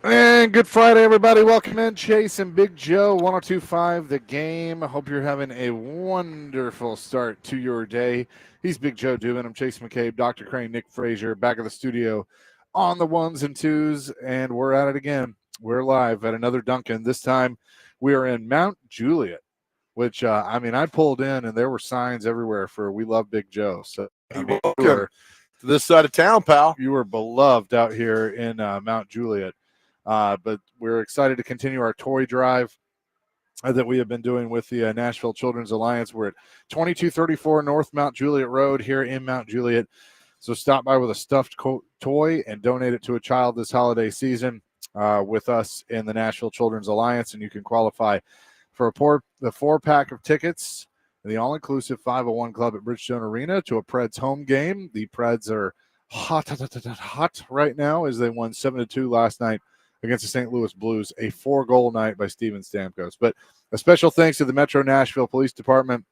And good Friday, everybody. Welcome in. Chase and Big Joe, 1025 The Game. I hope you're having a wonderful start to your day. He's Big Joe Dubin. I'm Chase McCabe, Dr. Crane, Nick Frazier, back of the studio on the ones and twos, and we're at it again. We're live at another Dunkin'. This time we are in Mount Juliet, which, I pulled in and there were signs everywhere for We Love Big Joe. So, Welcome to this side of town, pal. you were beloved out here in Mount Juliet. But we're excited to continue our toy drive that we have been doing with the Nashville Children's Alliance. We're at 2234 North Mount Juliet Road here in Mount Juliet. So stop by with a stuffed toy and donate it to a child this holiday season with us in the Nashville Children's Alliance, and you can qualify for the 4-pack of tickets, the all-inclusive 501 Club at Bridgestone Arena to a Preds home game. The Preds are hot right now as they won 7-2 last night against the St. Louis Blues, a 4-goal night by Steven Stamkos. But a special thanks to the Metro Nashville Police Department,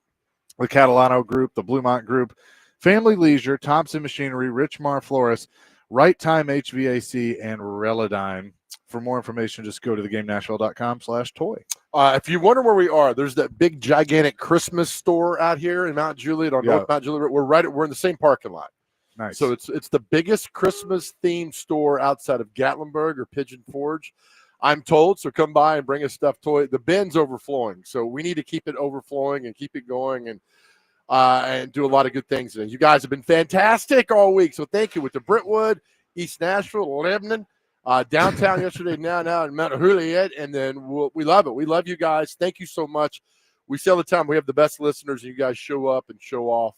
the Catalano Group, the Bluemont Group, Family Leisure, Thompson Machinery, Richmar Flores, Right Time HVAC, and Relodyne. For more information, just go to thegamenashville.com/toy. If you wonder where we are, there's that big, gigantic Christmas store out here in Mount Juliet on North Mount Juliet. We're in the same parking lot. Nice. So it's the biggest Christmas themed store outside of Gatlinburg or Pigeon Forge, I'm told. So come by and bring a stuffed toy. The bin's overflowing, so we need to keep it overflowing and keep it going and do a lot of good things. And you guys have been fantastic all week, so thank you with the Brentwood, East Nashville, Lebanon, downtown yesterday, now in Mount Juliet, and then we love it. We love you guys. Thank you so much. We say all the time we have the best listeners, and you guys show up and show off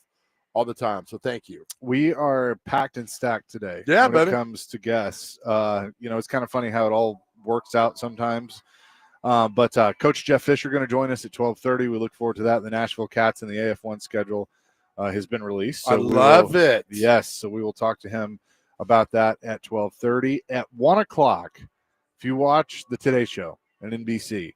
all the time. So thank you. We are packed and stacked today. Yeah, when it comes to guests. It's kind of funny how it all works out sometimes. But Coach Jeff Fisher going to join us at 12:30. We look forward to that. The Nashville Cats and the AF1 schedule has been released. So I love it. Yes, so we will talk to him about that at 12:30. At 1 o'clock, if you watch the Today Show on NBC,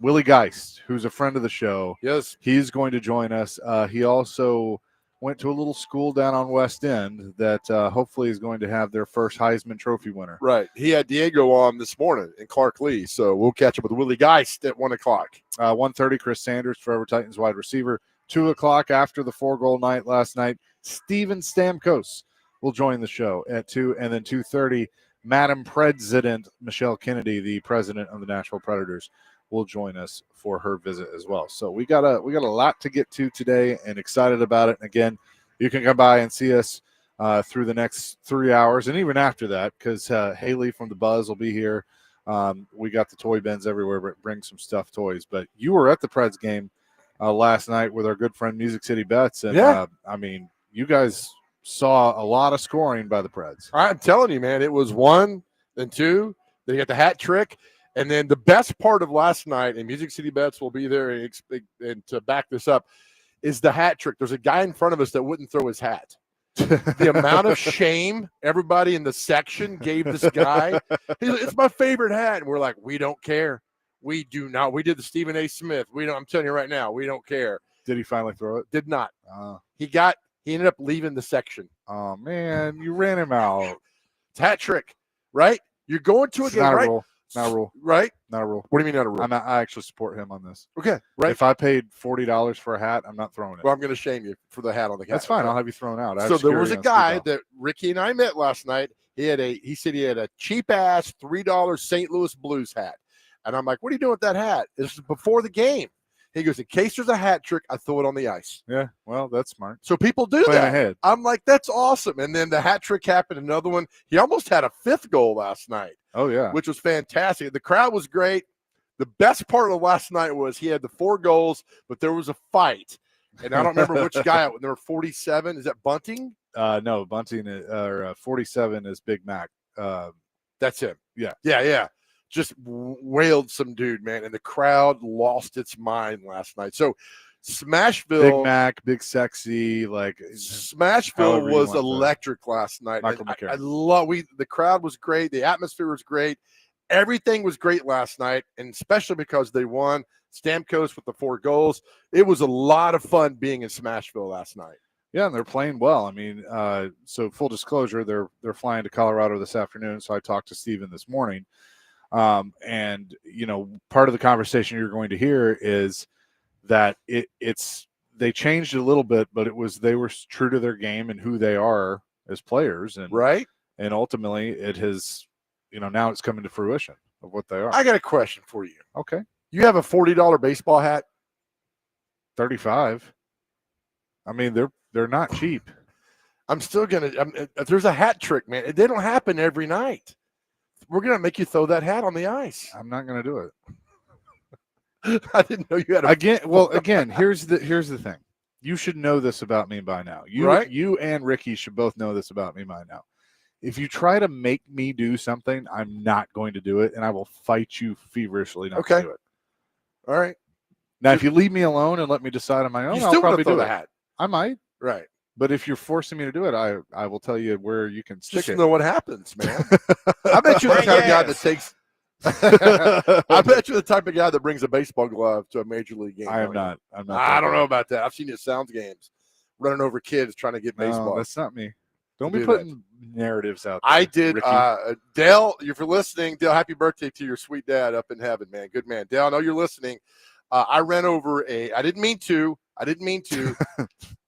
Willie Geist, who's a friend of the show, yes, he's going to join us. He also went to a little school down on West End that hopefully is going to have their first Heisman Trophy winner. Right. He had Diego on this morning and Clark Lee. So we'll catch up with Willie Geist at 1 o'clock. 1:30, Chris Sanders, Forever Titans wide receiver. 2 o'clock after the 4-goal night last night, Steven Stamkos will join the show at 2. And then 2:30, Madam President Michelle Kennedy, the president of the Nashville Predators, will join us for her visit as well. So we got a lot to get to today and excited about it. And again, you can come by and see us through the next 3 hours and even after that, because Haley from the Buzz will be here. We got the toy bins everywhere, but bring some stuffed toys. But you were at the Preds game last night with our good friend Music City Bets. And you guys saw a lot of scoring by the Preds. I'm telling you, man, it was 1, then 2, then you got the hat trick. And then the best part of last night, and Music City Bets will be there and to back this up, is the hat trick. There's a guy in front of us that wouldn't throw his hat. The amount of shame everybody in the section gave this guy. It's my favorite hat. And we're like, we don't care. We do not. We did the Stephen A. Smith. I'm telling you right now, we don't care. Did he finally throw it? Did not. He ended up leaving the section. Oh, man, you ran him out. It's a hat trick, right? You're going to a game, right? Not a rule. Right? Not a rule. What do you mean not a rule? I actually support him on this. Okay, right. If I paid $40 for a hat, I'm not throwing it. Well, I'm going to shame you for the hat on the hat. That's fine. I'll have you thrown out. So there was a guy that Ricky and I met last night. He said he had a cheap-ass $3 St. Louis Blues hat. And I'm like, what are you doing with that hat? This is before the game. He goes, in case there's a hat trick, I throw it on the ice. Yeah, well, that's smart. So people do Plan that. ahead. I'm like, that's awesome. And then the hat trick happened. Another one. He almost had a 5th goal last night. Oh, yeah. Which was fantastic. The crowd was great. The best part of last night was he had the 4 goals, but there was a fight. And I don't remember which guy. Number 47. Is that Bunting? No, Bunting or 47 is Big Mac. That's him. Yeah. Just wailed some dude, man. And the crowd lost its mind last night. So Smashville. Big Mac, Big Sexy. Smashville was electric last night. The crowd was great. The atmosphere was great. Everything was great last night, and especially because they won. Stamkos with the 4 goals. It was a lot of fun being in Smashville last night. Yeah, and they're playing well. I mean, so full disclosure, they're flying to Colorado this afternoon. So I talked to Steven this morning, And part of the conversation you're going to hear is that they changed it a little bit, but they were true to their game and who they are as players, and right. And ultimately, it has, now it's coming to fruition of what they are. I got a question for you. Okay. You have a $40 baseball hat? 35. I mean, they're not cheap. I'm still going to – there's a hat trick, man. They don't happen every night. We're going to make you throw that hat on the ice. I'm not going to do it. I didn't know you had Again, here's the thing. You should know this about me by now. You and Ricky should both know this about me by now. If you try to make me do something, I'm not going to do it, and I will fight you feverishly not to do it. All right. Now, if you leave me alone and let me decide on my own, I'll probably do the it. Hat. I might. Right. But if you're forcing me to do it, I will tell you where you can stick Just it. know what happens, man. I bet you're the kind of guy that takes I bet you're the type of guy that brings a baseball glove to a major league game. I am not. I'm not. I don't know about that. I've seen you at Sounds games running over kids trying to get baseball. No, that's not me. Don't be putting narratives out there. I did. Dale, if you're listening, Dale, happy birthday to your sweet dad up in heaven, man. Good man. Dale, I know you're listening. I ran over I didn't mean to.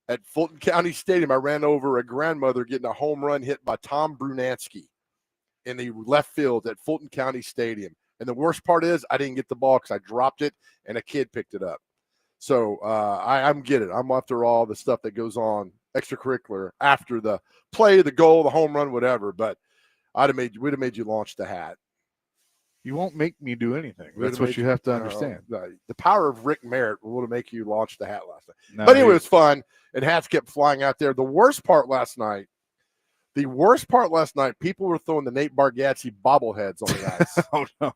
At Fulton County Stadium, I ran over a grandmother getting a home run hit by Tom Brunansky in the left field at Fulton County Stadium. And the worst part is I didn't get the ball because I dropped it and a kid picked it up. So I'm getting it. I'm after all the stuff that goes on extracurricular after the play, the goal, the home run, whatever. But we'd have made you launch the hat. You won't make me do anything. That's what you have to understand. The power of Rick Merritt will make you launch the hat last night. No, but anyway, it was fun, and hats kept flying out there. The worst part last night, people were throwing the Nate Bargatze bobbleheads on the ice. Oh, no.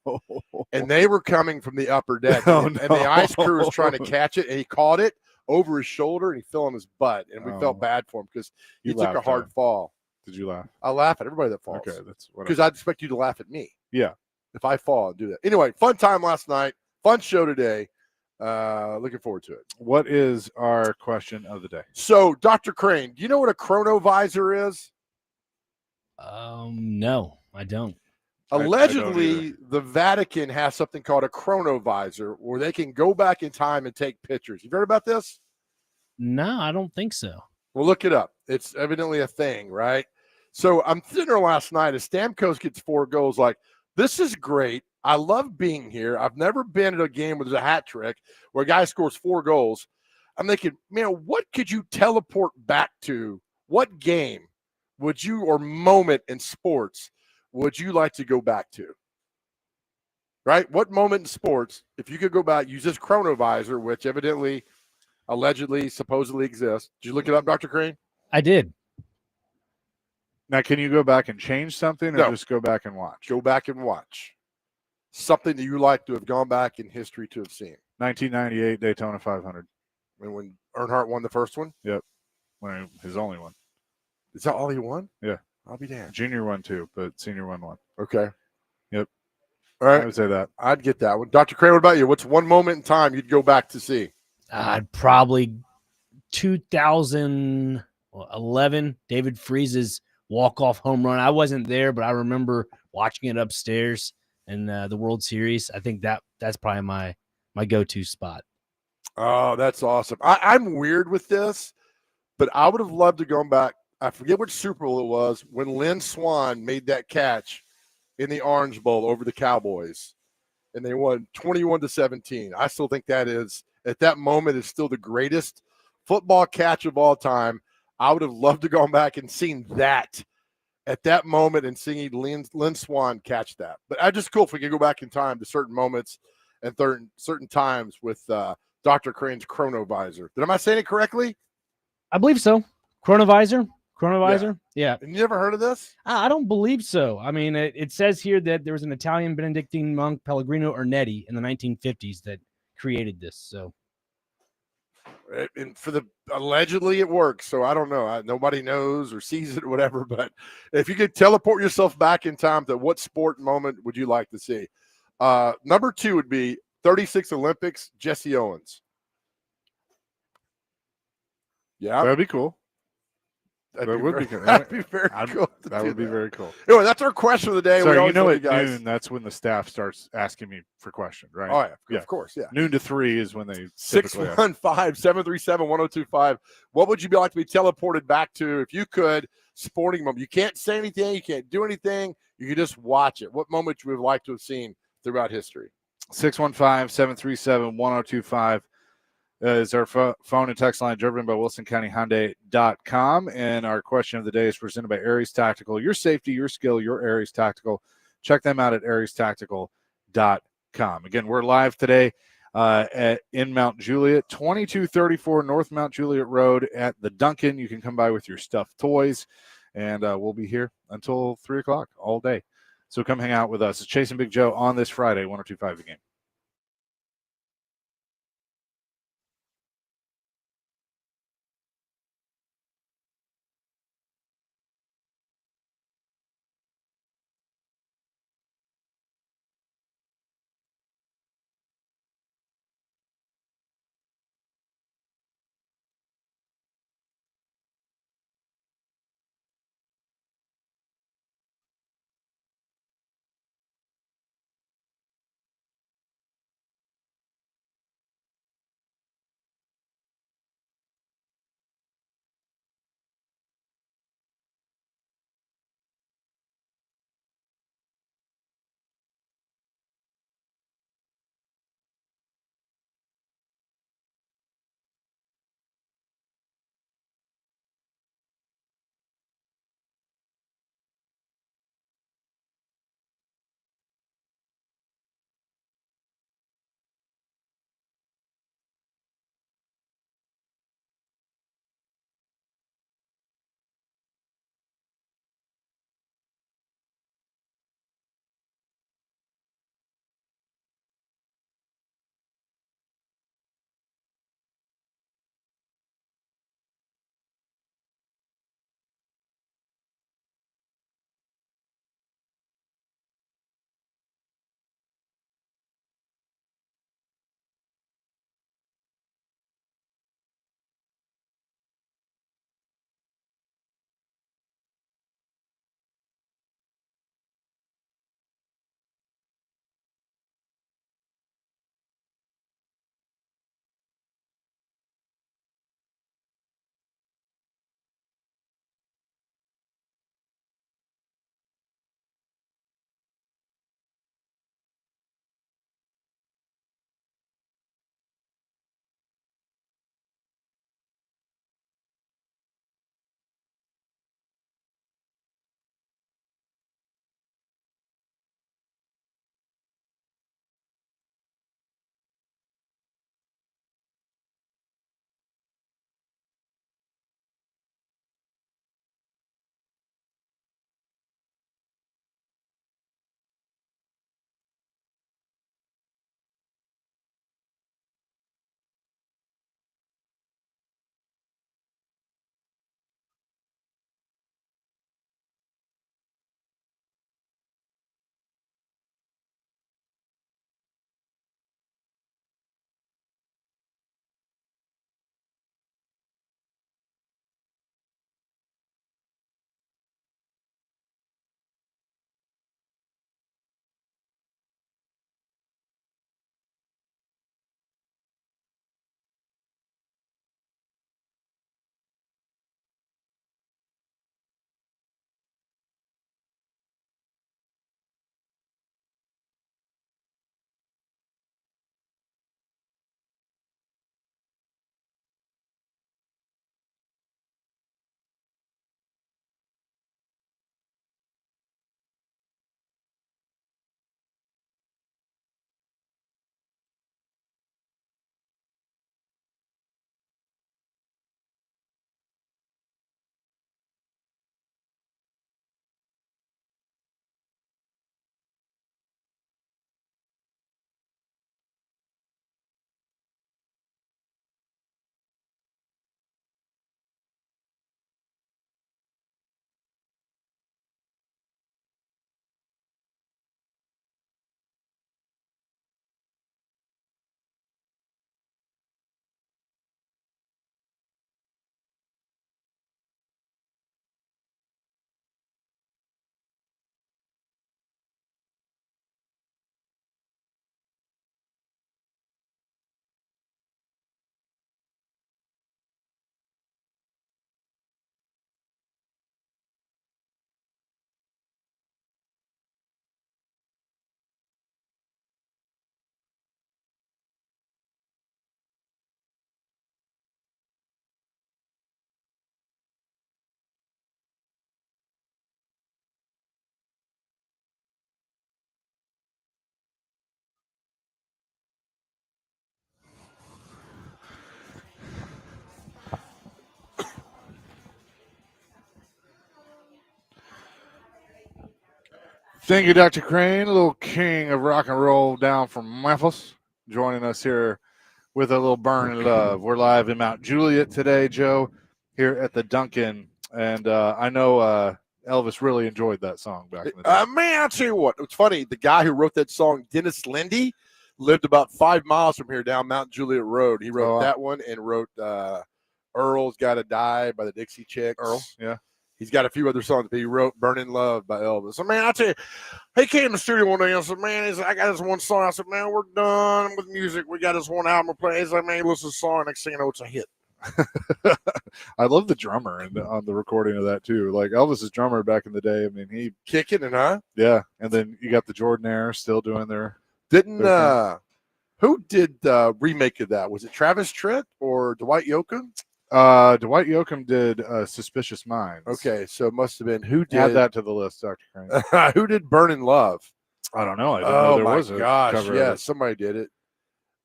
And they were coming from the upper deck. And the ice crew was trying to catch it, and he caught it over his shoulder, and he fell on his butt. And we felt bad for him because he took a hard fall. Did you laugh? I laugh at everybody that falls. Okay, that's what. Because I'd expect you to laugh at me. Yeah. If I fall, I'll do that. Anyway, fun time last night. Fun show today. Looking forward to it. What is our question of the day? So, Dr. Crane, do you know what a chronovisor is? No, I don't. Allegedly, the Vatican has something called a chronovisor where they can go back in time and take pictures. You've heard about this? No, I don't think so. Well, look it up. It's evidently a thing, right? So I'm sitting there last night as Stamkos gets 4 goals. Like, this is great. I love being here. I've never been at a game where there's a hat trick where a guy scores 4 goals. I'm thinking, man, what could you teleport back to? What game would you, or moment in sports, would you like to go back to? Right? What moment in sports, if you could go back, use this chronovisor, which evidently, allegedly, supposedly exists. Did you look it up, Dr. Crane? I did. Now, can you go back and change something or just go back and watch? Go back and watch. Something that you like to have gone back in history to have seen. 1998 Daytona 500. And when Earnhardt won the first one? Yep. His only one. Is that all he won? Yeah. I'll be damned. Junior won 2, but senior won 1. Okay. Yep. All right. I would say that. I'd get that one. Dr. Crane, what about you? What's one moment in time you'd go back to see? I'd probably 2011, David Freeze's walk-off home run. I wasn't there, but I remember watching it upstairs in the World Series. I think that's probably my go-to spot. Oh, that's awesome. I'm weird with this, but I would have loved to go back. I forget which Super Bowl it was when Lynn Swann made that catch in the Orange Bowl over the Cowboys, and they won 21-17. I still think that is, at that moment, is still the greatest football catch of all time. I would have loved to go back and seen that at that moment and seeing Lynn Swann catch that. But I just cool if we could go back in time to certain moments and certain times with Dr. Crane's chronovisor. Am I saying it correctly? I believe so. Chronovisor. Yeah. And you never heard of this? I don't believe so. I mean, it says here that there was an Italian Benedictine monk, Pellegrino Ernetti, in the 1950s that created this. So, and allegedly it works. So I don't know. Nobody knows or sees it or whatever. But if you could teleport yourself back in time to what sport moment would you like to see? Number 2 would be 36 Olympics, Jesse Owens. Yeah. That'd be cool. That would be good. That'd be very cool. That would be very cool. Anyway, that's our question of the day. So we you always know, love at you guys. noon, that's when the staff starts asking me for questions, right? Oh, yeah. Yeah. Of course. Yeah. Noon to 3 is when they typically ask. 615-737-1025. What would you like to be teleported back to if you could? Sporting moment. You can't say anything. You can't do anything. You can just watch it. What moment you would like to have seen throughout history? 615-737-1025 is our phone and text line, driven by WilsonCountyHyundai.com. And our question of the day is presented by Aries Tactical. Your safety, your skill, your Aries Tactical. Check them out at ariestactical.com. Again, we're live today in Mount Juliet, 2234 North Mount Juliet Road at the Duncan. You can come by with your stuffed toys, and we'll be here until 3 o'clock all day. So come hang out with us. It's Chasing Big Joe on this Friday, 102.5 The Game. Thank you, Dr. Crane, a little king of rock and roll down from Memphis, joining us here with a little burning love. We're live in Mount Juliet today, Joe, here at the Duncan. And I know Elvis really enjoyed that song back in the day. Man, I'll tell you what. It's funny. The guy who wrote that song, Dennis Lindy, lived about 5 miles from here down Mount Juliet Road. He wrote that one and wrote Earl's Gotta Die by the Dixie Chicks. Earl, yeah. He's got a few other songs, but he wrote Burning Love by Elvis. So, man, I tell you, he came in the studio one day and said, man, I got this one song. I said, man, we're done with music. We got this one album we're playing. He's like, man, listen to the song. Next thing you know, it's a hit. I love the drummer on the recording of that, too. Like Elvis's drummer back in the day, I mean, he kicking it, huh? Yeah, and then you got the Jordanaire still doing their who did the remake of that? Was it Travis Tritt or Dwight Yoakam? Dwight Yoakam did Suspicious Minds. Okay, so it must have been who did add that to the list, Dr. Crane. Who did Burning Love? I don't know. I didn't know there was a cover yeah, of it. somebody did it.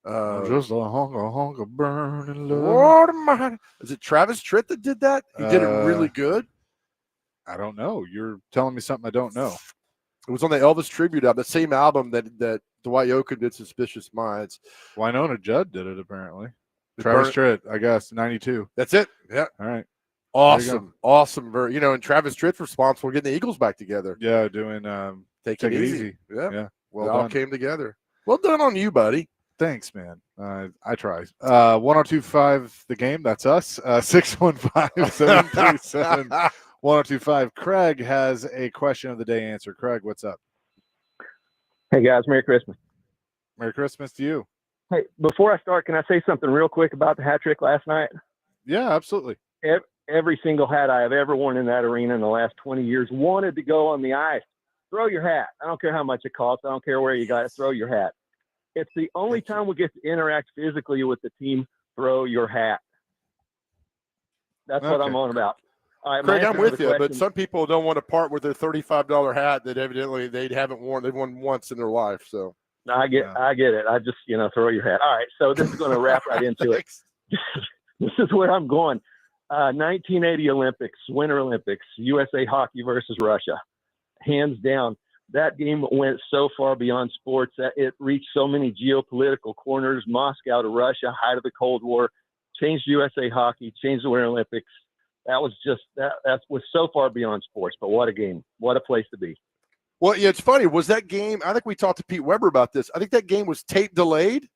Just a hunk of burning love. Is it Travis Tritt that did that? He did it really good. I don't know. You're telling me something I don't know. It was on the Elvis tribute album, the same album that Dwight Yoakam did, Suspicious Minds. Winona Judd did it apparently. Travis Tritt, I guess, 92. That's it. Yeah. All right. Awesome. And Travis Tritt's responsible for getting the Eagles back together. Yeah, doing Take It Easy. Yeah. Well, it all came together. Well done on you, buddy. Thanks, man. I try. 1025 the game. That's us. 615-737-1025. Craig has a question of the day answer. Craig, what's up? Hey, guys. Merry Christmas. Merry Christmas to you. Hey, before I start, can I say something real quick about the hat trick last night? Yeah, absolutely. Every single hat I have ever worn in that arena in the last 20 years wanted to go on the ice. Throw your hat. I don't care how much it costs. I don't care where you got it. Throw your hat. It's the only time we get to interact physically with the team. Throw your hat. That's what I'm on about. All right, Craig, I'm with you, but some people don't want to part with their $35 hat that evidently they haven't worn. They've worn once in their life. So I get it. I just, throw your hat. All right. So this is going to wrap right into it. This is where I'm going. 1980 Olympics, Winter Olympics, USA hockey versus Russia. Hands down. That game went so far beyond sports that it reached so many geopolitical corners, Moscow to Russia, height of the Cold War, changed USA hockey, changed the Winter Olympics. That was that was so far beyond sports, but what a game. What a place to be. Well, yeah, it's funny. Was that game, I think we talked to Pete Weber about this. I think that game was tape delayed.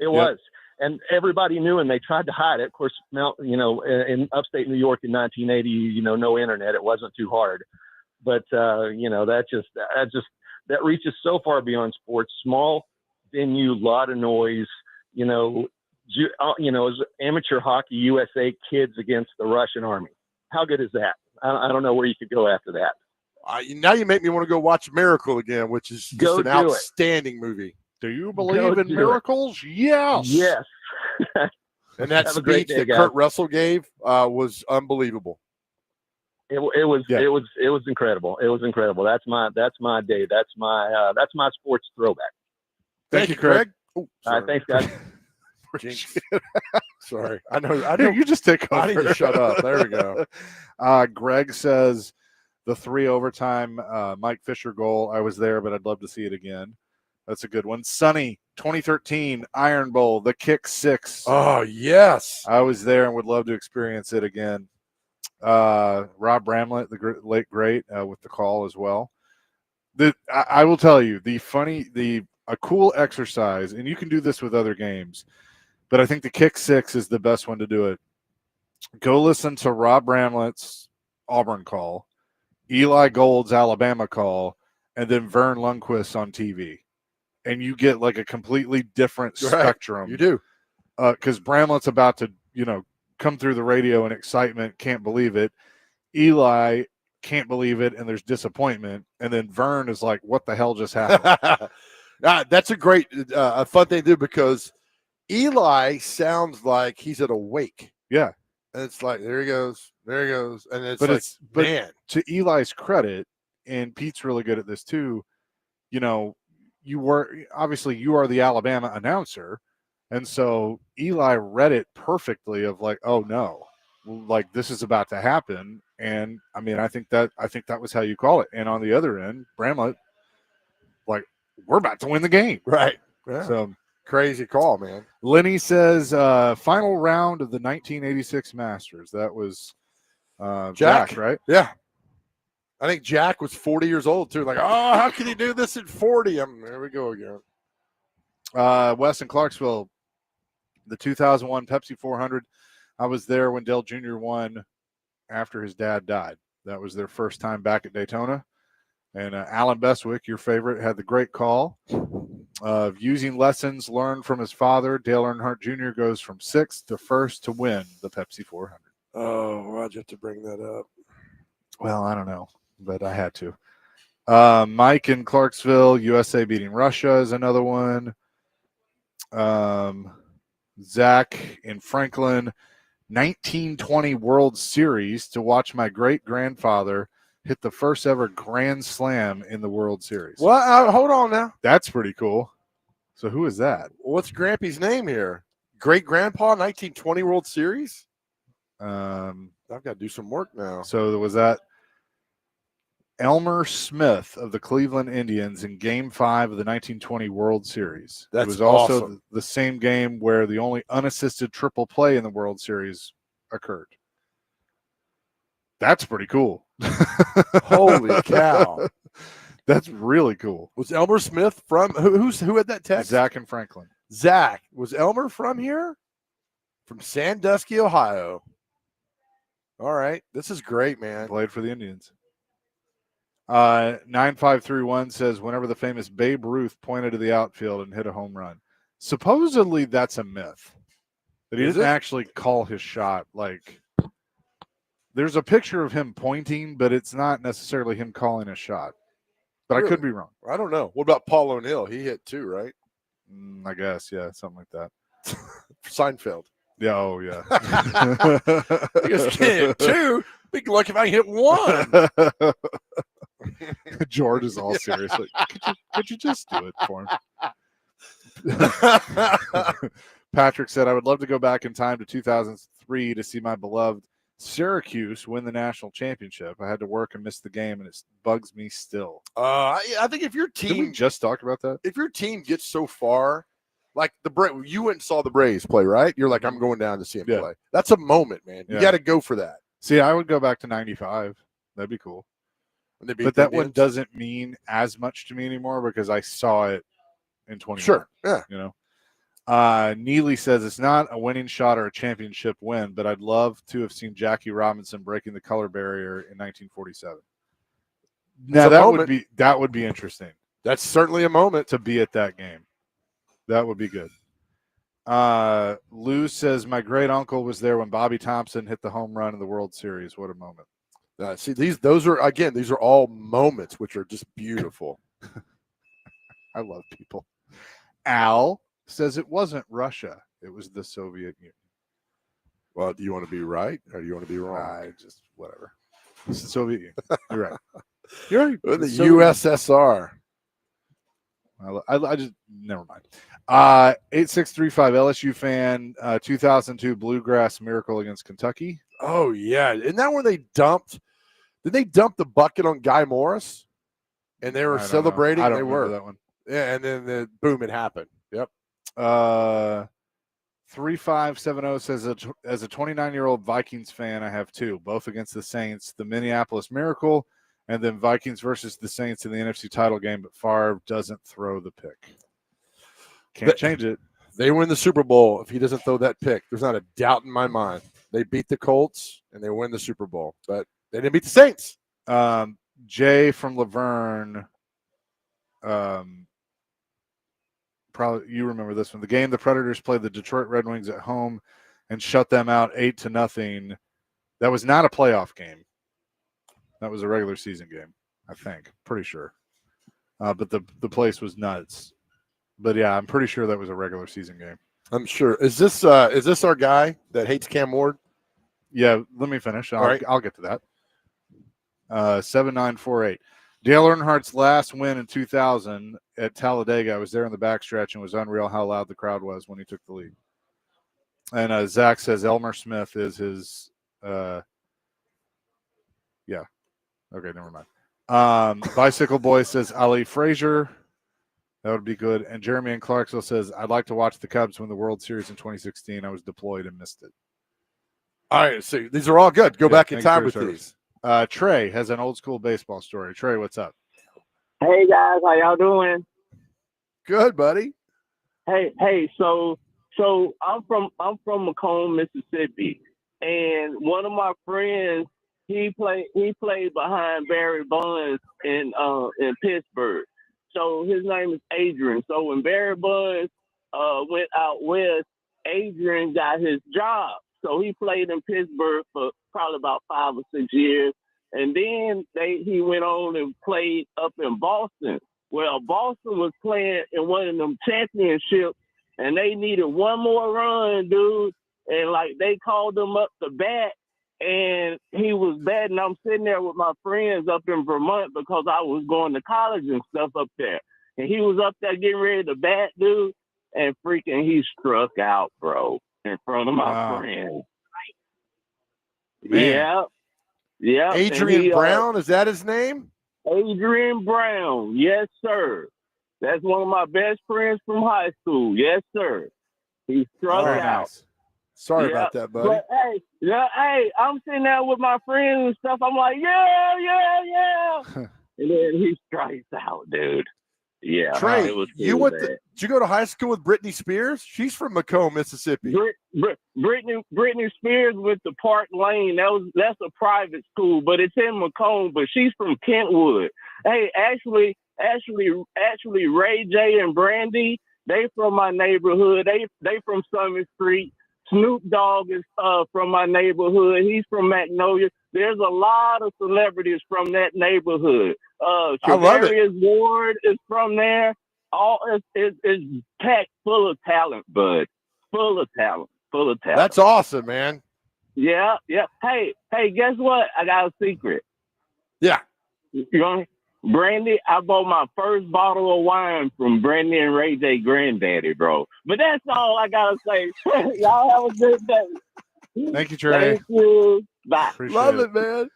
It was. And everybody knew, and they tried to hide it. Of course, in upstate New York in 1980, no internet. It wasn't too hard. But, that reaches so far beyond sports. Small venue, lot of noise, amateur hockey USA kids against the Russian army. How good is that? I don't know where you could go after that. Now you make me want to go watch Miracle again, which is just an outstanding movie. Do you believe in miracles? Yes. Yes. And that speech that Kurt Russell gave was unbelievable. It was incredible. It was incredible. That's my day. That's my sports throwback. Thank you, Craig. All right, thanks, guys. Sorry. I know. You just take over. I need to shut up. There we go. Greg says the 3 overtime Mike Fisher goal. I was there, but I'd love to see it again. That's a good one. Sonny, 2013 Iron Bowl, the kick 6. Oh, yes. I was there and would love to experience it again. Rob Bramlett, the late great, with the call as well. I will tell you, a cool exercise, and you can do this with other games, but I think the kick 6 is the best one to do it. Go listen to Rob Bramlett's Auburn call, Eli Gold's Alabama call, and then Vern Lundquist on TV. And you get like a completely different spectrum. You do. Because Bramlett's about to, come through the radio in excitement, can't believe it. Eli can't believe it, and there's disappointment. And then Vern is like, what the hell just happened? That's a great, fun thing to do because Eli sounds like he's at a wake. Yeah. And it's like, there he goes. And it's but to Eli's credit, and Pete's really good at this too, you are the Alabama announcer. And so Eli read it perfectly of like, oh no, like this is about to happen. And I mean, I think that was how you call it. And on the other end, Bramlett like we're about to win the game. Right. Yeah. So Crazy call, man. Lenny says final round of the 1986 Masters. That was Jack, right? Yeah. I think Jack was 40 years old too. Like, oh, how can he do this at 40? There we go again. Wes in Clarksville, the 2001 Pepsi 400. I was there when Dale Jr. won after his dad died. That was their first time back at Daytona. And Alan Bestwick, your favorite, had the great call of using lessons learned from his father. Dale Earnhardt Jr. goes from 6th to 1st to win the Pepsi 400. Oh, why'd you have to bring that up? Well, I don't know, but I had to. Mike in Clarksville, USA beating Russia is another one. Zach in Franklin, 1920 World Series to watch my great-grandfather hit the first ever grand slam in the World Series. Well, hold on now. That's pretty cool. So who is that? What's Grampy's name here? Great-grandpa, 1920 World Series? I've got to do some work now. So was that Elmer Smith of the Cleveland Indians in Game 5 of the 1920 World Series. That's it was also awesome. the same game where the only unassisted triple play in the World Series occurred. That's pretty cool. Holy cow. That's really cool. Was Elmer Smith from who had that text? Zach and Franklin. Zach. Was Elmer from here? From Sandusky, Ohio. All right. This is great, man. Played for the Indians. 9531 says whenever the famous Babe Ruth pointed to the outfield and hit a home run. Supposedly that's a myth. That he Is didn't it? actually call his shot. Like there's a picture of him pointing, but it's not necessarily him calling a shot. But Really? I could be wrong. I don't know. What about Paul O'Neill? He hit too, right? I guess, yeah, something like that. Seinfeld. Yeah, oh yeah. I guess can't hit two. Be lucky if I hit one. George is all serious. Like, could you just do it for him? Patrick said, I would love to go back in time to 2003 to see my beloved Syracuse win the national championship. I had to work and miss the game, and it bugs me still. I think if your Did we team just talk about that? if your team gets so far, like you went and saw the Braves play, right? You're like, I'm going down to see him Yeah. play. That's a moment, man. You Yeah. got to go for that. See, I would go back to 95. That'd be cool. When they beat But the that one Indians. doesn't mean as much to me anymore because I saw it in 20. Sure. Yeah. You know, Neely says it's not a winning shot or a championship win, but I'd love to have seen Jackie Robinson breaking the color barrier in 1947. Now that would be interesting That's certainly a moment. to be at that game. That would be good. Lou says my great uncle was there when Bobby Thompson hit the home run in the World Series. What a moment! See, these are all moments which are just beautiful. I love people. Al says it wasn't Russia. It was the Soviet Union. Well, do you want to be right or do you want to be wrong? I just whatever. It's the Soviet Union. You're right. You're right. The Soviet USSR. I just never mind. 8635 LSU fan, 2002 Bluegrass Miracle against Kentucky. Oh yeah, isn't that where they dumped? Did they dump the bucket on Guy Morris? And they were I don't know. celebrating. I don't They remember were. that one. Yeah, and then boom, it happened. Yep. 3570 says as a 29-year-old Vikings fan, I have two, both against the Saints, the Minneapolis Miracle, and then Vikings versus the Saints in the NFC title game, but Favre doesn't throw the pick. Can't change it. They win the Super Bowl if he doesn't throw that pick. There's not a doubt in my mind. They beat the Colts and they win the Super Bowl, but they didn't beat the Saints. Jay from Laverne, probably you remember this one. The game the Predators played the Detroit Red Wings at home and shut them out 8-0. That was not a playoff game. That was a regular season game, I think. Pretty sure. But the place was nuts. But yeah, I'm pretty sure that was a regular season game. I'm sure. Is this our guy that hates Cam Ward? Yeah, let me finish. All right. I'll get to that. 7948. Dale Earnhardt's last win in 2000 at Talladega. I was there in the backstretch and it was unreal how loud the crowd was when he took the lead. And Zach says Elmer Smith is his. Yeah. Okay, never mind. Bicycle Boy says Ali Frazier. That would be good. And Jeremy in Clarksville says, I'd like to watch the Cubs win the World Series in 2016. I was deployed and missed it. All right, so these are all good. Go back in time with these. Trey has an old school baseball story. Trey, what's up? Hey guys, how y'all doing? Good, buddy. Hey, so I'm from Macomb, Mississippi, and one of my friends he played behind Barry Bonds in Pittsburgh. So his name is Adrian. So when Barry Bonds went out west, Adrian got his job. So he played in Pittsburgh for probably about 5 or 6 years, and then he went on and played up in Boston. Well, Boston was playing in one of them championships, and they needed one more run, dude. And like they called him up to bat, and he was batting. I'm sitting there with my friends up in Vermont because I was going to college and stuff up there. And he was up there getting ready to bat, dude, and freaking he struck out, bro, in front of my friends. Man. Yeah. Adrian Brown, is that his name? Adrian Brown, yes, sir. That's one of my best friends from high school. Yes, sir. He struck out. Nice. Sorry about that, buddy. But hey, I'm sitting there with my friends and stuff. I'm like, yeah. And then he strikes out, dude. Yeah. Trey, it was did you go to high school with Britney Spears? She's from Macomb, Mississippi. Britney Spears went to Park Lane. That's a private school, but it's in Macomb. But she's from Kentwood. Hey, actually, Ray J and Brandy, they from my neighborhood. They from Summit Street. Snoop Dogg is from my neighborhood. He's from Magnolia. There's a lot of celebrities from that neighborhood. Travarius Ward is from there. It's packed full of talent, bud. Full of talent. That's awesome, man. Yeah. Hey, guess what? I got a secret. Yeah. You know, Brandy, I bought my first bottle of wine from Brandy and Ray J granddaddy, bro. But that's all I gotta say. Y'all have a good day. Thank you, Trey. Thank you. Bye. Love it, man.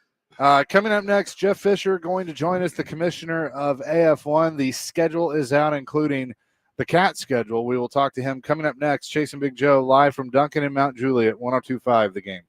Coming up next, Jeff Fisher going to join us, the commissioner of AF1. The schedule is out, including the cat schedule. We will talk to him coming up next. Chasing Big Joe live from Duncan and Mount Juliet, 102.5 The Game.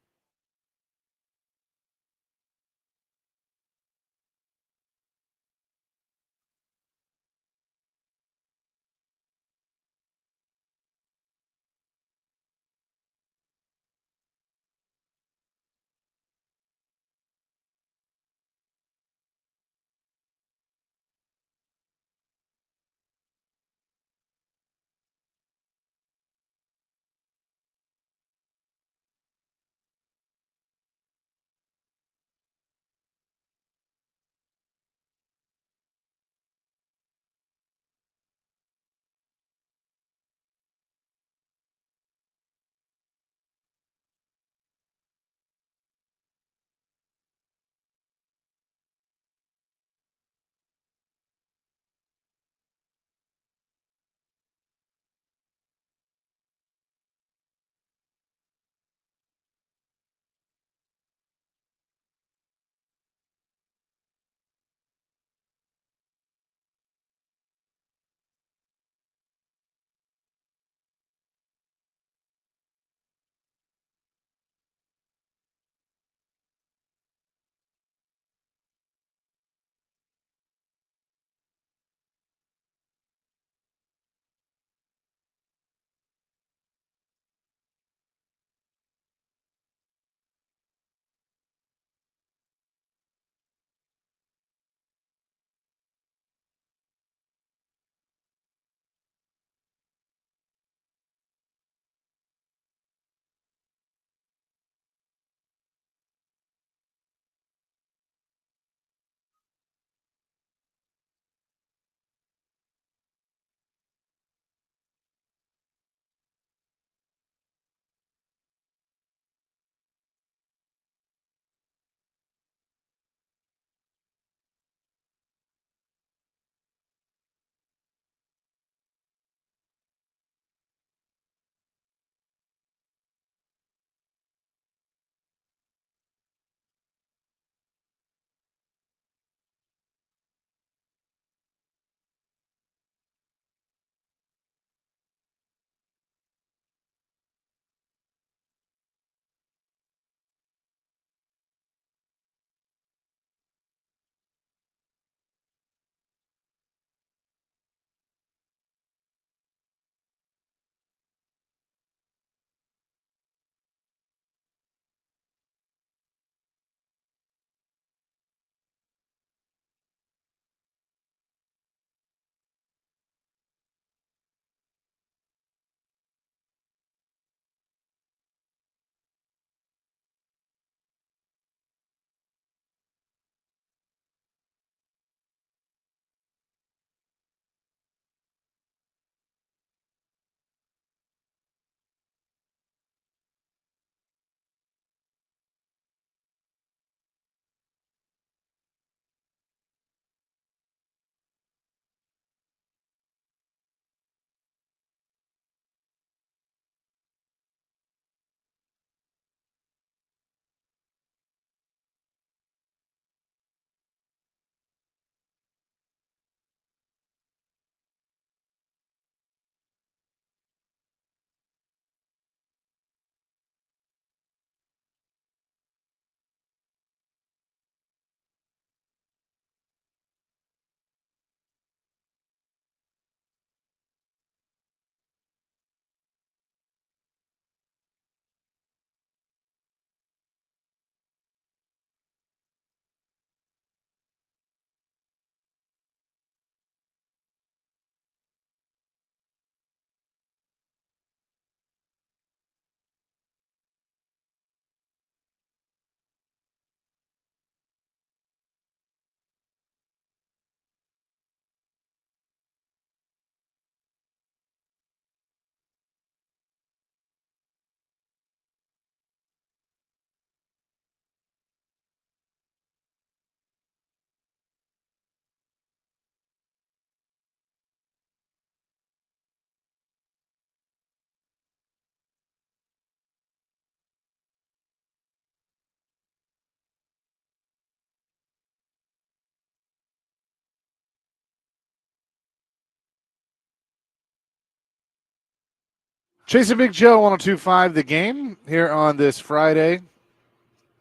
Chasing Big Joe, 102.5 The Game here on this Friday.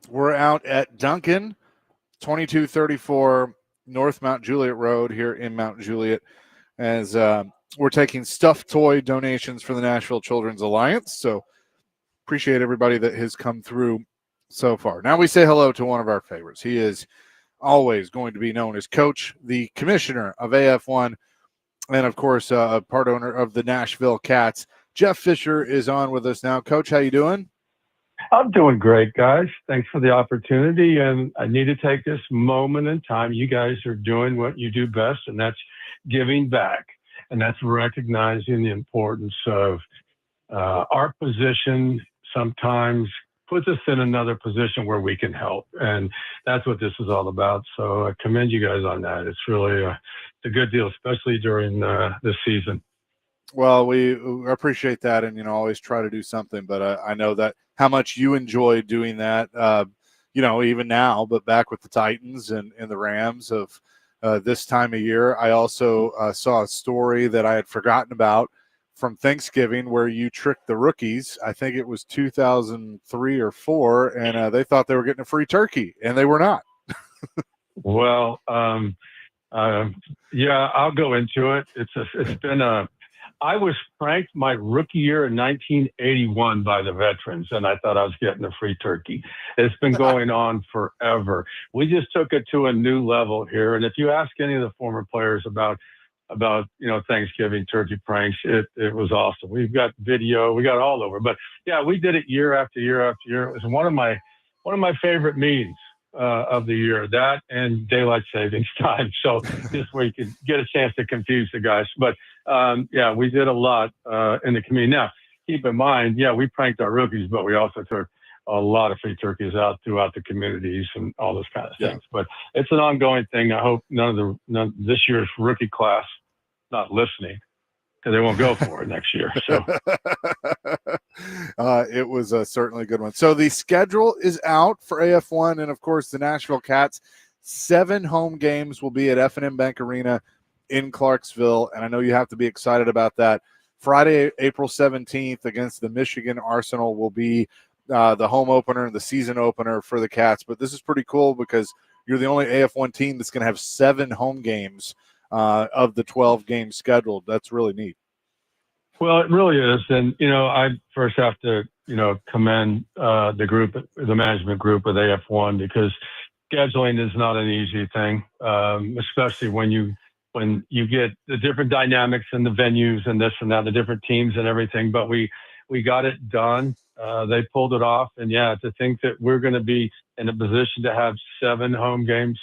We're out at Duncan, 2234 North Mount Juliet Road here in Mount Juliet, as we're taking stuffed toy donations for the Nashville Children's Alliance. So appreciate everybody that has come through so far. Now we say hello to one of our favorites. He is always going to be known as Coach, the commissioner of AF1, and of course, a part owner of the Nashville Cats. Jeff Fisher is on with us now. Coach, how you doing? I'm doing great, guys. Thanks for the opportunity. And I need to take this moment in time. You guys are doing what you do best, and that's giving back. And that's recognizing the importance of our position sometimes puts us in another position where we can help. And that's what this is all about. So I commend you guys on that. It's really it's a good deal, especially during this season. Well, we appreciate that, and always try to do something. But I know that how much you enjoy doing that. Even now, but back with the Titans and the Rams of this time of year, I also saw a story that I had forgotten about from Thanksgiving where you tricked the rookies. I think it was 2003 or 4, and they thought they were getting a free turkey, and they were not. Well, yeah, I'll go into it. It's been I was pranked my rookie year in 1981 by the veterans, and I thought I was getting a free turkey. It's been going on forever. We just took it to a new level here. And if you ask any of the former players about Thanksgiving turkey pranks, it was awesome. We've got video, we got it all over. But yeah, we did it year after year after year. It was one of my favorite meetings of the year, that and daylight savings time. So this way you could get a chance to confuse the guys. But yeah, we did a lot in the community. Now, keep in mind, yeah, we pranked our rookies, but we also took a lot of free turkeys out throughout the communities and all those kind of things. But it's an ongoing thing. I hope none of this year's rookie class not listening, because they won't go for it next year. So it was certainly a good one. So the schedule is out for AF1, and of course the Nashville Cats. 7 home games will be at F&M Bank Arena in Clarksville, and I know you have to be excited about that. Friday, April 17th against the Michigan Arsenal will be the home opener and the season opener for the Cats. But this is pretty cool because you're the only AF1 team that's going to have 7 home games of the 12 games scheduled. That's really neat. Well, it really is. And, I first have to, commend the management group of AF1, because scheduling is not an easy thing, especially when you get the different dynamics and the venues and this and that, the different teams and everything. But we got it done. They pulled it off. And yeah, to think that we're going to be in a position to have 7 home games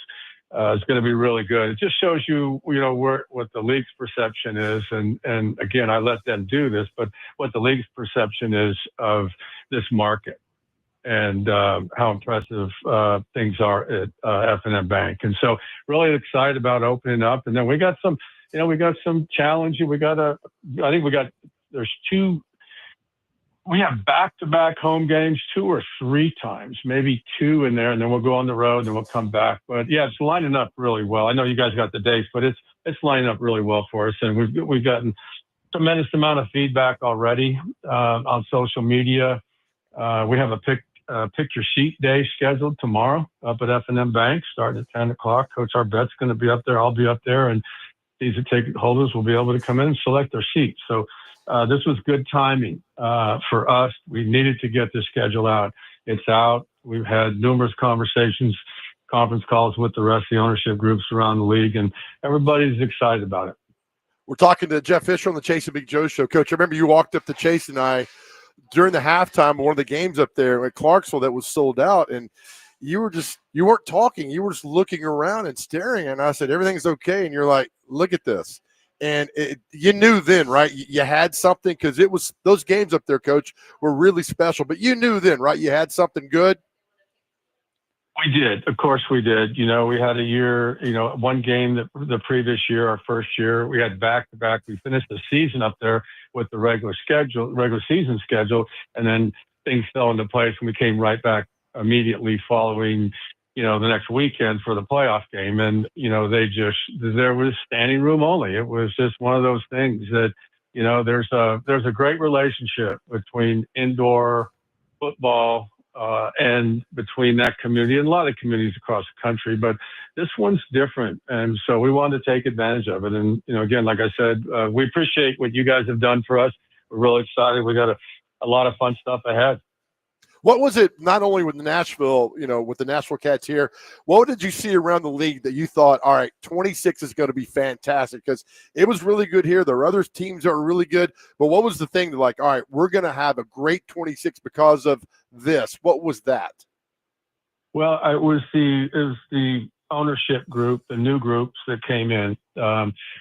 is going to be really good. It just shows you, what the league's perception is. And again, I let them do this, but what the league's perception is of this market and how impressive things are at F&M Bank. And so really excited about opening up. And then we got some challenging. We have back-to-back home games 2 or 3 times, maybe 2 in there, and then we'll go on the road and then we'll come back. But yeah, it's lining up really well. I know you guys got the dates, but it's lining up really well for us. And we've gotten tremendous amount of feedback already on social media. We have a picture sheet day scheduled tomorrow up at F&M Bank, starting at 10 o'clock. Coach Arbett's going to be up there. I'll be up there, and season ticket holders will be able to come in and select their seats. So this was good timing for us. We needed to get the schedule out. It's out. We've had numerous conversations, conference calls with the rest of the ownership groups around the league, and everybody's excited about it. We're talking to Jeff Fisher on the Chase and Big Joe show. Coach, I remember you walked up to Chase and I during the halftime of one of the games up there at Clarksville that was sold out, and you weren't talking. You were just looking around and staring, and I said, everything's okay, and you're like, look at this. And you knew then, right? You had something, because it was those games up there, Coach, were really special. But you knew then, right? You had something good. We did. Of course we did. We had a year, one game that the previous year, our first year, we had back-to-back. We finished the season up there with the regular season schedule, and then things fell into place, and we came right back immediately following, the next weekend for the playoff game. And, there was standing room only. It was just one of those things that, there's a great relationship between indoor football and between that community and a lot of communities across the country, but this one's different. And so we wanted to take advantage of it. And, again, like I said, we appreciate what you guys have done for us. We're really excited. We got a lot of fun stuff ahead. What was it, not only with Nashville, with the Nashville Cats here, what did you see around the league that you thought, all right, 26 is going to be fantastic? Because it was really good here. There are other teams that are really good. But what was the thing that, like, all right, we're going to have a great 26 because of this? What was that? Well, it was the ownership group, the new groups that came in.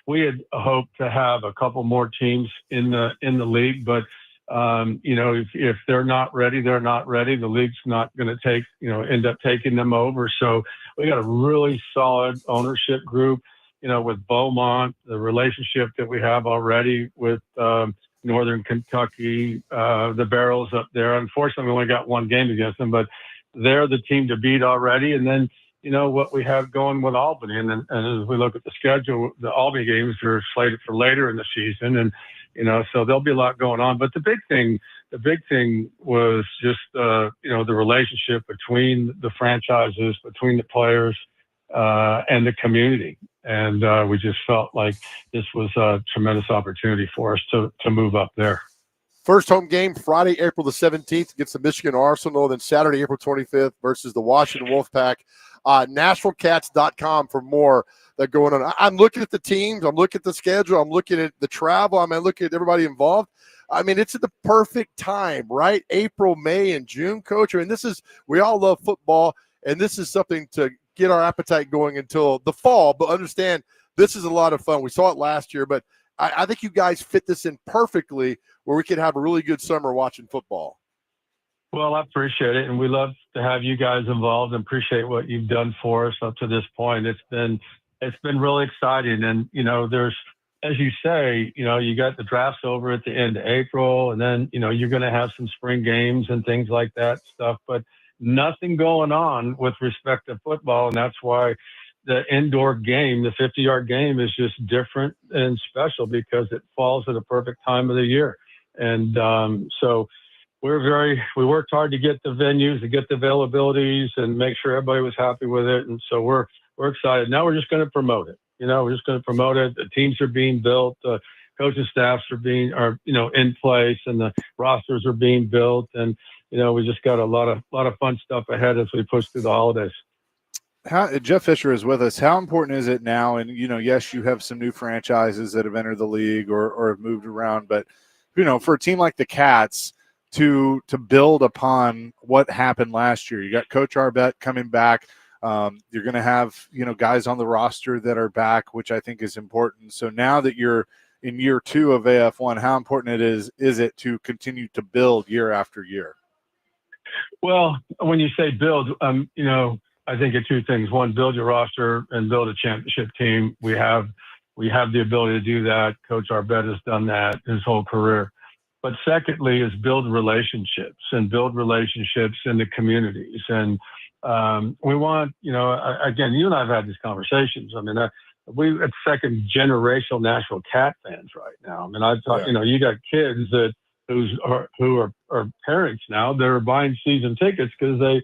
We had hoped to have a couple more teams in the league, but if they're not ready, they're not ready. The league's not going to end up taking them over. So we got a really solid ownership group, with Beaumont, the relationship that we have already with Northern Kentucky, the Barrels up there. Unfortunately, we only got one game against them, but they're the team to beat already. And then, what we have going with Albany. And as we look at the schedule, the Albany games are slated for later in the season. And, so there'll be a lot going on. But the big thing was just, the relationship between the franchises, between the players, and the community. And we just felt like this was a tremendous opportunity for us to move up there. First home game, Friday, April the 17th against the Michigan Arsenal. Then Saturday, April 25th versus the Washington Wolfpack. NashvilleCats.com for more that going on. I'm looking at the teams. I'm looking at the schedule. I'm looking at the travel. I'm looking at everybody involved. I mean, it's at the perfect time, right? April, May, and June, Coach. I mean, we all love football, and this is something to get our appetite going until the fall. But understand, this is a lot of fun. We saw it last year, but I think you guys fit this in perfectly where we could have a really good summer watching football. Well, I appreciate it, and we love to have you guys involved and appreciate what you've done for us up to this point. It's been really exciting, and there's, as you say, you got the drafts over at the end of April, and then you're going to have some spring games and things like that stuff, but nothing going on with respect to football, and that's why the indoor game, the 50-yard game, is just different and special because it falls at a perfect time of the year. And so we worked hard to get the venues, to get the availabilities, and make sure everybody was happy with it. And so we're excited. Now we're just going to promote it. We're just going to promote it. The teams are being built. The coaching staffs are in place, and the rosters are being built. And we just got a lot of fun stuff ahead as we push through the holidays. Jeff Fisher is with us. How important is it now? And, yes, you have some new franchises that have entered the league or have moved around, but, for a team like the Cats to build upon what happened last year, you got Coach Arbette coming back. You're going to have, guys on the roster that are back, which I think is important. So now that you're in year 2 of AF1, how important is it to continue to build year after year? Well, when you say build, I think of two things. One, build your roster and build a championship team. We have the ability to do that. Coach Arbette has done that his whole career. But secondly is build relationships in the communities. And we want, again, you and I have had these conversations. I mean, we're second generational Nashville Cat fans right now. I mean, I've talked, you got kids who are parents now that are buying season tickets because they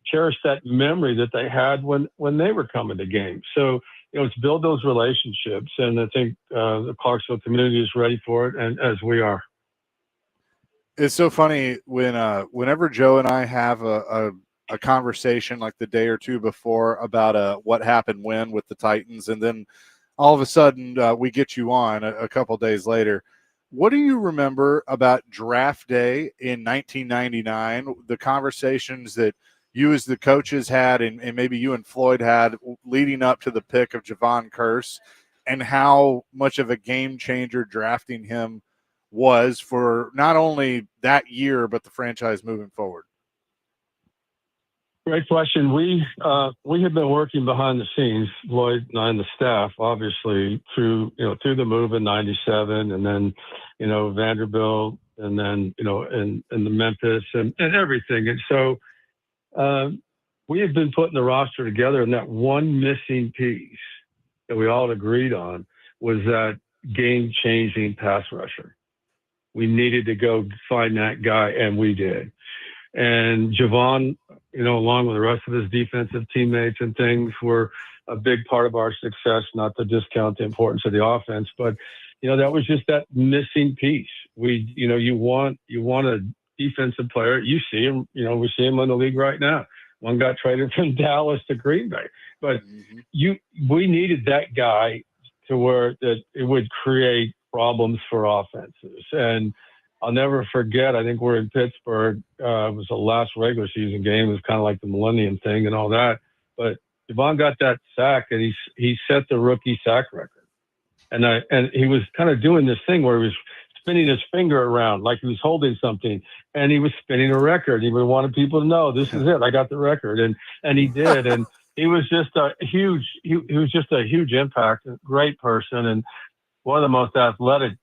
cherish that memory that they had when they were coming to games. So, it's build those relationships, and I think the Clarksville community is ready for it, and as we are. It's so funny whenever Joe and I have a conversation like the day or two before about what happened when with the Titans, and then all of a sudden we get you on a couple days later. What do you remember about draft day in 1999, the conversations that you as the coaches had and maybe you and Floyd had leading up to the pick of Javon Curse, and how much of a game changer drafting him was for not only that year, but the franchise moving forward? Great question. We have been working behind the scenes, Lloyd and I and the staff, obviously, through the move in '97, and then, Vanderbilt, and then, and the Memphis and everything. And so we have been putting the roster together, and that one missing piece that we all agreed on was that game-changing pass rusher. We needed to go find that guy, and we did. And Javon, along with the rest of his defensive teammates and things, were a big part of our success, not to discount the importance of the offense, but, that was just that missing piece. You want a defensive player. You see him, we see him in the league right now. One got traded from Dallas to Green Bay, but we needed that guy to where that it would create problems for offenses. And I'll never forget, I think we're in Pittsburgh. It was the last regular season game. It was kind of like the Millennium thing and all that. But Javon got that sack, and he set the rookie sack record. And he was kind of doing this thing where he was spinning his finger around like he was holding something, and he was spinning a record. He wanted people to know, this is it. I got the record, and he did. And he was just a huge impact, a great person, and one of the most athletic,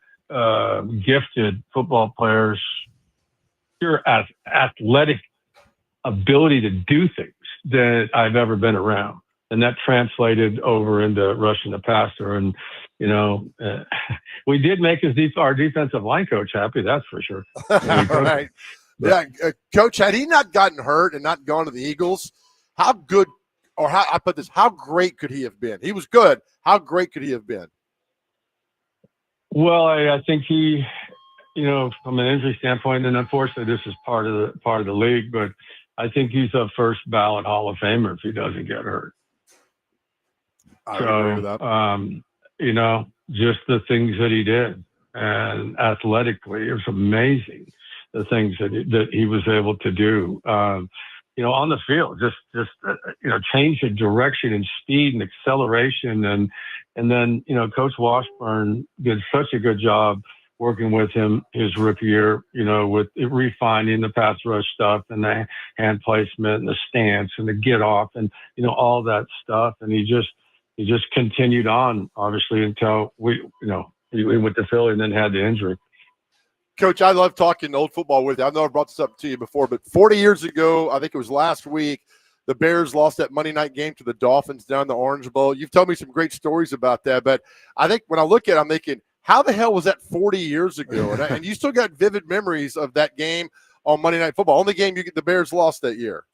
gifted football players. Pure athletic ability to do things that I've ever been around. And that translated over into rushing the passer. And, we did make our defensive line coach happy. That's for sure. Right. Yeah. Coach, had he not gotten hurt and not gone to the Eagles, how great could he have been? He was good. How great could he have been? Well, I think he, from an injury standpoint, and unfortunately this is part of the league, but I think he's a first ballot Hall of Famer if he doesn't get hurt. I agree with that. Just the things that he did, and athletically, it was amazing the things that he was able to do. On the field, just change the direction and speed and acceleration, and then Coach Washburn did such a good job working with him his rookie year, with refining the pass rush stuff and the hand placement and the stance and the get off and all that stuff, and he just continued on, obviously, until we went to Philly and then had the injury. Coach, I love talking old football with you. I know I brought this up to you before, but 40 years ago, I think it was last week, the Bears lost that Monday night game to the Dolphins down the Orange Bowl. You've told me some great stories about that, but I think when I look at it, I'm thinking, how the hell was that 40 years ago? And you still got vivid memories of that game on Monday Night Football. Only game the Bears lost that year.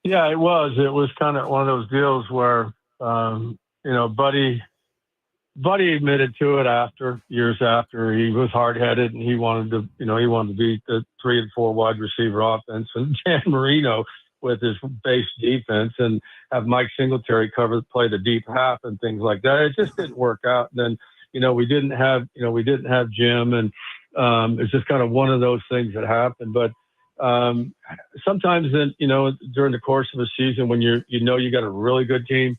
Yeah, it was. It was kind of one of those deals where, Buddy admitted to it years after. He was hard-headed and he wanted to beat the 3 and 4 wide receiver offense and Dan Marino with his base defense and have Mike Singletary play the deep half and things like that. It just didn't work out. And then, we didn't have Jim, and it's just kind of one of those things that happened. But sometimes then, during the course of a season when you got a really good team,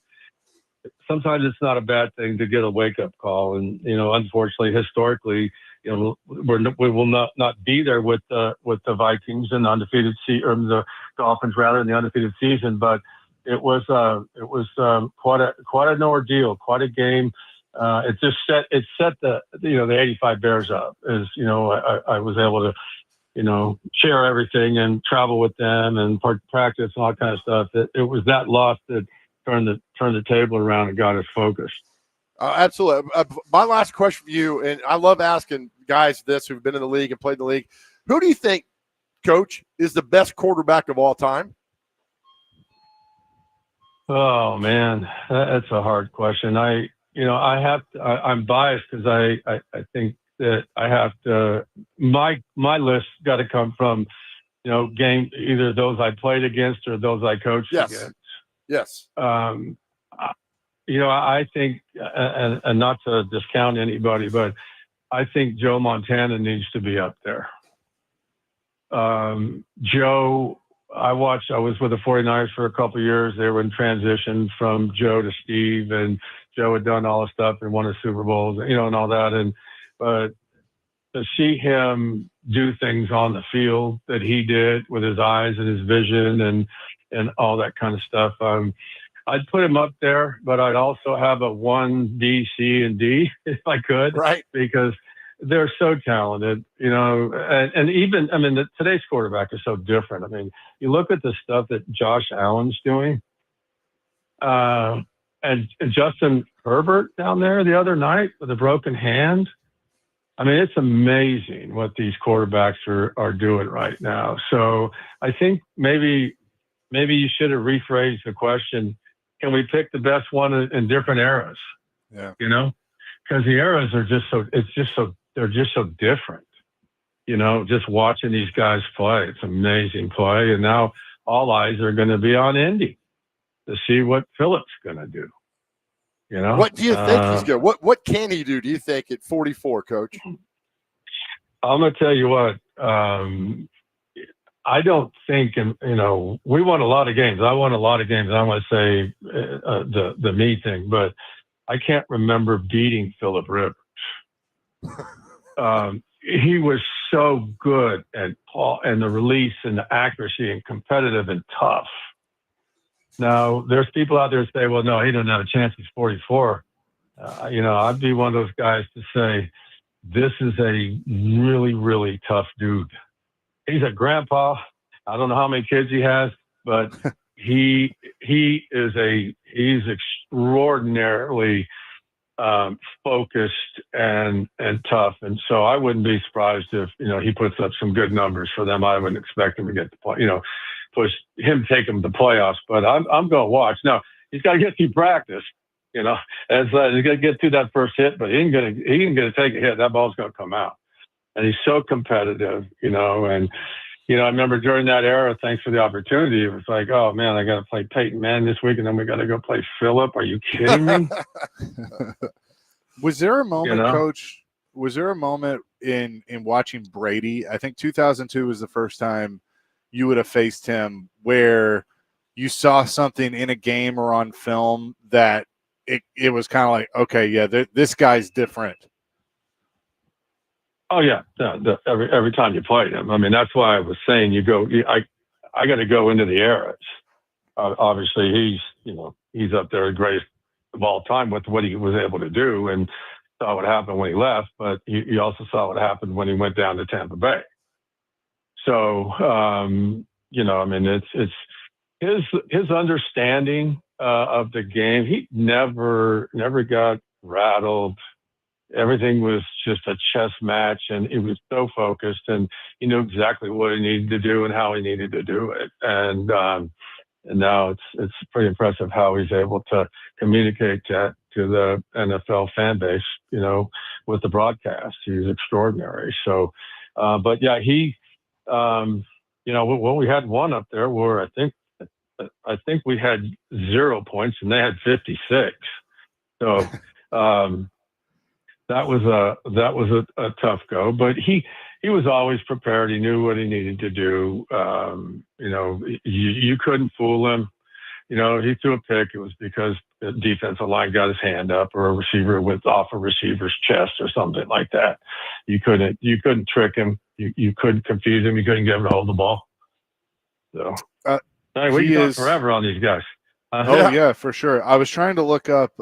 sometimes it's not a bad thing to get a wake-up call. And, unfortunately, historically, we will not be there with the Vikings and undefeated or the Dolphins rather in the undefeated season. But it was quite an ordeal, quite a game. It set the 85 Bears up. As I was able to share everything and travel with them and practice and all that kind of stuff. It was that loss that turned the table around and got us focused. Absolutely. My last question for you, and I love asking guys this who've been in the league and played in the league. Who do you think, Coach, is the best quarterback of all time? Oh man, that's a hard question. I'm biased because I think that I have to. My list got to come from game either those I played against or those I coached against. Yes. I think, and not to discount anybody, but I think Joe Montana needs to be up there. Joe, I was with the 49ers for a couple of years. They were in transition from Joe to Steve, and Joe had done all the stuff and won the Super Bowls, and all that. But to see him do things on the field that he did with his eyes and his vision and all that kind of stuff, I'd put him up there, but I'd also have a 1, B, C, and D if I could, right? Because they're so talented, and even, today's quarterback is so different. You look at the stuff that Josh Allen's doing. and Justin Herbert down there the other night with a broken hand. I mean, it's amazing what these quarterbacks are doing right now. So I think maybe you should have rephrased the question. Can we pick the best one in different eras? Yeah. You know, because the eras are they're just so different. You know, just watching these guys play, it's amazing play. And now all eyes are going to be on Indy to see what Philip's going to do. You know, what do you think he's good? What can he do? Do you think at 44, Coach? I'm going to tell you what. I don't think, you know, we won a lot of games. I won a lot of games. I want to say the me thing, but I can't remember beating Philip Rivers. He was so good at and the release and the accuracy and competitive and tough. Now, there's people out there say, well, no, he doesn't have a chance. He's 44. You know, I'd be one of those guys to say, this is a really, really tough dude. He's a grandpa. I don't know how many kids he has, but he's extraordinarily focused and tough. And so I wouldn't be surprised if, you know, he puts up some good numbers for them. I wouldn't expect him to get the play, you know, take him to the playoffs, but I'm going to watch. Now, he's got to get through practice, you know, he's got to get through that first hit, but he ain't going to take a hit. That ball's going to come out. And he's so competitive, you know, and, you know, I remember during that era, thanks for the opportunity, it was like, oh man, I got to play Peyton Manning this week and then we got to go play Philip. Are you kidding me? Was there a moment, You know? Coach, was there a moment in watching Brady? I think 2002 was the first time you would have faced him where you saw something in a game or on film that it was kind of like, okay, yeah, this guy's different. Oh yeah, every time you played him. I mean, that's why I was saying I got to go into the eras. Obviously, he's up there, the greatest of all time with what he was able to do, and saw what happened when he left. But you also saw what happened when he went down to Tampa Bay. So you know, I mean, it's his understanding of the game. He never got rattled. Everything was just a chess match, and he was so focused, and he knew exactly what he needed to do and how he needed to do it. And now it's pretty impressive how he's able to communicate that to the NFL fan base, you know, with the broadcast. He's extraordinary. So, but yeah, he, you know, when we had one up there where I think we had 0 points and they had 56. So, that was a tough go, but he was always prepared. He knew what he needed to do. You know, you couldn't fool him. You know, he threw a pick. It was because the defensive line got his hand up, or a receiver went off a receiver's chest or something like that. You couldn't trick him. You couldn't confuse him. You couldn't get him to hold the ball. So we can talk forever on these guys. Yeah, for sure. I was trying to look up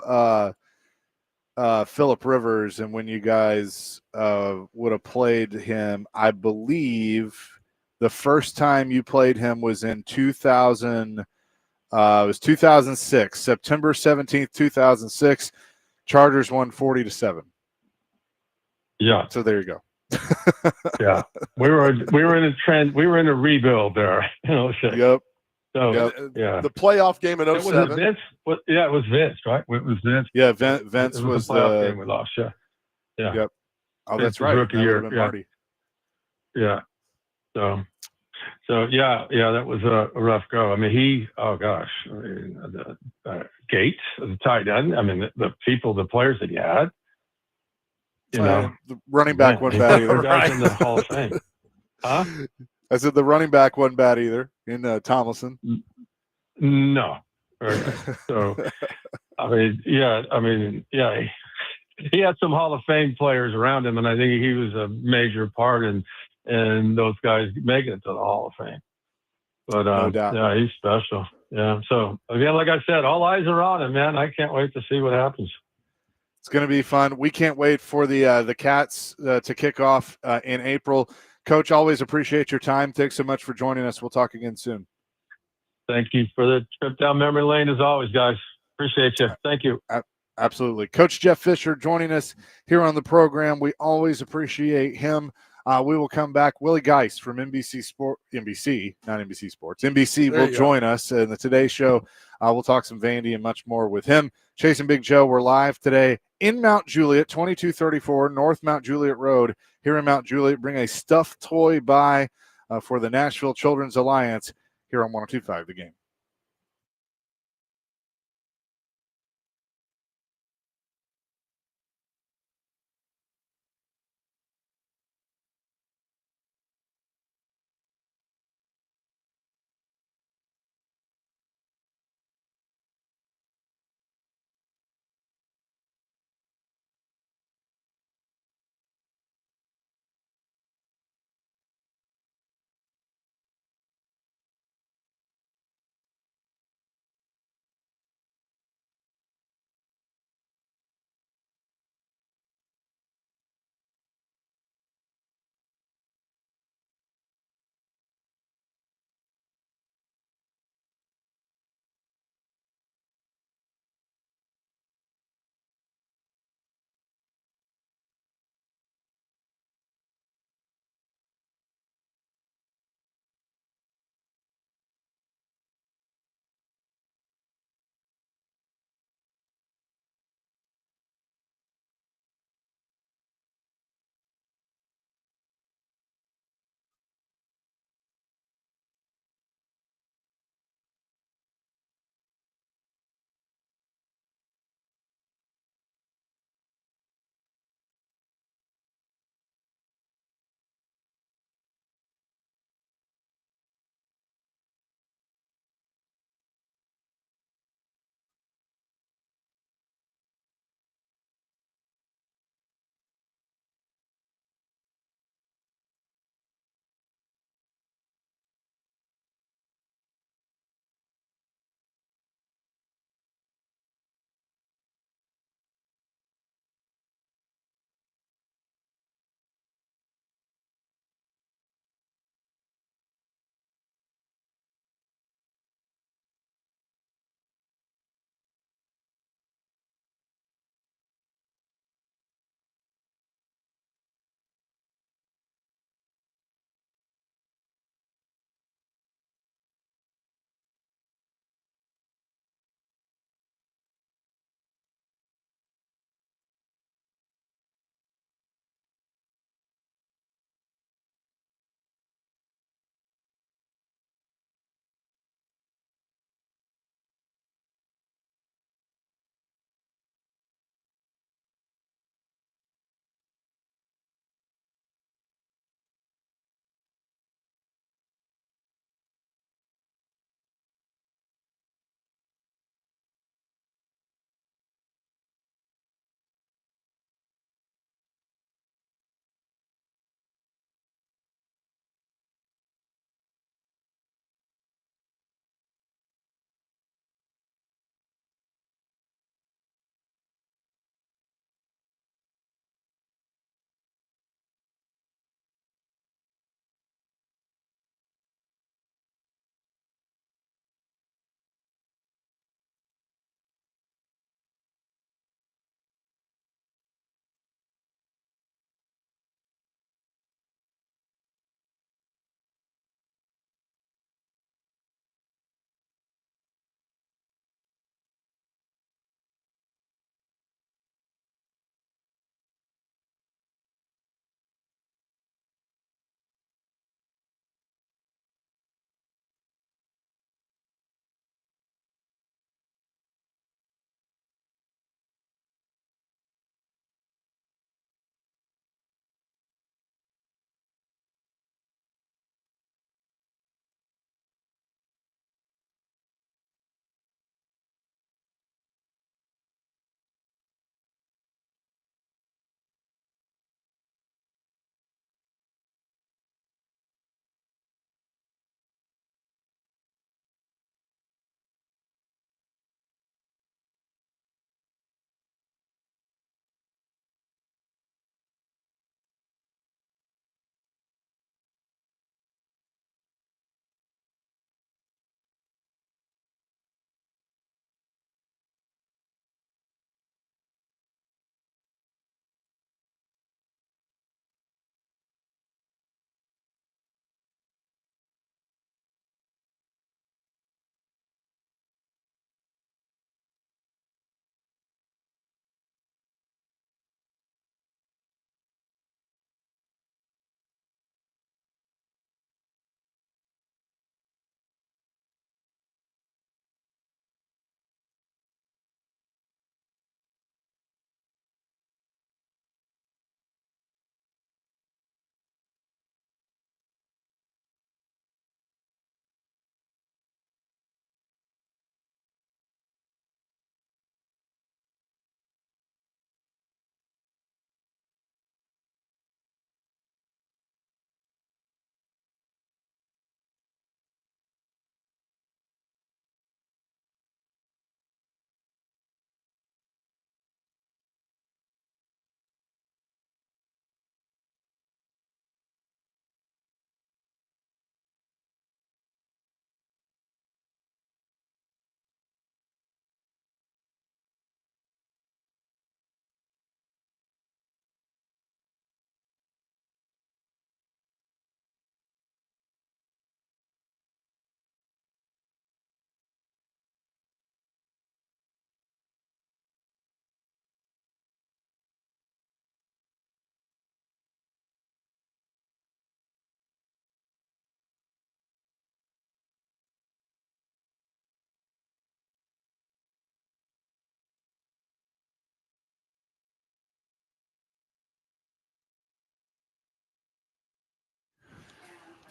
Philip Rivers, and when you guys would have played him, I believe the first time you played him was in 2000. It was 2006, September 17th, 2006. Chargers won 40-7. Yeah. So there you go. Yeah, we were in a trend. We were in a rebuild there. You know. Yep. So yeah, the playoff game in 07. Vince. Yeah, it was Vince, right? It was Vince. Yeah, Vince was the playoff game we lost. Yeah. Yep. Oh, Vince's that's right. Rookie year. Yeah. Marty. Yeah. So yeah, that was a rough go. I mean, Gates, the tight end. I mean, the players that he had. You know, the running back wasn't bad either. Guys in the Hall of Fame. Huh? I said the running back wasn't bad either in Tomlinson. No. Okay. So, I mean, yeah, he had some Hall of Fame players around him, and I think he was a major part in those guys making it to the Hall of Fame. But no doubt. Yeah, he's special. Yeah. So again, like I said, all eyes are on him, man. I can't wait to see what happens. It's going to be fun. We can't wait for the Cats to kick off in April. Coach, always appreciate your time. Thanks so much for joining us. We'll talk again soon. Thank you for the trip down memory lane as always, guys. Appreciate you. Thank you. Absolutely. Coach Jeff Fisher joining us here on the program. We always appreciate him. We will come back. Willie Geist from NBC, not NBC Sports. NBC will join us in the Today Show. We'll talk some Vandy and much more with him. Chase and Big Joe, we're live today in Mount Juliet, 2234 North Mount Juliet Road here in Mount Juliet. Bring a stuffed toy by for the Nashville Children's Alliance here on 102.5 The Game.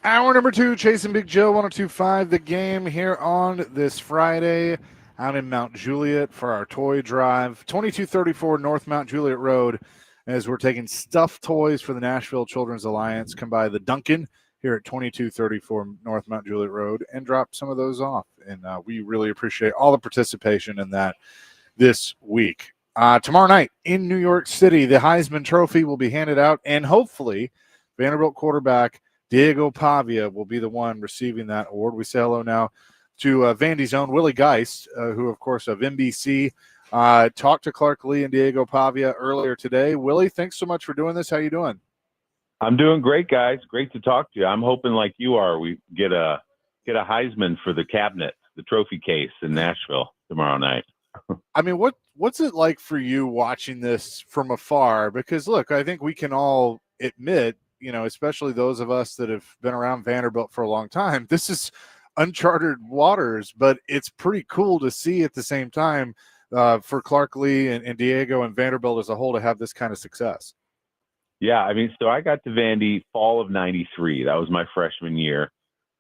Hour number 2, Chasing Big Joe, 102.5 The Game here on this Friday out in Mount Juliet for our toy drive. 2234 North Mount Juliet Road, as we're taking stuffed toys for the Nashville Children's Alliance. Come by the Duncan here at 2234 North Mount Juliet Road and drop some of those off. And we really appreciate all the participation in that this week. Tomorrow night in New York City, the Heisman Trophy will be handed out, and hopefully Vanderbilt quarterback Diego Pavia will be the one receiving that award. We say hello now to Vandy's own Willie Geist, who, of course, of NBC, talked to Clark Lee and Diego Pavia earlier today. Willie, thanks so much for doing this. How you doing? I'm doing great, guys. Great to talk to you. I'm hoping, like you are, we get a Heisman for the cabinet, the trophy case in Nashville tomorrow night. I mean, what's it like for you watching this from afar? Because, look, I think we can all admit, especially those of us that have been around Vanderbilt for a long time, this is uncharted waters, but it's pretty cool to see at the same time for Clark Lee and Diego and Vanderbilt as a whole to have this kind of success. Yeah, I mean, so I got to Vandy fall of '93. That was my freshman year.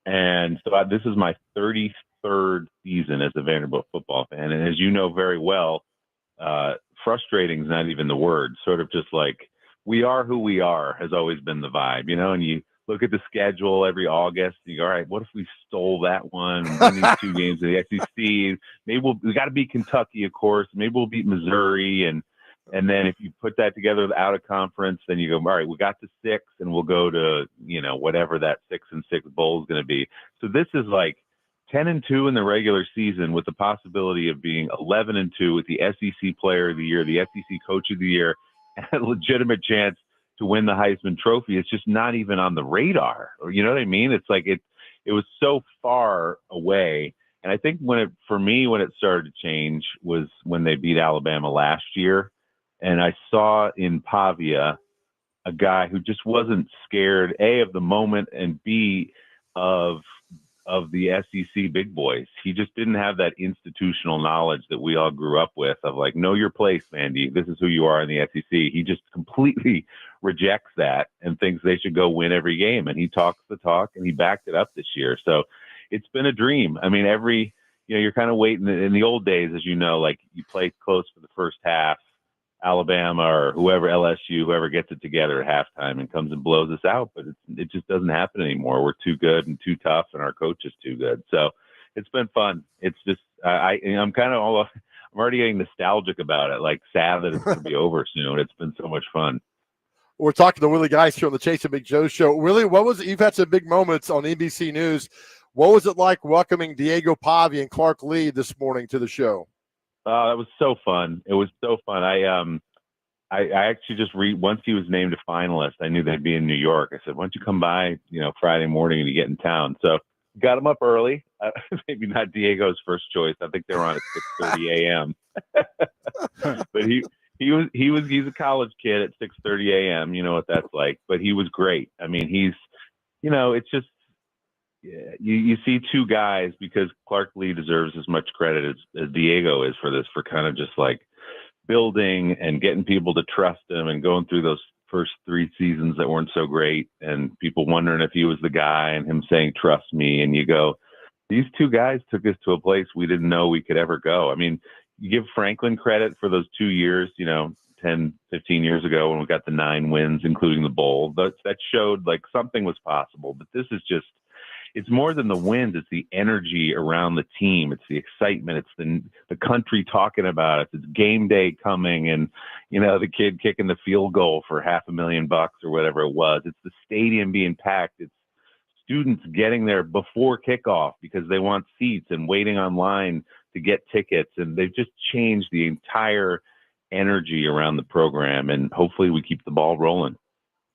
And so this is my 33rd season as a Vanderbilt football fan. And as you know very well, frustrating is not even the word. Sort of just like, we are who we are has always been the vibe, and you look at the schedule every August and you go, all right, what if we stole that one and win these 2 games of the SEC? Maybe we got to beat Kentucky, of course. Maybe we'll beat Missouri. And then if you put that together with out of conference, then you go, all right, we got to 6 and we'll go to, whatever that 6-6 bowl is going to be. So this is like 10-2 in the regular season with the possibility of being 11-2 with the SEC Player of the Year, the SEC Coach of the Year, and a legitimate chance to win the Heisman Trophy. It's just not even on the radar. You know what I mean? It's like it was so far away. And I think when it started to change was when they beat Alabama last year. And I saw in Pavia a guy who just wasn't scared, A, of the moment, and B, of the SEC big boys. He just didn't have that institutional knowledge that we all grew up with of like, know your place, Vandy. This is who you are in the SEC. He just completely rejects that and thinks they should go win every game. And he talks the talk, and he backed it up this year. So it's been a dream. I mean, you're kind of waiting. In the old days, as you know, like you play close for the first half, Alabama or whoever, LSU, whoever gets it together at halftime and comes and blows us out. But it just doesn't happen anymore. We're too good and too tough, and our coach is too good. So it's been fun. It's just I'm already getting nostalgic about it, like sad that it's going to be over soon. It's been so much fun. We're talking to Willie Geist here on the Chasing Big Joe show. Willie, what was it? You've had some big moments on NBC News. What was it like welcoming Diego Pavia and Clark Lee this morning to the show? That was so fun. It was so fun. I actually just once he was named a finalist, I knew they'd be in New York. I said, why don't you come by, Friday morning and you get in town. So got him up early. Maybe not Diego's first choice. I think they were on at 6:30 a.m. But he's a college kid at 6:30 a.m. You know what that's like. But he was great. I mean, he's, it's just, you see 2 guys, because Clark Lee deserves as much credit as Diego is for this, for kind of just like building and getting people to trust him and going through those first 3 seasons that weren't so great and people wondering if he was the guy and him saying, trust me. And you go, these 2 guys took us to a place we didn't know we could ever go. I mean, you give Franklin credit for those 2 years, 10, 15 years ago when we got the 9 wins, including the bowl. That showed like something was possible. But this is just, it's more than the wins. It's the energy around the team. It's the excitement. It's the country talking about it. It's game day coming, and the kid kicking the field goal for $500,000 or whatever it was. It's the stadium being packed. It's students getting there before kickoff because they want seats and waiting online to get tickets. And they've just changed the entire energy around the program. And hopefully we keep the ball rolling.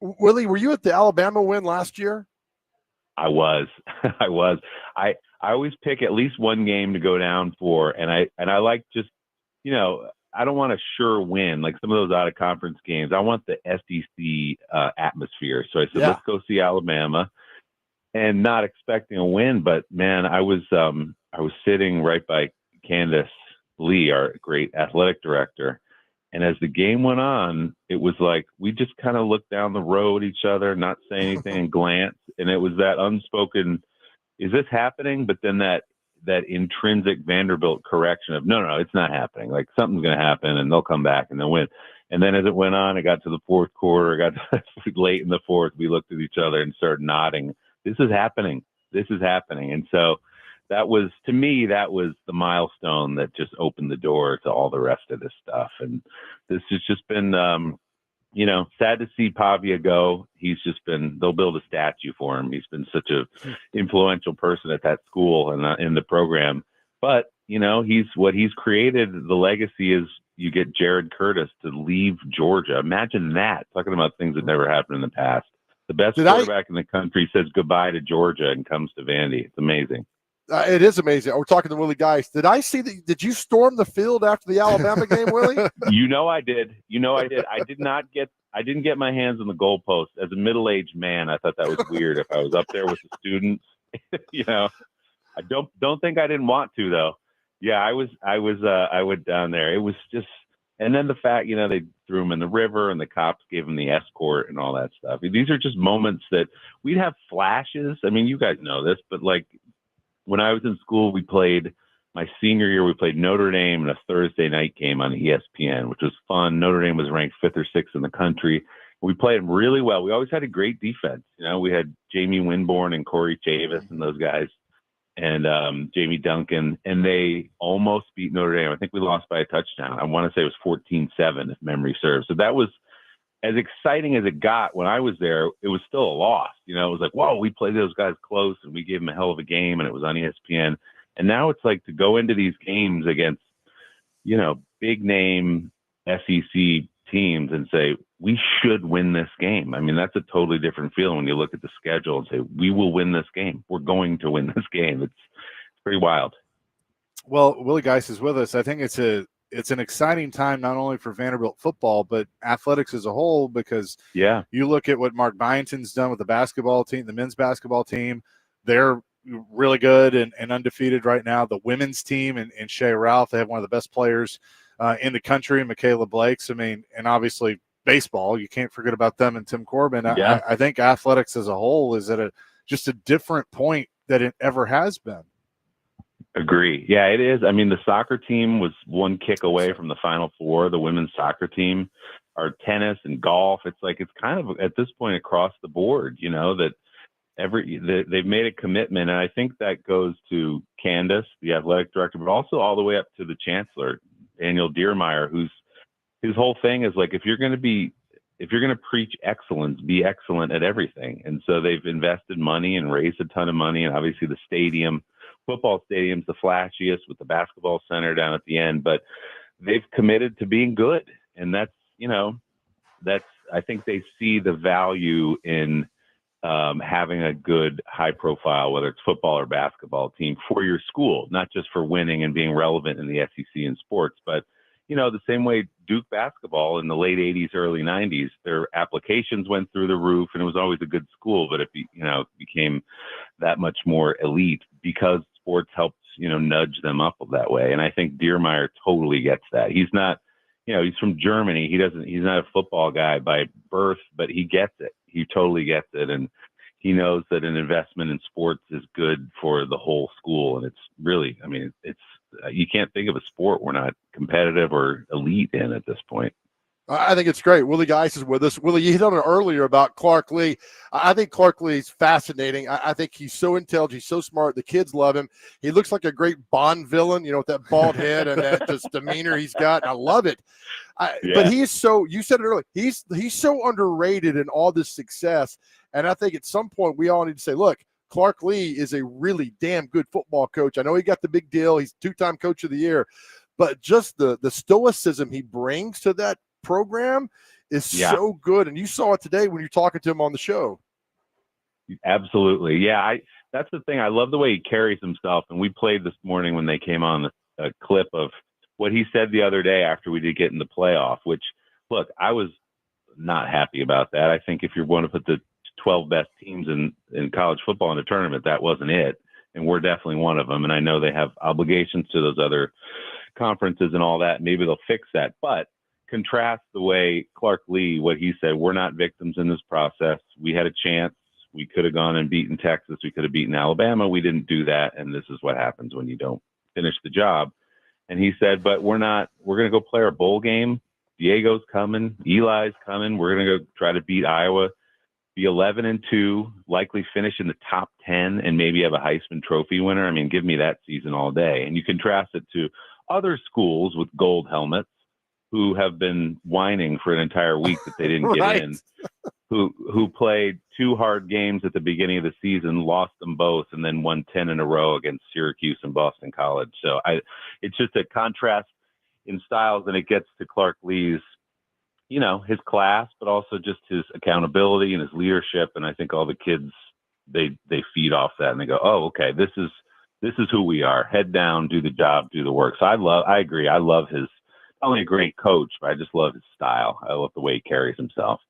Willie, were you at the Alabama win last year? I was. I always pick at least one game to go down for, and I like just, I don't want a sure win like some of those out of conference games. I want the SEC atmosphere. So I said, let's go see Alabama, and not expecting a win, but man, I was sitting right by Candace Lee, our great athletic director, And as the game went on, it was like we just kind of looked down the road at each other, not say anything, and glance. And it was that unspoken, is this happening? But then that intrinsic Vanderbilt correction of, no, it's not happening. Like something's going to happen, and they'll come back and they'll win. And then as it went on, it got to the fourth quarter, it got late in the fourth, we looked at each other and started nodding. This is happening. This is happening. And so that was, to me, that was the milestone that just opened the door to all the rest of this stuff. And this has just been, sad to see Pavia go. He's just been, they'll build a statue for him. He's been such a influential person at that school and in the program. But, he's created, the legacy is you get Jared Curtis to leave Georgia. Imagine that, talking about things that never happened in the past. The best quarterback in the country says goodbye to Georgia and comes to Vandy. It's amazing. It is amazing. We're talking to Willie Geist. Did I see that? Did you storm the field after the Alabama game, Willie? I did. I didn't get my hands on the goalpost. As a middle-aged man, I thought that was weird if I was up there with the students. I don't think I didn't want to, though. Yeah, I went down there. It was just, and then the fact, they threw him in the river and the cops gave him the escort and all that stuff. These are just moments that we'd have flashes. I mean, you guys know this, but like when I was in school, my senior year, we played Notre Dame in a Thursday night game on ESPN, which was fun. Notre Dame was ranked 5th or 6th in the country. We played them really well. We always had a great defense. We had Jamie Winborn and Corey Chavis and those guys, and Jamie Duncan, and they almost beat Notre Dame. I think we lost by a touchdown. I want to say it was 14-7, if memory serves. So that was as exciting as it got. When I was there, it was still a loss. It was like, whoa, we played those guys close, and we gave them a hell of a game, and it was on ESPN. And now it's like to go into these games against, big name SEC teams and say, we should win this game. I mean, that's a totally different feeling when you look at the schedule and say, we will win this game. We're going to win this game. It's pretty wild. Well, Willie Geist is with us. I think it's an exciting time, not only for Vanderbilt football, but athletics as a whole, because you look at what Mark Byington's done with the basketball team, the men's basketball team. They're really good and undefeated right now. The women's team and Shea Ralph, they have one of the best players in the country, Michaela Blakes. I mean, and obviously baseball, you can't forget about them and Tim Corbin. I think athletics as a whole is at just a different point than it ever has been. Agree. Yeah, it is. I mean, the soccer team was one kick away from the Final Four. The women's soccer team, our tennis and golf. It's kind of at this point across the board, that they've made a commitment. And I think that goes to Candace, the athletic director, but also all the way up to the chancellor, Daniel Diermeyer, his whole thing is like, if you're going to preach excellence, be excellent at everything. And so they've invested money and raised a ton of money. And obviously the football stadium's the flashiest with the basketball center down at the end, but they've committed to being good. And that's I think they see the value in having a good high profile, whether it's football or basketball team for your school, not just for winning and being relevant in the SEC in sports, but the same way Duke basketball in the late 80s, early 90s, their applications went through the roof, and it was always a good school, but it became that much more elite because sports helped, nudge them up that way. And I think Diermeyer totally gets that. He's not, he's from Germany. He's not a football guy by birth, but he gets it. He totally gets it. And he knows that an investment in sports is good for the whole school. And it's really, you can't think of a sport we're not competitive or elite in at this point. I think it's great. Willie Geist is with us. Willie, you hit on it earlier about Clark Lee. I think Clark Lee is fascinating. I think he's so intelligent. He's so smart. The kids love him. He looks like a great Bond villain, with that bald head and that just demeanor he's got. I love it. But he is so, you said it earlier, he's so underrated in all this success. And I think at some point we all need to say, look, Clark Lee is a really damn good football coach. I know he got the big deal. He's 2-time coach of the year. But just the stoicism he brings to that program is so good. And you saw it today when you're talking to him on the show. Absolutely. Yeah. That's the thing. I love the way he carries himself. And we played this morning when they came on a clip of what he said the other day after we did get in the playoff, which, look, I was not happy about that. I think if you want to put the 12 best teams in college football in the tournament, that wasn't it. And we're definitely one of them. And I know they have obligations to those other conferences and all that. Maybe they'll fix that. But contrast the way Clark Lee, what he said, we're not victims in this process. We had a chance. We could have gone and beaten Texas. We could have beaten Alabama. We didn't do that. And this is what happens when you don't finish the job. And he said, but we're going to go play our bowl game. Diego's coming. Eli's coming. We're going to go try to beat Iowa, be 11-2, likely finish in the top 10, and maybe have a Heisman Trophy winner. I mean, give me that season all day. And you contrast it to other schools with gold helmets who have been whining for an entire week that they didn't get in, who played 2 hard games at the beginning of the season, lost them both, and then won 10 in a row against Syracuse and Boston College. So it's just a contrast in styles, and it gets to Clark Lee's, his class, but also just his accountability and his leadership. And I think all the kids, they feed off that, and they go, oh, okay, this is who we are. Head down, do the job, do the work. So I agree. I love his, not only a great coach, but I just love his style. I love the way he carries himself.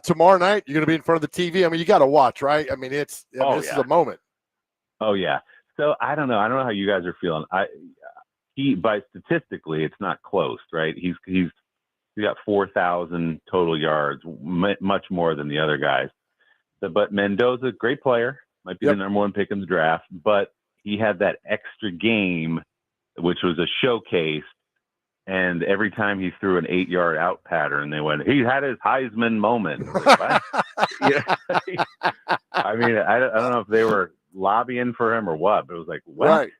Tomorrow night, you're going to be in front of the TV. I mean, you got to watch, right? I mean, this is a moment. Oh yeah. So I don't know how you guys are feeling. By statistically, it's not close, right? He's got 4,000 total yards, much more than the other guys. But Mendoza, great player, might be the number 1 pick in the draft, but he had that extra game, which was a showcase. And every time he threw an 8-yard out pattern, they went, he had his Heisman moment. Like, I mean, I don't know if they were lobbying for him or what, but it was like, what? Right.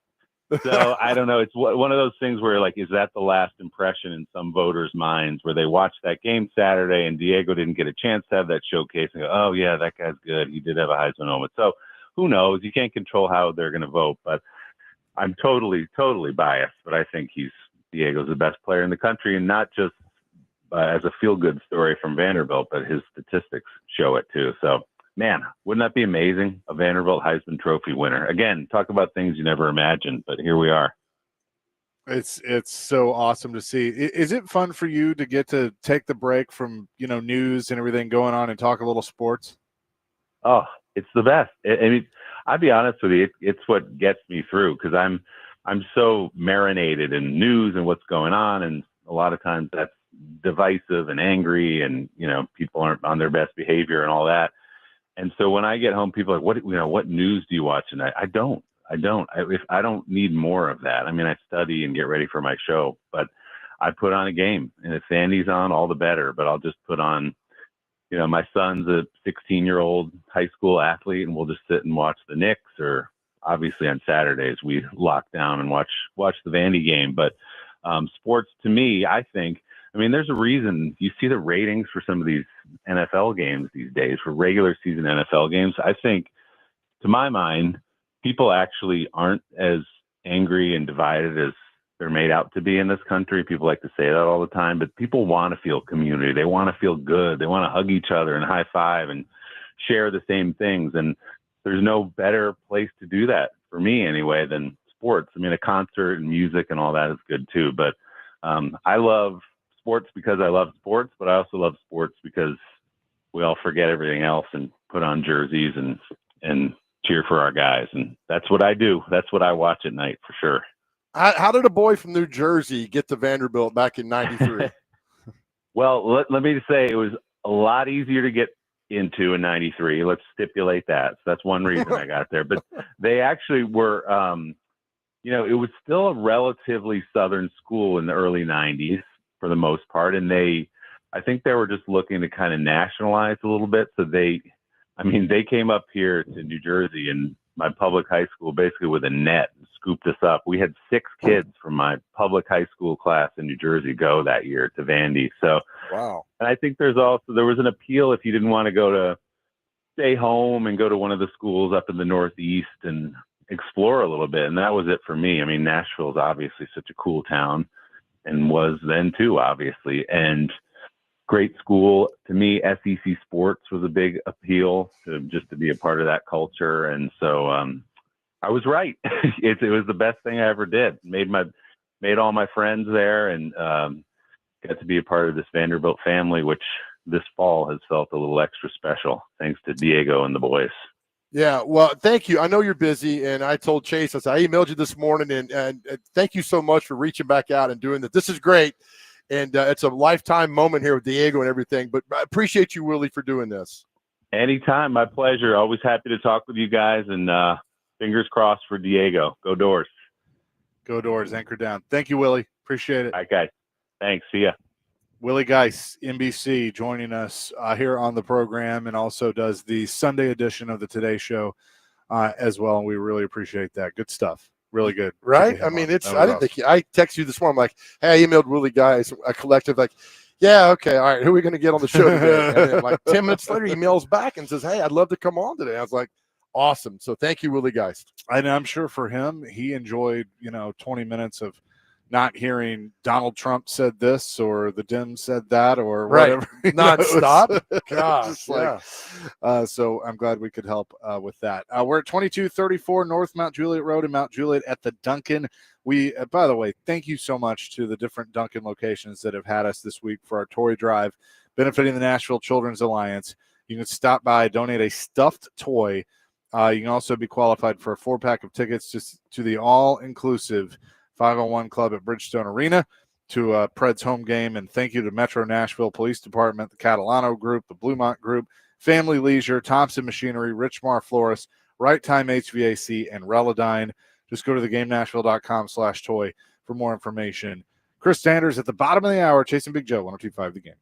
So I don't know. It's one of those things where, like, is that the last impression in some voters' minds where they watched that game Saturday and Diego didn't get a chance to have that showcase and go, oh, yeah, that guy's good. He did have a Heisman moment. So who knows? You can't control how they're going to vote, but I'm totally, totally biased. But I think Diego's the best player in the country, and not just as a feel-good story from Vanderbilt, but his statistics show it too. So, man, wouldn't that be amazing? A Vanderbilt Heisman Trophy winner. Again, talk about things you never imagined, but here we are. It's so awesome to see. Is it fun for you to get to take the break from, news and everything going on and talk a little sports? Oh, it's the best. I mean, I'll be honest with you. It's what gets me through, because I'm so marinated in news and what's going on. And a lot of times that's divisive and angry, and, people aren't on their best behavior and all that. And so when I get home, people are like, what news do you watch tonight? I don't need more of that. I mean, I study and get ready for my show, but I put on a game, and if Sandy's on, all the better. But I'll just put on, my son's a 16-year-old high school athlete, and we'll just sit and watch the Knicks, or obviously on Saturdays we lock down and watch the Vandy game. But sports, to me, I think, there's a reason you see the ratings for some of these NFL games these days, for regular season NFL games. I think, to my mind, people actually aren't as angry and divided as they're made out to be in this country. People like to say that all the time, but people want to feel community. They want to feel good. They want to hug each other and high five and share the same things. And there's no better place to do that, for me anyway, than sports. A concert and music and all that is good too. But I love sports because I love sports, but I also love sports because we all forget everything else and put on jerseys and cheer for our guys. And that's what I do. That's what I watch at night, for sure. How did a boy from New Jersey get to Vanderbilt back in '93? Well, let me just say, it was a lot easier to get into in '93. Let's stipulate that. So that's one reason I got there. But they actually were, it was still a relatively Southern school in the early '90s for the most part. And I think they were just looking to kind of nationalize a little bit. So they came up here to New Jersey, and my public high school basically with a net and scooped us up. We had 6 kids from my public high school class in New Jersey go that year to Vandy. So, wow. And I think there was an appeal if you didn't want to stay home and go to one of the schools up in the Northeast and explore a little bit. And that was it for me. Nashville is obviously such a cool town, and was then too, obviously. And great school. To me, SEC sports was a big appeal, to be a part of that culture. And so I was right. It was the best thing I ever did. Made all my friends there, and got to be a part of this Vanderbilt family, which this fall has felt a little extra special, thanks to Diego and the boys. Yeah, well, thank you. I know you're busy, and I told Chase, I emailed you this morning, and thank you so much for reaching back out and doing that. This is great. And it's a lifetime moment here with Diego and everything. But I appreciate you, Willie, for doing this. Anytime, my pleasure. Always happy to talk with you guys, and fingers crossed for Diego. Go Doors. Go Doors, anchor down. Thank you, Willie. Appreciate it. All right, guys. Thanks. See ya. Willie Geist, NBC, joining us here on the program, and also does the Sunday edition of the Today Show as well. And we really appreciate that. Good stuff. Really good. Right? I mean, I didn't think I texted you this morning. I'm like, hey, I emailed Willie Geist, a collective, like, yeah, okay, all right, who are we going to get on the show today? And then, like 10 minutes later, he emails back and says, hey, I'd love to come on today. I was like, awesome. So thank you, Willie Geist. And I'm sure for him, he enjoyed, 20 minutes of not hearing Donald Trump said this or the Dems said that or whatever. Nonstop. Gosh, so I'm glad we could help with that. We're at 2234 North Mount Juliet Road in Mount Juliet at the Duncan. We, by the way, thank you so much to the different Duncan locations that have had us this week for our toy drive benefiting the Nashville Children's Alliance. You can stop by, donate a stuffed toy. You can also be qualified for a 4-pack of tickets just to the all-inclusive 501 Club at Bridgestone Arena, to Pred's home game. And thank you to Metro Nashville Police Department, the Catalano Group, the Bluemont Group, Family Leisure, Thompson Machinery, Richmar Florist, Right Time HVAC, and Relodyne. Just go to theGameNashville.com/toy for more information. Chris Sanders at the bottom of the hour, chasing Big Joe, 102.5 The Game.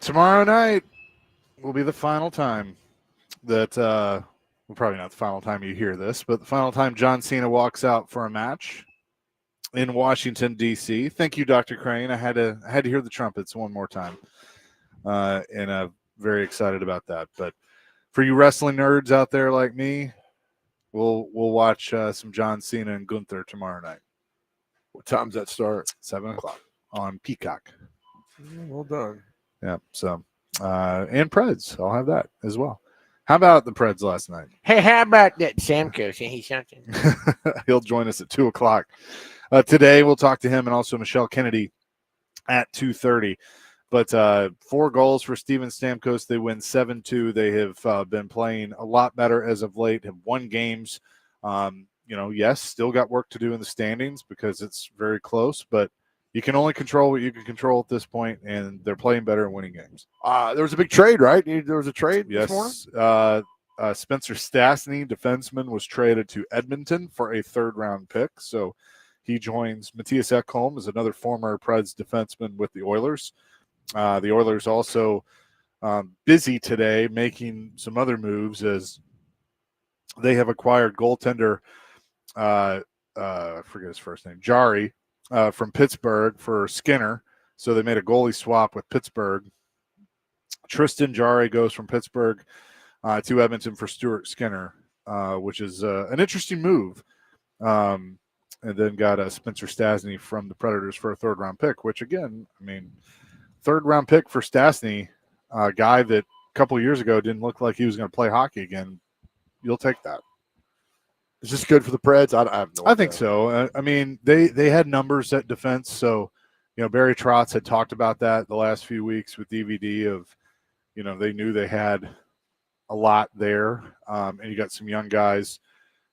Tomorrow night will be the final time that, well, probably not the final time you hear this, but the final time John Cena walks out for a match in Washington, D.C. Thank you, Dr. Crane. I had to hear the trumpets one more time. And I'm very excited about that. But for you wrestling nerds out there like me, we'll watch some John Cena and Gunther tomorrow night. What time's that start? 7:00 on Peacock. Well done. Yeah. So, and Preds, I'll have that as well. How about the Preds last night? Hey, how about that Stamkos? He's something. He'll join us at 2:00 today. We'll talk to him and also Michelle Kennedy at 2:30. But 4 goals for Steven Stamkos. They win 7-2. They have been playing a lot better as of late. Have won games. Yes, still got work to do in the standings because it's very close, but you can only control what you can control at this point, and they're playing better and winning games. There was a big trade, right? There was a trade this morning? Yes. Spencer Stastny, defenseman, was traded to Edmonton for a 3rd-round pick. So he joins Matthias Ekholm as another former Preds defenseman with the Oilers. The Oilers also busy today making some other moves as they have acquired goaltender, I forget his first name, Jari, from Pittsburgh for Skinner. So they made a goalie swap with Pittsburgh. Tristan Jari goes from Pittsburgh to Edmonton for Stuart Skinner, which is an interesting move. And then got Spencer Stastny from the Predators for a 3rd-round pick, which, again, I mean, 3rd-round pick for Stastny, a guy that a couple of years ago didn't look like he was going to play hockey again. You'll take that. Is this good for the Preds? I have no idea. I think so. I mean, they had numbers at defense. So, Barry Trotz had talked about that the last few weeks with DVD of, they knew they had a lot there. And you got some young guys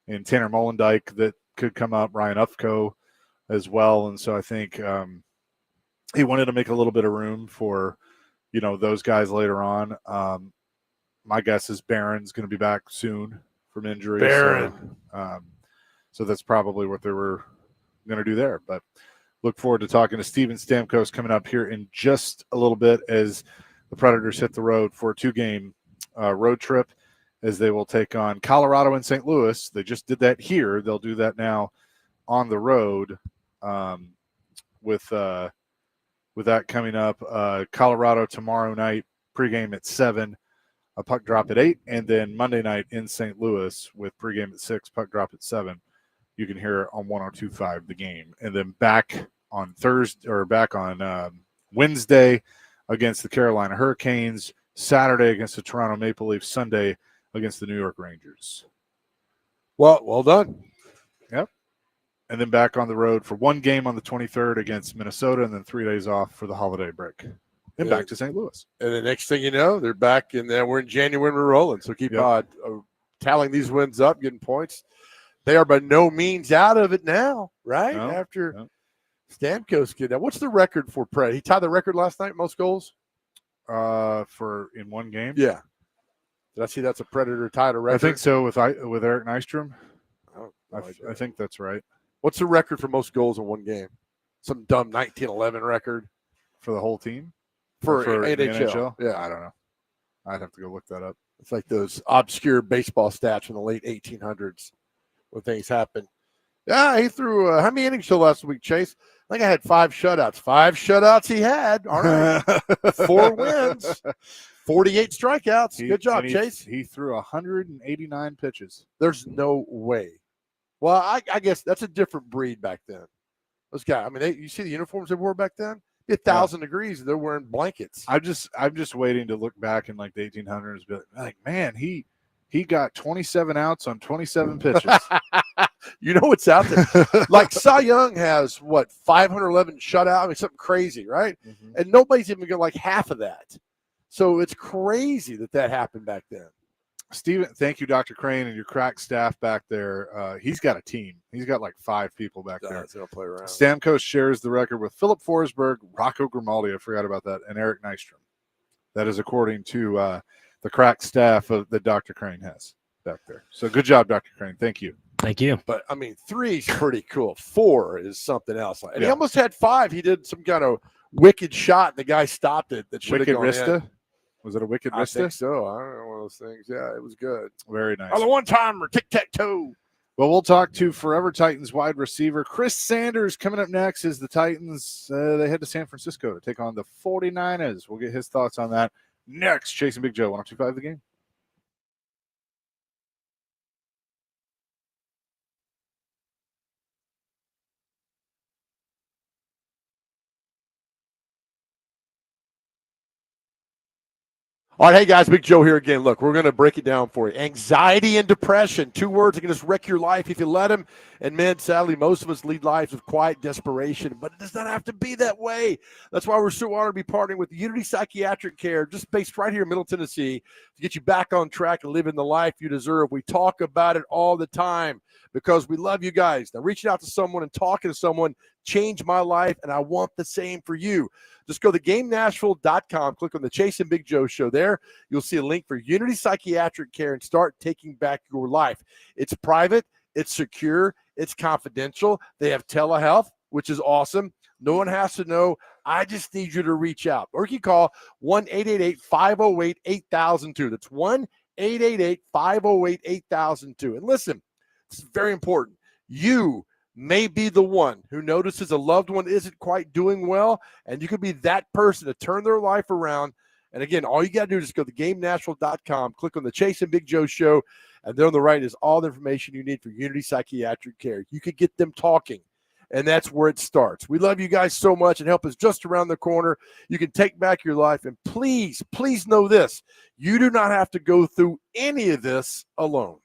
in Tanner Molendyke that could come up, Ryan Ufko as well. And so I think he wanted to make a little bit of room for, those guys later on. My guess is Barron's going to be back soon from injury. Barron. So that's probably what they were going to do there. But look forward to talking to Steven Stamkos coming up here in just a little bit as the Predators hit the road for a 2-game road trip as they will take on Colorado and St. Louis. They just did that here. They'll do that now on the road with that coming up. Colorado tomorrow night, pregame at 7. A puck drop at 8, and then Monday night in St. Louis with pregame at 6, puck drop at 7. You can hear on 102.5 the game, and then back on Wednesday against the Carolina Hurricanes, Saturday against the Toronto Maple Leafs, Sunday against the New York Rangers. Well done. Yep. And then back on the road for 1 game on the 23rd against Minnesota, and then 3 days off for the holiday break. And back to St. Louis. And the next thing you know, they're back, and then we're in January, we're rolling. So keep tallying these wins up, getting points. They are by no means out of it now, right? No, After Stamkos get that. What's the record for Pred? He tied the record last night, most goals? For in 1 game? Yeah. Did I see that's a Predator tied a record? I think so with Eric Nystrom. Oh, I think that's right. What's the record for most goals in 1 game? Some dumb 1911 record For the whole team? for the NHL. Yeah, I don't know. I'd have to go look that up. it's like those obscure baseball stats from the late 1800s when things happen. Yeah, he threw how many innings till last week, Chase? I think I had 5 shutouts. 5 shutouts he had. All right. 4 wins, 48 strikeouts. Good job, Chase. He threw 189 pitches. There's no way. Well, I guess that's a different breed back then. Those guys, I mean, you see the uniforms they wore back then? 1,000 degrees, they're wearing blankets. I'm just waiting to look back in like the 1800s, but like, man, he got 27 outs on 27 pitches. You know what's out there? Like Cy Young has 511 shutout. I mean, something crazy, right? Mm-hmm. And nobody's even got like half of that. So it's crazy that happened back then. Steven, thank you, Dr. Crane, and your crack staff back there. He's got a team. He's got like 5 people back there. They don't play around. Stamkos shares the record with Philip Forsberg, Rocco Grimaldi, I forgot about that, and Eric Nystrom. That is according to the crack staff that Dr. Crane has back there. So good job, Dr. Crane. Thank you. Thank you. But, I mean, 3's pretty cool. 4 is something else. And he almost had 5. He did some kind of wicked shot. The guy stopped it. That should have Wicked gone in. Rista? Was it a Wicked I Rista? think so. I don't know, one of those things. Yeah, it was good. Very nice. Oh, the one-timer, tic-tac-toe. Well, we'll talk to Forever Titans wide receiver Chris Sanders coming up next as the Titans, they head to San Francisco to take on the 49ers. We'll get his thoughts on that next. Chasing Big Joe, 102.5 The Game. All right, hey guys, Big Joe here again. Look, we're going to break it down for you. Anxiety and depression, 2 words that can just wreck your life if you let them. And men, sadly, most of us lead lives of quiet desperation, but it does not have to be that way. That's why we're so honored to be partnering with Unity Psychiatric Care, just based right here in Middle Tennessee, to get you back on track and living the life you deserve. We talk about it all the time because we love you guys. Now, reaching out to someone and talking to someone changed my life, and I want the same for you. Just go to GameNashville.com, click on the Chase and Big Joe show there. You'll see a link for Unity Psychiatric Care and start taking back your life. It's private, it's secure, it's confidential. They have telehealth, which is awesome. No one has to know. I just need you to reach out. Or you can call 1-888-508-8002. That's 1-888-508-8002. And listen, this is very important. You may be the one who notices a loved one isn't quite doing well, and you could be that person to turn their life around. And again, all you got to do is just go to GameNashville.com, click on the Chase and Big Joe show, and there on the right is all the information you need for Unity Psychiatric Care. You could get them talking, and that's where it starts. We love you guys so much, and help is just around the corner. You can take back your life, and please, please know this. You do not have to go through any of this alone.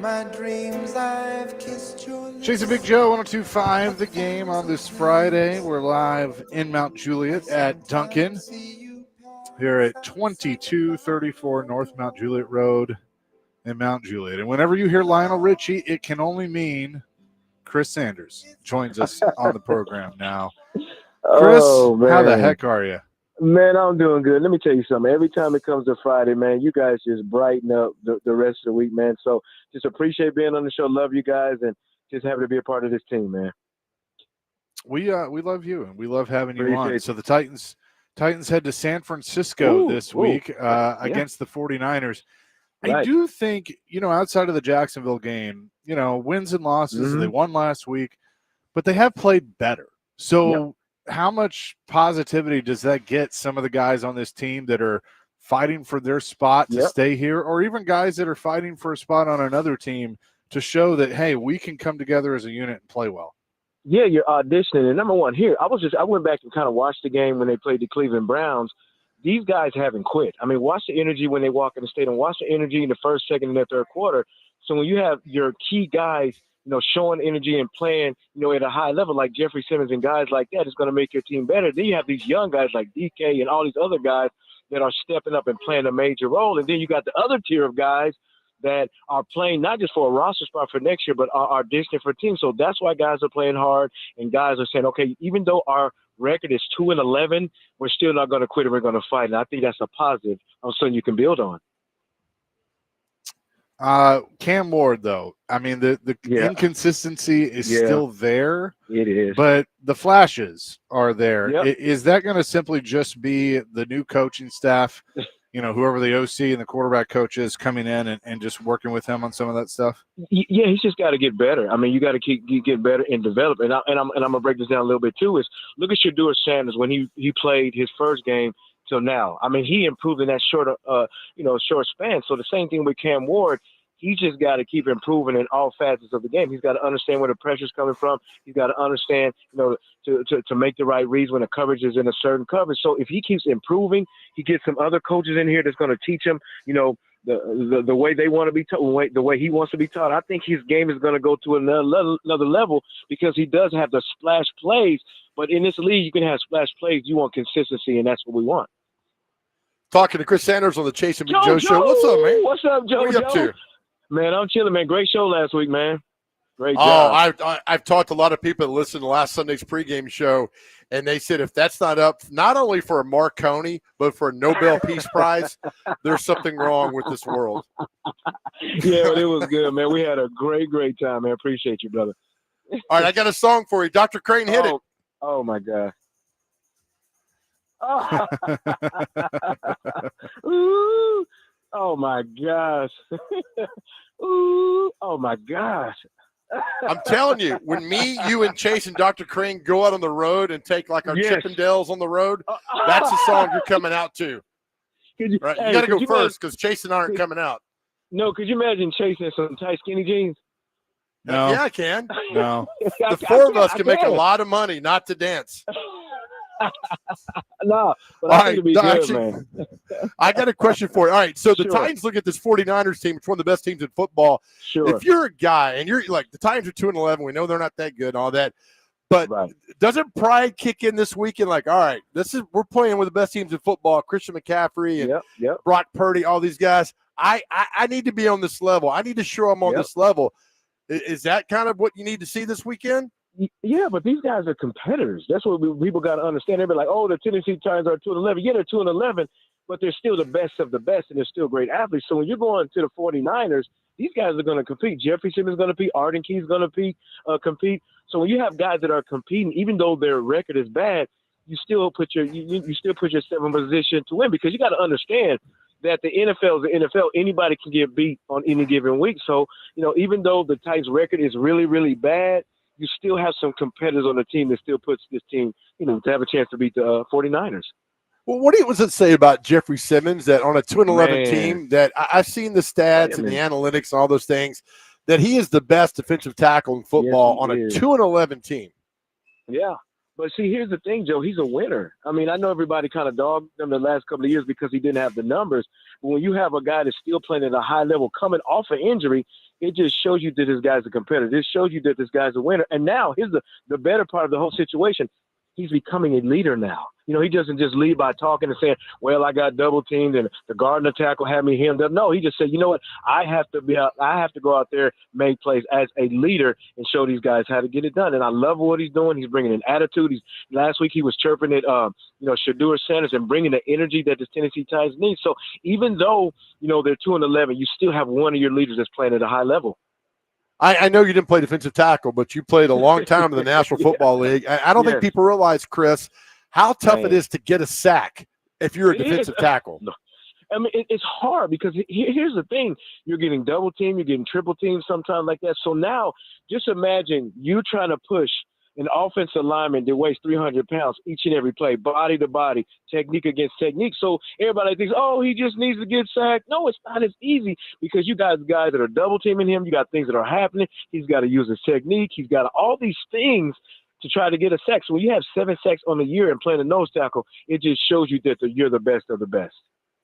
my dreams I've kissed your lips. Chasing Big Joe, 102.5 The Game on this Friday. We're live in Mount Juliet at Duncan here at 2234 North Mount Juliet Road in Mount Juliet. And whenever you hear Lionel Richie, it can only mean Chris Sanders joins us on the program now. Chris, how the heck are you? Man, I'm doing good. Let me tell you something. Every time it comes to Friday, man, you guys just brighten up the rest of the week, man. So just appreciate being on the show. Love you guys, and just happy to be a part of this team, man. We love you, and we love having you Appreciate on. So the Titans head to San Francisco this week against the 49ers. Right. I do think, outside of the Jacksonville game, wins and losses, they won last week, but they have played better. So how much positivity does that get some of the guys on this team that are fighting for their spot to stay here, or even guys that are fighting for a spot on another team to show that, hey, we can come together as a unit and play well? Yeah, you're auditioning. And number one, here, I went back and kind of watched the game when they played the Cleveland Browns. These guys haven't quit. I mean, watch the energy when they walk in the stadium. Watch the energy in the first, second, and the third quarter. So when you have your key guys, showing energy and playing, at a high level like Jeffrey Simmons and guys like that, it's going to make your team better. Then you have these young guys like DK and all these other guys that are stepping up and playing a major role. And then you got the other tier of guys that are playing not just for a roster spot for next year, but are auditioning for teams. So that's why guys are playing hard, and guys are saying, okay, even though our record is 2-11, we're still not going to quit and we're going to fight. And I think that's a positive. Something you can build on. Cam Ward, though, I mean, the inconsistency is still there. It is. But the flashes are there. Yep. Is that going to simply just be the new coaching staff, whoever the OC and the quarterback coach is coming in and just working with him on some of that stuff? Yeah, he's just got to get better. I mean, you got to get better and develop. And I'm going to break this down a little bit, too, is look at Shedeur Sanders when he played his first game till now. I mean, he improved in that short span. So the same thing with Cam Ward. He's just got to keep improving in all facets of the game. He's got to understand where the pressure's coming from. He's got to understand, to make the right reads when the coverage is in a certain coverage. So if he keeps improving, he gets some other coaches in here that's going to teach him, the way they want to be taught, the way he wants to be taught. I think his game is going to go to another level because he does have the splash plays. But in this league, you can have splash plays. You want consistency, and that's what we want. Talking to Chris Sanders on the Chase and Joe Show. What's up, man? What's up, Joe? What are you up to? Man, I'm chilling, man. Great show last week, man. Great job. I've talked to a lot of people that listened to last Sunday's pregame show, and they said if that's not up, not only for a Marconi, but for a Nobel Peace Prize, there's something wrong with this world. Yeah, it was good, man. We had a great time, man. Appreciate you, brother. All right, I got a song for you. Dr. Crane, hit it. Oh, my God. Ooh. Oh, my gosh. Ooh, oh, my gosh. I'm telling you, when me, you, and Chase and Dr. Crane go out on the road and take like our Chippendales on the road, that's the song you're coming out to. Right? You got to go first because Chase and I aren't coming out. No, could you imagine chasing some tight, skinny jeans? No. Yeah, I can. No. The four of us can make a lot of money not to dance. No, but I think it'll be good, man. I got a question for you. All right, so the Titans look at this 49ers team. It's one of the best teams in football. Sure. If you're a guy and you're like, the Titans are 2-11, we know they're not that good and all that, but doesn't pride kick in this weekend? Like, all right, we're playing with the best teams in football. Christian McCaffrey and Brock Purdy, all these guys. I need to be on this level. I need to show I'm on this level. Is that kind of what you need to see this weekend? Yeah, but these guys are competitors. That's what people got to understand. They're like, oh, the Tennessee Titans are 2-11. Yeah, they're 2-11, but they're still the best of the best, and they're still great athletes. So when you're going to the 49ers, these guys are going to compete. Jeffrey Simmons is going to compete. Arden Key's going to compete. So when you have guys that are competing, even though their record is bad, you still put yourself in position to win because you got to understand that the NFL is the NFL. Anybody can get beat on any given week. So, even though the Titans' record is really, really bad, you still have some competitors on the team that still puts this team, to have a chance to beat the 49ers. Well, what does it say about Jeffrey Simmons that on a 2-11 team that I've seen the stats and the analytics and all those things, that he is the best defensive tackle in football on a 2-11 team? Yeah. But see, here's the thing, Joe. He's a winner. I mean, I know everybody kind of dogged him the last couple of years because he didn't have the numbers. But when you have a guy that's still playing at a high level coming off an injury, it just shows you that this guy's a competitor. It shows you that this guy's a winner. And now here's the better part of the whole situation. He's becoming a leader now. You know, he doesn't just lead by talking and saying, well, I got double teamed and the Gardner tackle had me hemmed up. No, he just said, you know what? I have to go out there, make plays as a leader and show these guys how to get it done. And I love what he's doing. He's bringing an attitude. Last week he was chirping at, Shedeur Sanders and bringing the energy that the Tennessee Titans need. So even though, they're 2-11, you still have one of your leaders that's playing at a high level. I know you didn't play defensive tackle, but you played a long time in the National Football League. I don't think people realize, Chris, how tough it is to get a sack if you're a defensive tackle. No. I mean, it's hard because here's the thing. You're getting double teamed, you're getting triple teamed sometimes like that. So now just imagine you trying to push an offensive lineman that weighs 300 pounds each and every play, body to body, technique against technique. So everybody thinks, oh, he just needs to get sacked. No, it's not as easy because you got guys that are double teaming him. You got things that are happening. He's got to use his technique. He's got all these things to try to get a sack. So when you have 7 sacks on the year and playing a nose tackle, it just shows you that you're the best of the best.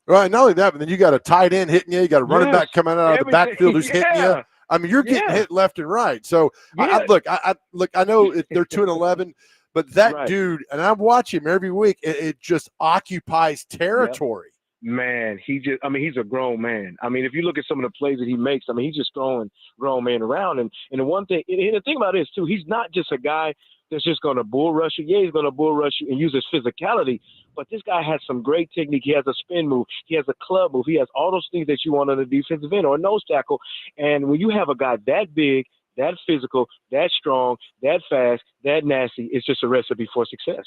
Right, not only that, but then you got a tight end hitting you. You got a running back coming out of the backfield who's hitting you. I mean, you're getting hit left and right. So, I know they're 2-11, but that dude, and I watch him every week, it just occupies territory. Man, he's a grown man. I mean, if you look at some of the plays that he makes, I mean, he's just throwing grown men around. And the one thing, and the thing about this, too, he's not just a guy that's just going to bull rush you. Yeah, he's going to bull rush you and use his physicality. But this guy has some great technique. He has a spin move. He has a club move. He has all those things that you want on a defensive end or a nose tackle. And when you have a guy that big, that physical, that strong, that fast, that nasty, it's just a recipe for success.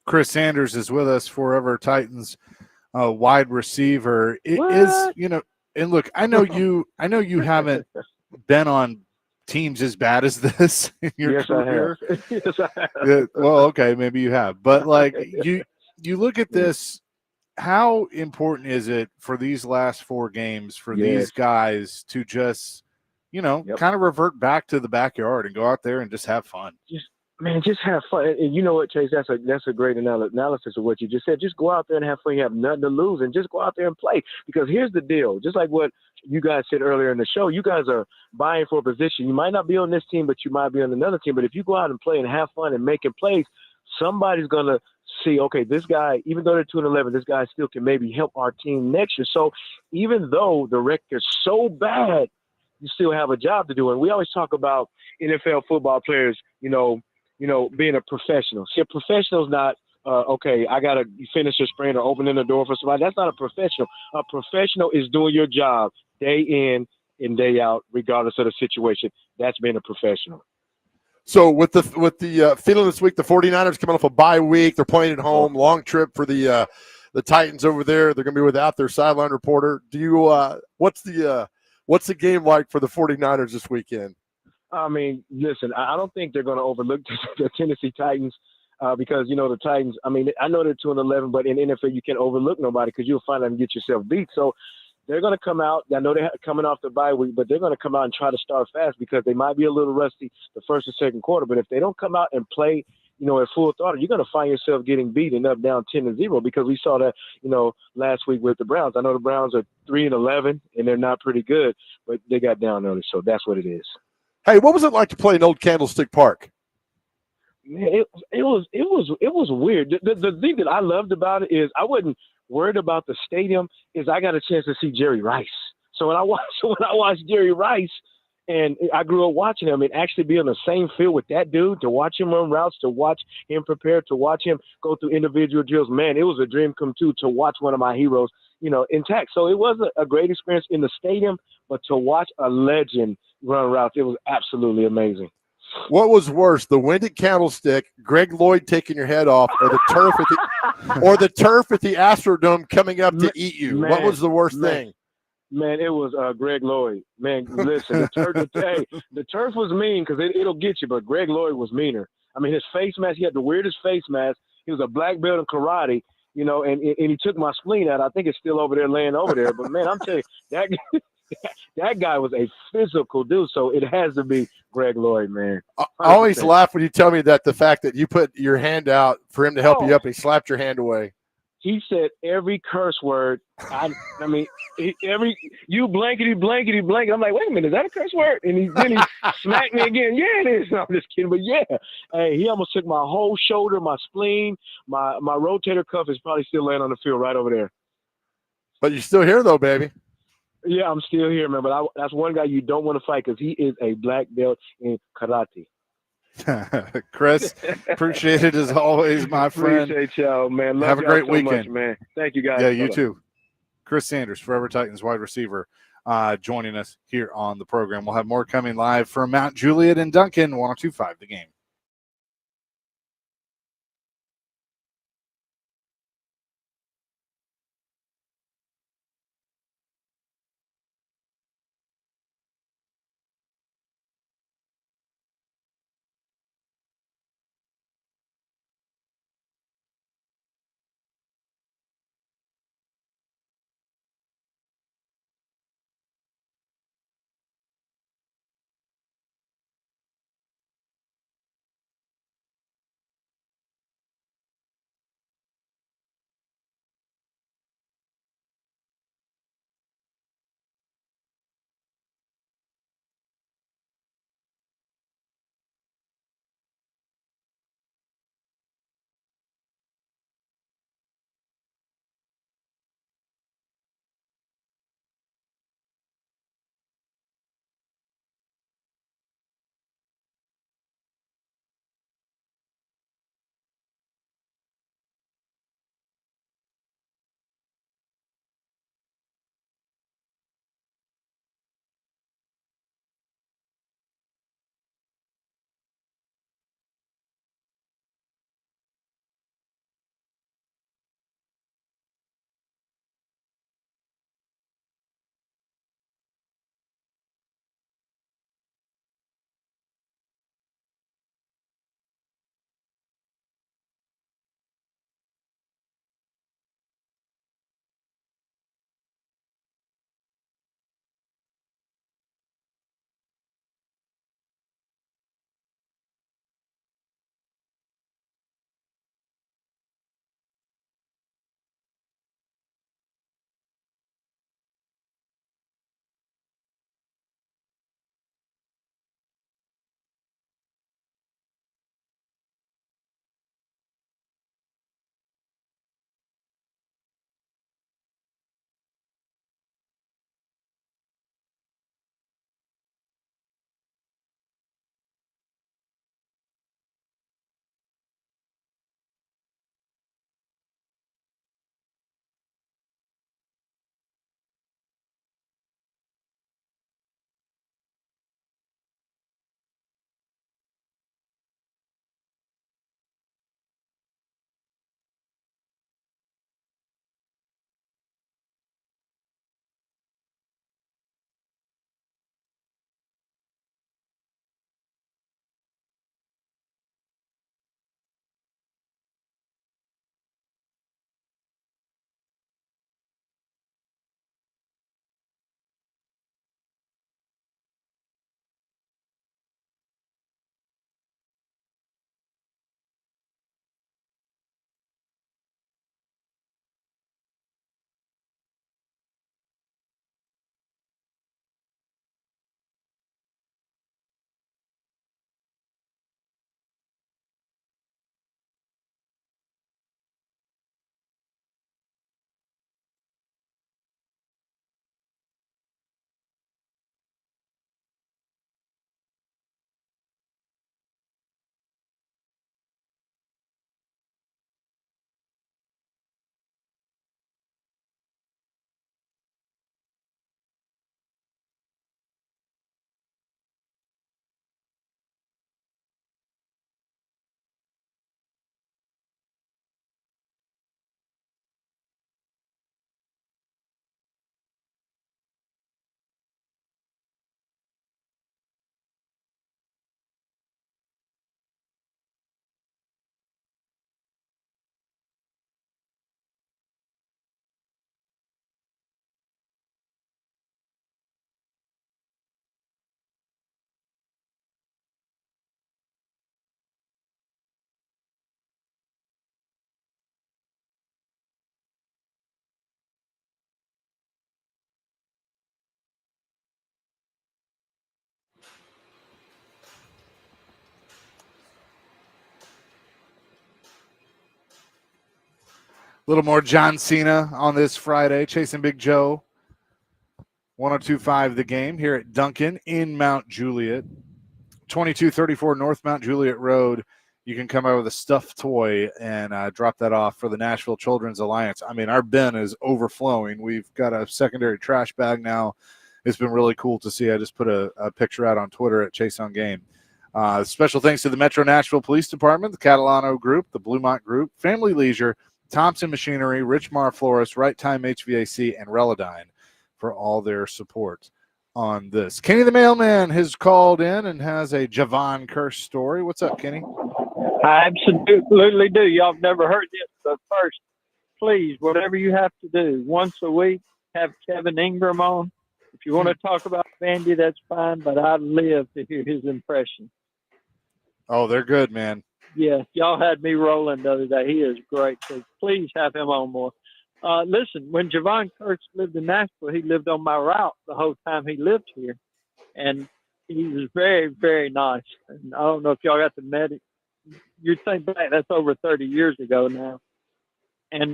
Chris Sanders is with us, Forever Titans wide receiver. It is, and look, I know you haven't been on teams as bad as this in your career. Yes, I have. Well, okay, maybe you have, but like you look at this, how important is it for these last 4 games for these guys to just, kind of revert back to the backyard and go out there and just have fun? Just have fun. And you know what, Chase? That's a great analysis of what you just said. Just go out there and have fun. You have nothing to lose, and just go out there and play. Because here's the deal. Just like what you guys said earlier in the show, you guys are vying for a position. You might not be on this team, but you might be on another team. But if you go out and play and have fun and making plays, somebody's going to see, okay, this guy, even though they're 2-11, this guy still can maybe help our team next year. So even though the record's so bad, you still have a job to do. And we always talk about NFL football players, being a professional. See, a professional's not, okay, I got to finish a sprint or opening the door for somebody. That's not a professional. A professional is doing your job day in and day out, regardless of the situation. That's being a professional. So with the feeling this week, the 49ers coming off a bye week, they're playing at home, long trip for the Titans over there. They're going to be without their sideline reporter. Do you what's the game like for the 49ers this weekend? I mean, listen, I don't think they're going to overlook the Tennessee Titans because, the Titans, I mean, I know they're 2-11, but in NFL you can't overlook nobody because you'll find out and get yourself beat. So they're going to come out. I know they're coming off the bye week, but they're going to come out and try to start fast because they might be a little rusty the first or second quarter. But if they don't come out and play, at full throttle, you're going to find yourself getting beaten up down 10-0 because we saw that, last week with the Browns. I know the Browns are 3-11 and they're not pretty good, but they got down early. So that's what it is. Hey, what was it like to play in Old Candlestick Park? Man, it was weird. The thing that I loved about it is I wasn't worried about the stadium. Is I got a chance to see Jerry Rice. So when I watched Jerry Rice, and I grew up watching him, and actually be on the same field with that dude, to watch him run routes, to watch him prepare, to watch him go through individual drills, man, it was a dream come true to watch one of my heroes, intact. So it was a great experience in the stadium, but to watch a legend run routes, it was absolutely amazing. What was worse, the wind at Candlestick, Greg Lloyd taking your head off, or the turf at the Astrodome coming up to eat you? Man, what was the worst thing? Man, it was Greg Lloyd. Man, listen, the turf was mean because it'll get you, but Greg Lloyd was meaner. I mean, his face mask, he had the weirdest face mask. He was a black belt in karate, and he took my spleen out. I think it's still over there laying over there. But, man, I'm telling you, That guy was a physical dude, so it has to be Greg Lloyd, man. I always 100%. laugh when you tell me that the fact that you put your hand out for him to help you Oh. up and he slapped your hand away. He said every curse word. I mean, every you blankety blankety blanket. I'm like, wait a minute, is that a curse word? And then he smacked me again. Yeah, it is. No, I'm just kidding, but yeah, hey, he almost took my whole shoulder, my spleen, my rotator cuff is probably still laying on the field right over there. But you're still here though, baby. Yeah, I'm still here, man. But that's one guy you don't want to fight because he is a black belt in karate. Chris, appreciate it as always, my friend. Appreciate y'all, man. Love Have a y'all great so weekend, much, man. Thank you, guys. Yeah, you Bye-bye. too. Chris Sanders, Forever Titans wide receiver, joining us here on the program. We'll have more coming live from Mount Juliet and Duncan, 102.5 The Game. little more John Cena on this Friday, chasing Big Joe. 102.5 The Game here at Duncan in Mount Juliet. 2234 North Mount Juliet Road. You can come out with a stuffed toy and drop that off for the Nashville Children's Alliance. I mean, our bin is overflowing. We've got a secondary trash bag now. It's been really cool to see. I just put a picture out on Twitter at Chase on Game. Special thanks to the Metro Nashville Police Department, the Catalano Group, the Bluemont Group, Family Leisure, Thompson Machinery, Richmar Florist, Right Time HVAC, and Relodyne for all their support on this. Kenny the Mailman has called in and has a Javon Curse story. What's up, Kenny? I absolutely do. Y'all have never heard this, but first, please, whatever you have to do, once a week, have Kevin Ingram on. If you want to talk about Vandy, that's fine, but I'd live to hear his impression. Oh, they're good, man. Yeah, y'all had me rolling the other day. He is great, so please have him on more. Listen, when Javon Kurtz lived in Nashville, he lived on my route the whole time he lived here, and he was very, very nice. And I don't know if y'all got to meet him. You'd think back, that's over 30 years ago now. And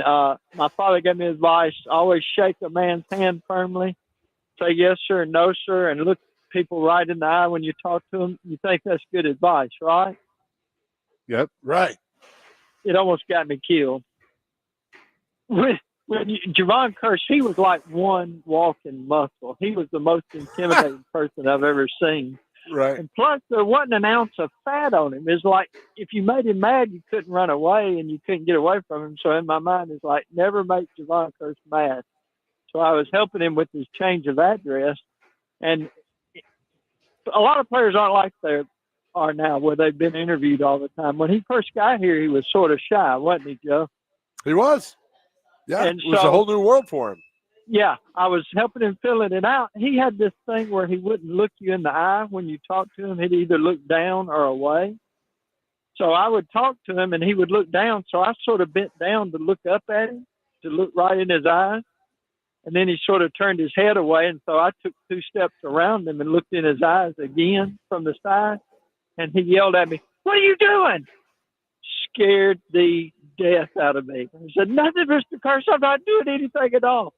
my father gave me advice, always shake a man's hand firmly, say yes, sir, and no, sir, and look people right in the eye when you talk to them. You think that's good advice, right? Yep. Right. It almost got me killed. Javon Curse, he was like one walking muscle. He was the most intimidating person I've ever seen. Right. And plus, there wasn't an ounce of fat on him. It's like if you made him mad, you couldn't run away and you couldn't get away from him. So in my mind, it's like never make Javon Curse mad. So I was helping him with his change of address. And a lot of players aren't like they are now, where they've been interviewed all the time. When he first got here, he was sort of shy, wasn't he, Joe? He was. Yeah, and it was a whole new world for him. Yeah, I was helping him filling it out. He had this thing where he wouldn't look you in the eye when you talked to him. He'd either look down or away. So I would talk to him, and he would look down. So I sort of bent down to look up at him, to look right in his eyes. And then he sort of turned his head away, and so I took 2 steps around him and looked in his eyes again from the side. And he yelled at me, "What are you doing?" Scared the death out of me. I said, "Nothing, Mr. Curse. I'm not doing anything at all."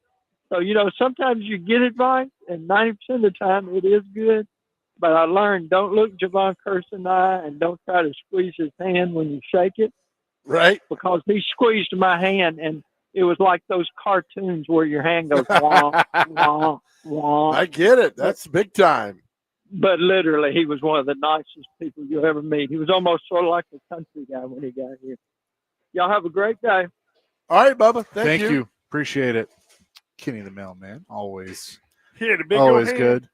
So, sometimes you get advice, and 90% of the time it is good. But I learned, don't look Javon Curse in the eye and don't try to squeeze his hand when you shake it. Right. Because he squeezed my hand, and it was like those cartoons where your hand goes, wah, wah, wah. I get it. That's big time. But literally, he was one of the nicest people you'll ever meet. He was almost sort of like a country guy when he got here. Y'all have a great day. All right, Bubba. Thank you. Appreciate it. Kenny the Mailman, always big always good.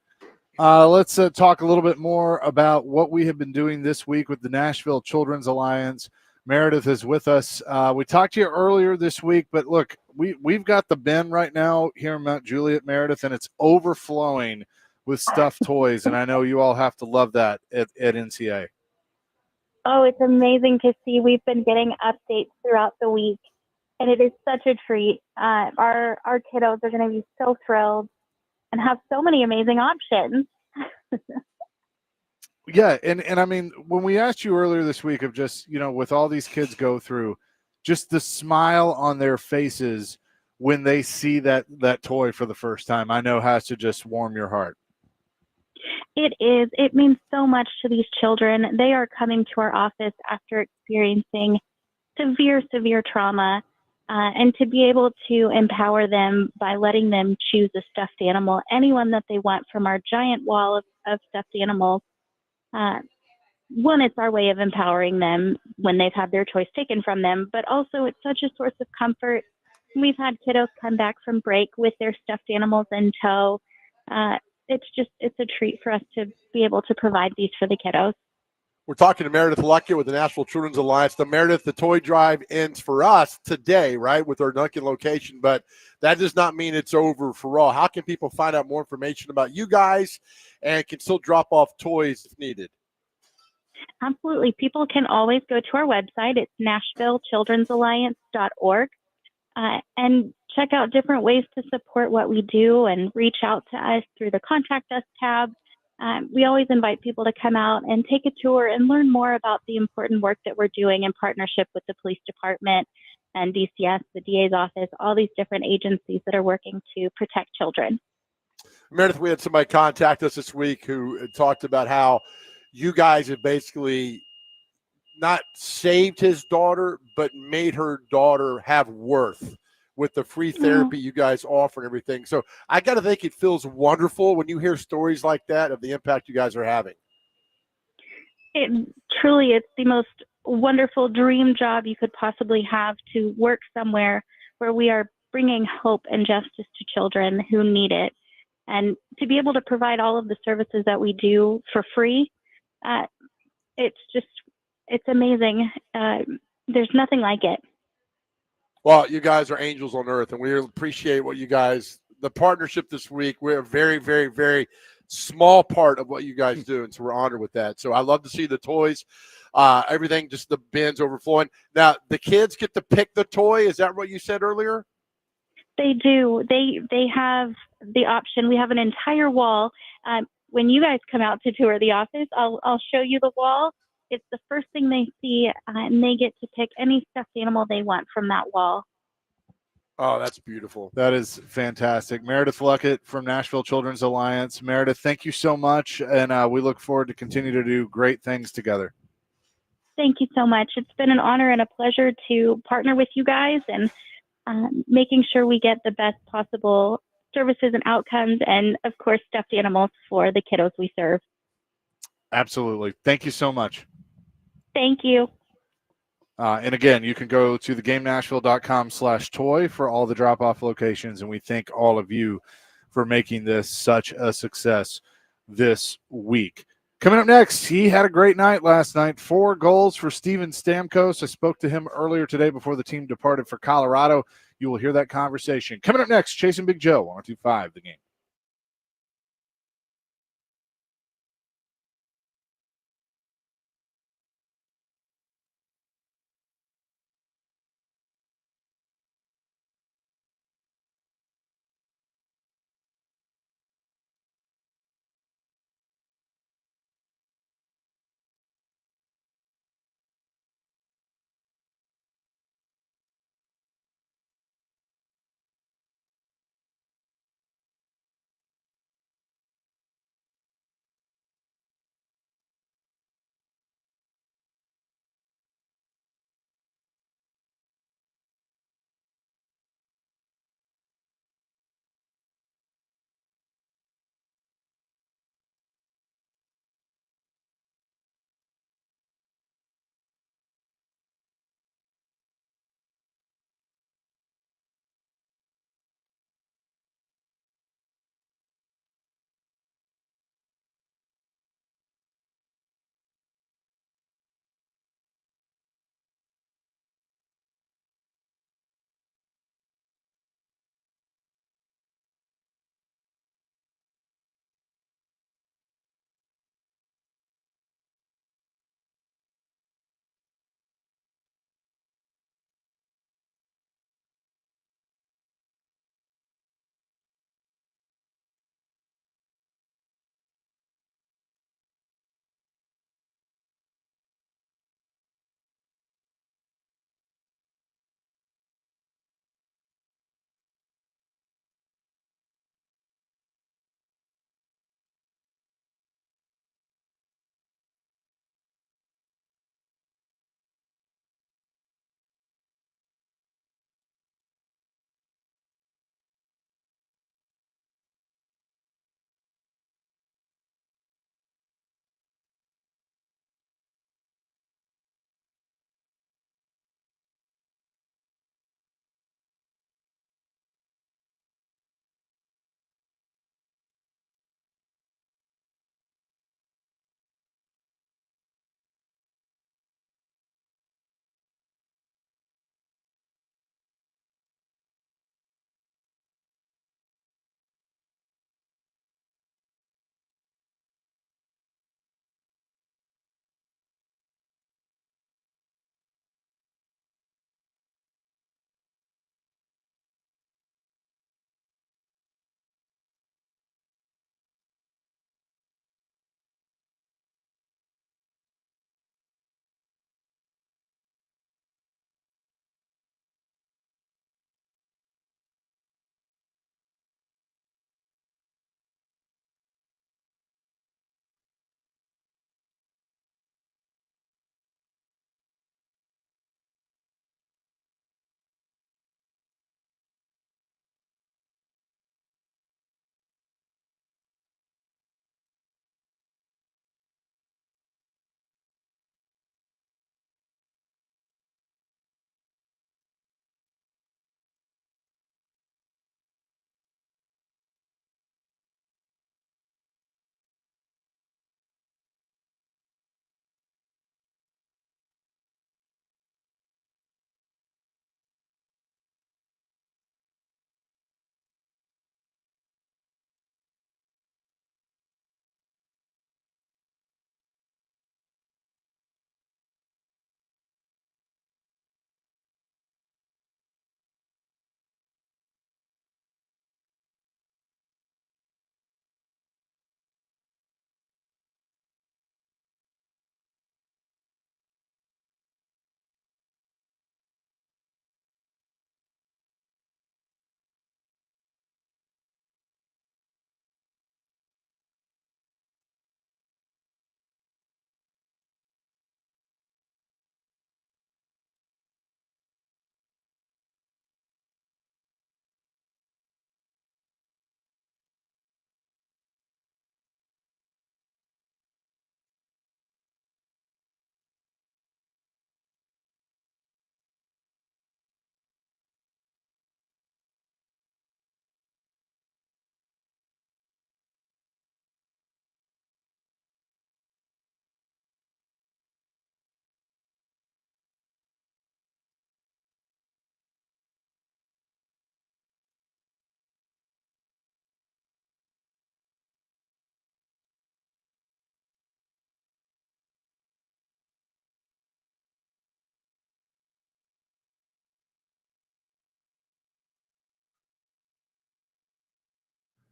Let's talk a little bit more about what we have been doing this week with the Nashville Children's Alliance. Meredith is with us. We talked to you earlier this week, but look, we've got the bin right now here in Mount Juliet, Meredith, and it's overflowing with stuffed toys, and I know you all have to love that at NCA. Oh, it's amazing to see. We've been getting updates throughout the week, and it is such a treat. Our kiddos are going to be so thrilled and have so many amazing options. Yeah, and I mean, when we asked you earlier this week of just, with all these kids go through, just the smile on their faces when they see that toy for the first time, I know has to just warm your heart. It is. It means so much to these children. They are coming to our office after experiencing severe trauma, and to be able to empower them by letting them choose a stuffed animal, anyone that they want from our giant wall of stuffed animals. One, it's our way of empowering them when they've had their choice taken from them, but also it's such a source of comfort. We've had kiddos come back from break with their stuffed animals in tow. It's a treat for us to be able to provide these for the kiddos. We're talking to Meredith Luckett with the Nashville Children's Alliance. The Meredith, the toy drive ends for us today, right, with our Duncan location, but that does not mean it's over for all. How can people find out more information about you guys and can still drop off toys if needed? Absolutely. People can always go to our website. It's NashvilleChildren'sAlliance.org, and check out different ways to support what we do and reach out to us through the Contact Us tab. We always invite people to come out and take a tour and learn more about the important work that we're doing in partnership with the police department. and DCS, the DA's office, all these different agencies that are working to protect children. Meredith, we had somebody contact us this week who talked about how you guys have basically not saved his daughter, but made her daughter have worth with the free therapy you guys offer and everything. So I got to think it feels wonderful when you hear stories like that of the impact you guys are having. It's the most wonderful dream job you could possibly have, to work somewhere where we are bringing hope and justice to children who need it. And to be able to provide all of the services that we do for free, it's amazing. There's nothing like it. Well, you guys are angels on earth, and we appreciate what you guys, the partnership this week. We're a very, very, very small part of what you guys do, and so we're honored with that. So I love to see the toys, everything, just the bins overflowing. Now, the kids get to pick the toy. Is that what you said earlier? They do. They have the option. We have an entire wall. When you guys come out to tour the office, I'll show you the wall. It's the first thing they see, and they get to pick any stuffed animal they want from that wall. Oh, that's beautiful. That is fantastic. Meredith Luckett from Nashville Children's Alliance. Meredith, thank you so much, and we look forward to continue to do great things together. Thank you so much. It's been an honor and a pleasure to partner with you guys, and making sure we get the best possible services and outcomes, and, of course, stuffed animals for the kiddos we serve. Absolutely. Thank you so much. Thank you. And again, you can go to thegamenashville.com/toy for all the drop-off locations, and we thank all of you for making this such a success this week. Coming up next, he had a great night last night. 4 goals for Steven Stamkos. I spoke to him earlier today before the team departed for Colorado. You will hear that conversation. Coming up next, Chasing Big Joe, 102.5 The Game.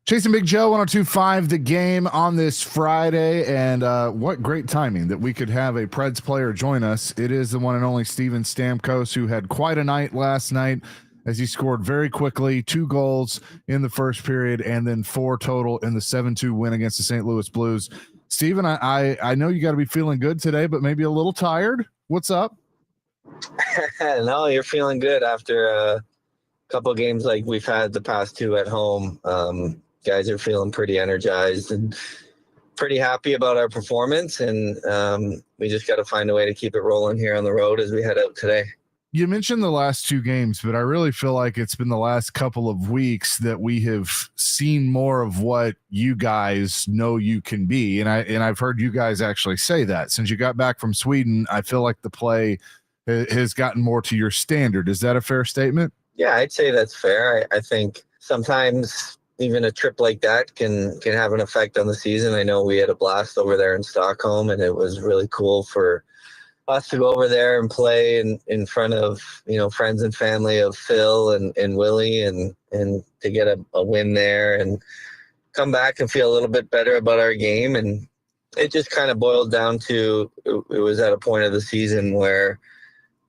Chasing Big Joe, 102.5 The Game on this Friday. And what great timing that we could have a Preds player join us. It is the one and only Steven Stamkos, who had quite a night last night as he scored very quickly, 2 goals in the first period and then 4 total in the 7-2 win against the St. Louis Blues. Steven, I know you got to be feeling good today, but maybe a little tired. What's up? No, you're feeling good after a couple of games like we've had the past 2 at home. Guys are feeling pretty energized and pretty happy about our performance, and we just got to find a way to keep it rolling here on the road as we head out today. You mentioned the last 2 games, but I really feel like it's been the last couple of weeks that we have seen more of what you guys know you can be, and I've heard you guys actually say that since you got back from Sweden. I feel like the play has gotten more to your standard. Is that a fair statement? Yeah, I'd say that's fair. I think sometimes even a trip like that can have an effect on the season. I know we had a blast over there in Stockholm, and it was really cool for us to go over there and play in front of, friends and family of Phil and Willie, and to get a win there and come back and feel a little bit better about our game. And it just kind of boiled down to, it was at a point of the season where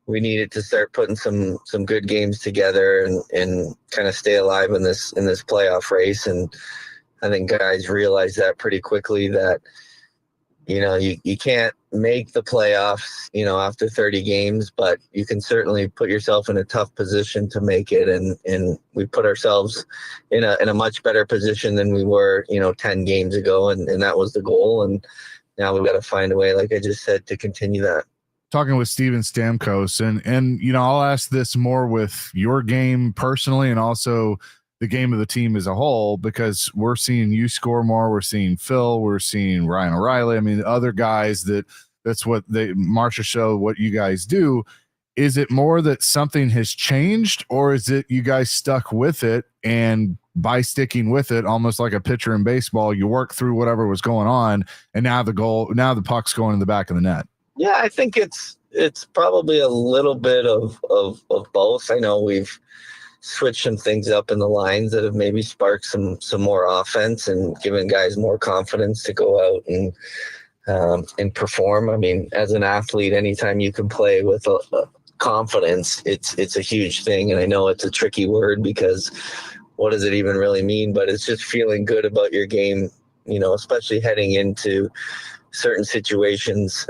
we needed to start putting some good games together and kind of stay alive in this playoff race. And I think guys realized that pretty quickly, that, you can't make the playoffs, after 30 games, but you can certainly put yourself in a tough position to make it. And we put ourselves in a much better position than we were, 10 games ago. And that was the goal. And now we've got to find a way, like I just said, to continue that. Talking with Steven Stamkos, and I'll ask this more with your game personally and also the game of the team as a whole, because we're seeing you score more. We're seeing Phil, we're seeing Ryan O'Reilly. I mean, other guys that's what Marcia show what you guys do. Is it more that something has changed, or is it you guys stuck with it, and by sticking with it, almost like a pitcher in baseball, you work through whatever was going on, and now the puck's going in the back of the net? Yeah, I think it's probably a little bit of both. I know we've switched some things up in the lines that have maybe sparked some more offense and given guys more confidence to go out and perform. I mean, as an athlete, anytime you can play with a confidence, it's a huge thing. And I know it's a tricky word, because what does it even really mean? But it's just feeling good about your game, especially heading into certain situations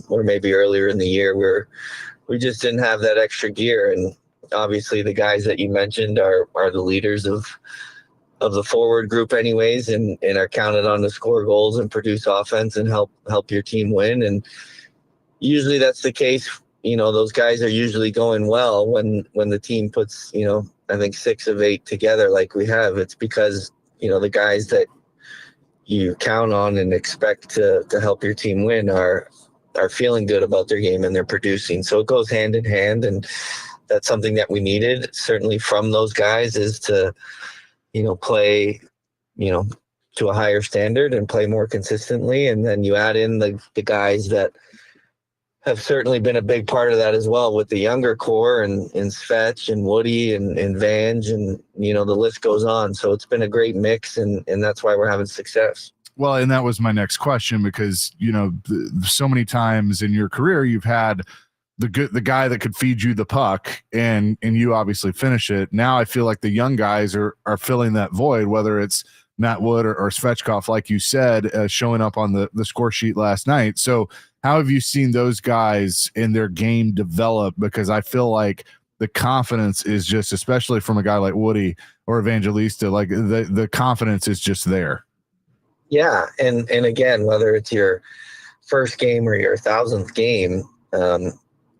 or maybe earlier in the year where we just didn't have that extra gear. And obviously the guys that you mentioned are the leaders of the forward group anyways, and are counted on to score goals and produce offense and help your team win. And usually that's the case. Those guys are usually going well when the team puts, I think 6 of 8 together like we have. It's because, the guys that you count on and expect to help your team win are feeling good about their game and they're producing. So it goes hand in hand, and that's something that we needed certainly from those guys, is to, play, to a higher standard and play more consistently. And then you add in the guys that have certainly been a big part of that as well, with the younger core and Svetch and Woody and Vange, and the list goes on. So it's been a great mix, and that's why we're having success. Well, and that was my next question, because so many times in your career you've had the guy that could feed you the puck, and you obviously finish it. Now I feel like the young guys are filling that void, whether it's Matt Wood or Svechkov, like you said, showing up on the score sheet last night. So how have you seen those guys in their game develop? Because I feel like the confidence is just, especially from a guy like Woody or Evangelista, like the confidence is just there. Yeah. And again, whether it's your first game or your 1,000th game,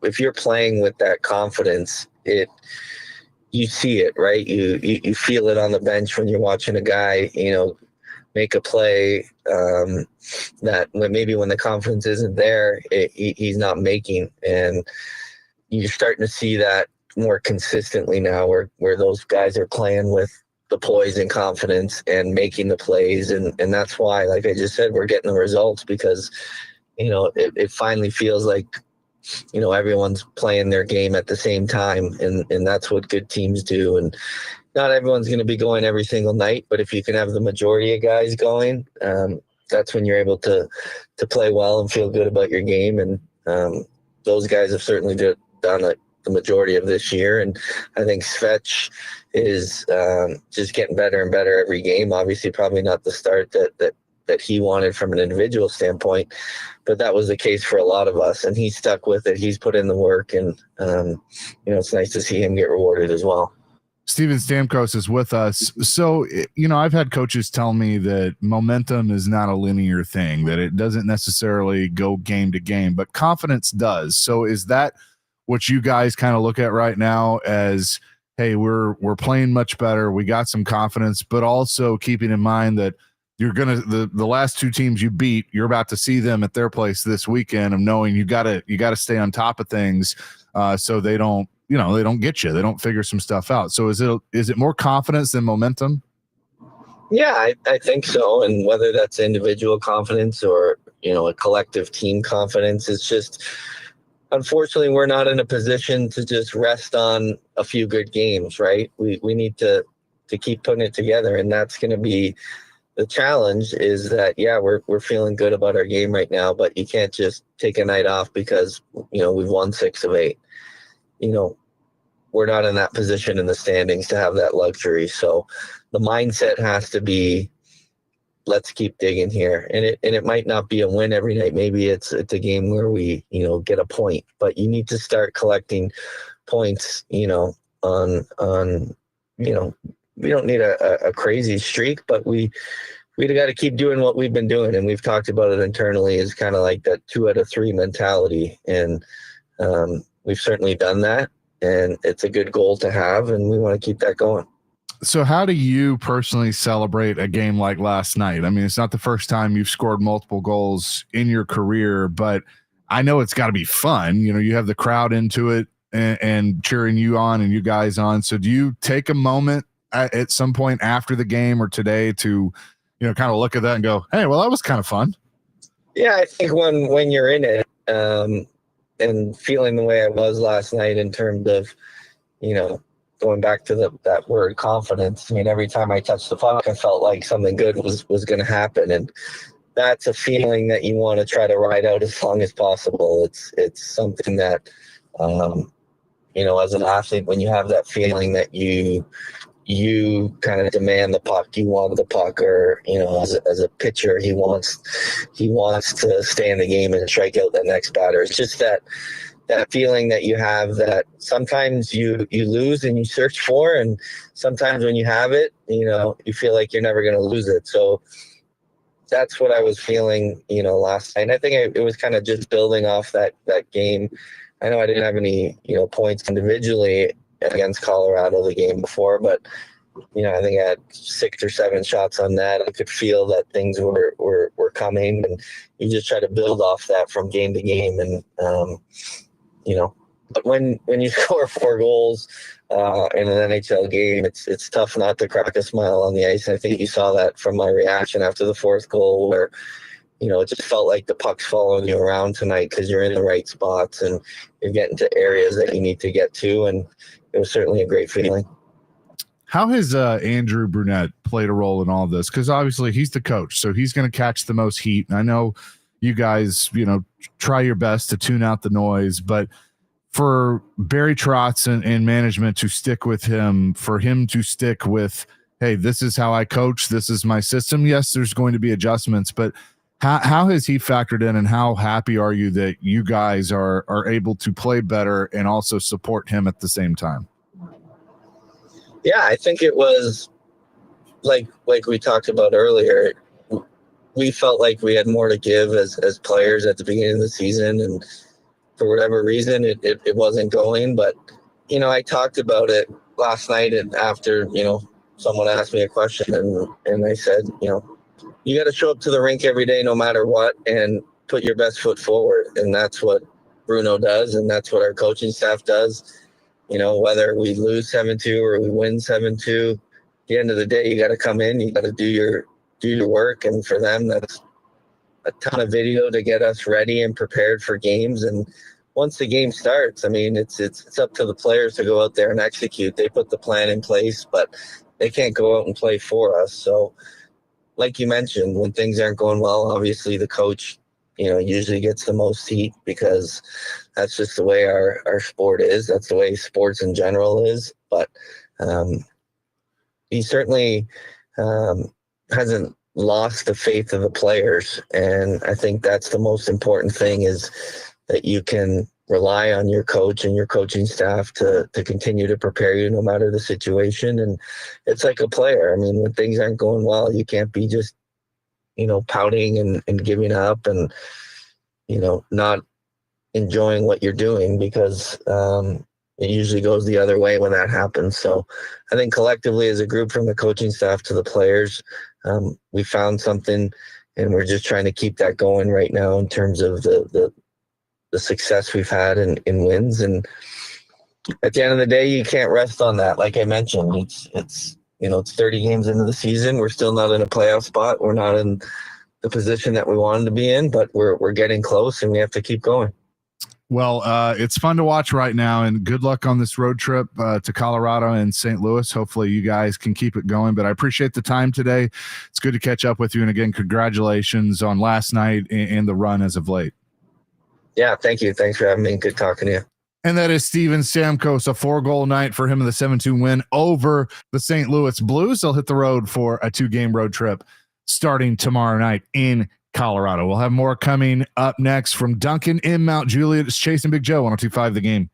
if you're playing with that confidence, you see it, right? You feel it on the bench when you're watching a guy, make a play that when the confidence isn't there, he's not making. And you're starting to see that more consistently now, where those guys are playing with the poise and confidence and making the plays. And that's why, like I just said, we're getting the results, because, it finally feels like, everyone's playing their game at the same time. And that's what good teams do. And, not everyone's going to be going every single night, but if you can have the majority of guys going, that's when you're able to play well and feel good about your game. And those guys have certainly done it the majority of this year. And I think Svetch is just getting better and better every game. Obviously, probably not the start that he wanted from an individual standpoint, but that was the case for a lot of us. And he's stuck with it. He's put in the work, and it's nice to see him get rewarded as well. Steven Stamkos is with us. So, I've had coaches tell me that momentum is not a linear thing, that it doesn't necessarily go game to game, but confidence does. So is that what you guys kind of look at right now as, hey, we're playing much better, we got some confidence, but also keeping in mind that you're going to the last two teams you beat, you're about to see them at their place this weekend, of knowing you got to stay on top of things so they don't get you. They don't figure some stuff out. So is it more confidence than momentum? Yeah, I think so. And whether that's individual confidence or, a collective team confidence, it's just, unfortunately, we're not in a position to just rest on a few good games, right? We need to keep putting it together. And that's going to be the challenge, is that, yeah, we're feeling good about our game right now, but you can't just take a night off because, we've won 6 of 8. We're not in that position in the standings to have that luxury. So the mindset has to be, let's keep digging here. And it might not be a win every night. Maybe it's a game where we, get a point, but you need to start collecting points, on we don't need a crazy streak, but we got to keep doing what we've been doing. And we've talked about it internally, is kind of like that 2 out of 3 mentality. And we've certainly done that. And it's a good goal to have, and we want to keep that going. So how do you personally celebrate a game like last night? I mean, it's not the first time you've scored multiple goals in your career, but I know it's got to be fun. You have the crowd into it and cheering you on and you guys on. So do you take a moment at some point after the game or today to, kind of look at that and go, hey, well, that was kind of fun? Yeah, I think when you're in it, and feeling the way I was last night in terms of, going back to that word confidence. I mean, every time I touched the puck, I felt like something good was going to happen. And that's a feeling that you want to try to ride out as long as possible. It's something that, as an athlete, when you have that feeling that you kind of demand the puck, you want the puck, or, as a pitcher, he wants to stay in the game and strike out the next batter. It's just that feeling that you have, that sometimes you lose and you search for, and sometimes when you have it, you feel like you're never going to lose it. So that's what I was feeling, last night. And I think it was kind of just building off that game. I know I didn't have any, points individually against Colorado the game before, but I think I had 6 or 7 shots on that. I could feel that things were coming, and you just try to build off that from game to game. And but when you score 4 goals in an NHL game, it's tough not to crack a smile on the ice. And I think you saw that from my reaction after the 4th goal, where it just felt like the puck's following you around tonight because you're in the right spots and you're getting to areas that you need to get to. And it was certainly a great feeling. How has Andrew Brunette played a role in all this? Because obviously he's the coach, so he's going to catch the most heat. And I know you guys, try your best to tune out the noise, but for Barry Trotz and management to stick with him, for him to stick with, hey, this is how I coach, this is my system. Yes, there's going to be adjustments, but how has he factored in, and how happy are you that you guys are able to play better and also support him at the same time? Yeah, I think it was like we talked about earlier. We felt like we had more to give as players at the beginning of the season, and for whatever reason, it wasn't going. But, I talked about it last night, and after, someone asked me a question, and I said, you got to show up to the rink every day, no matter what, and put your best foot forward. And that's what Bruno does, and that's what our coaching staff does. Whether we lose 7-2 or we win 7-2, at the end of the day, you got to come in, you got to do your work. And for them, that's a ton of video to get us ready and prepared for games. And once the game starts, I mean, it's up to the players to go out there and execute. They put the plan in place, but they can't go out and play for us. So, like you mentioned, when things aren't going well, obviously the coach, usually gets the most heat because that's just the way our sport is. That's the way sports in general is. But he certainly hasn't lost the faith of the players. And I think that's the most important thing, is that you can rely on your coach and your coaching staff to continue to prepare you no matter the situation. And it's like a player. I mean, when things aren't going well, you can't be just, pouting and giving up and, not enjoying what you're doing, because it usually goes the other way when that happens. So I think collectively as a group, from the coaching staff to the players, we found something, and we're just trying to keep that going right now in terms of the success we've had in wins. And at the end of the day, you can't rest on that. Like I mentioned, it's 30 games into the season. We're still not in a playoff spot. We're not in the position that we wanted to be in, but we're getting close, and we have to keep going. Well, it's fun to watch right now, and good luck on this road trip to Colorado and St. Louis. Hopefully you guys can keep it going, but I appreciate the time today. It's good to catch up with you. And again, congratulations on last night and the run as of late. Yeah, thank you. Thanks for having me. Good talking to you. And that is Steven Stamkos, a 4-goal night for him in the 7-2 win over the St. Louis Blues. They'll hit the road for a 2-game road trip starting tomorrow night in Colorado. We'll have more coming up next from Duncan in Mount Juliet. It's Chasing Big Joe, 102.5 The Game.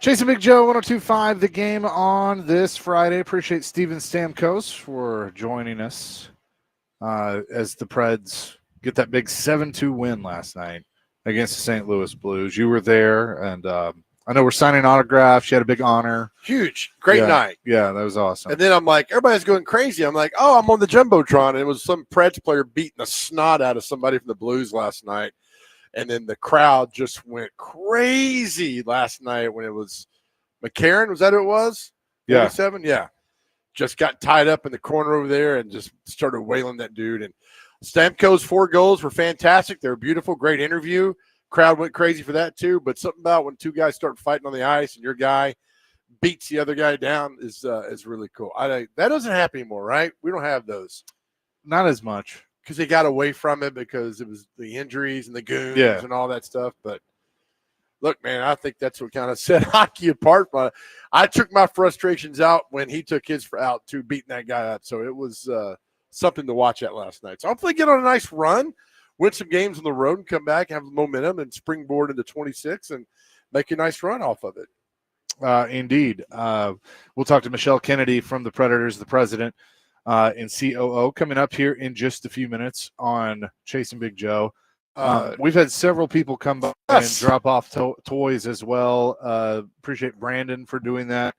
Chasing Big Joe, 102.5, the game on this Friday. Appreciate Steven Stamkos for joining us as the Preds get that big 7-2 win last night against the St. Louis Blues. You were there, and I know we're signing autographs. You had a big honor. Huge. Great night. Yeah, that was awesome. And then I'm like, everybody's going crazy. I'm like, oh, I'm on the Jumbotron. And it was some Preds player beating the snot out of somebody from the Blues last night. And then the crowd just went crazy last night when it was McCarron. Was that who it was? Yeah. 87? Yeah. Just got tied up in the corner over there and just started wailing that dude. And Stamkos' 4 goals were fantastic. They were beautiful. Great interview. Crowd went crazy for that too. But something about when 2 guys start fighting on the ice and your guy beats the other guy down is really cool. That doesn't happen anymore, right? We don't have those. Not as much. Because they got away from it because it was the injuries and the goons and all that stuff. But look, man, I think that's what kind of set hockey apart. But I took my frustrations out when he took his out to beating that guy up. So it was something to watch at last night. So hopefully get on a nice run, win some games on the road, and come back, have momentum, and springboard into 26 and make a nice run off of it. Indeed. We'll talk to Michelle Kennedy from the Predators, the president, and COO, coming up here in just a few minutes on Chasing Big Joe. We've had several people come by and drop off toys as well. Appreciate Brandon for doing that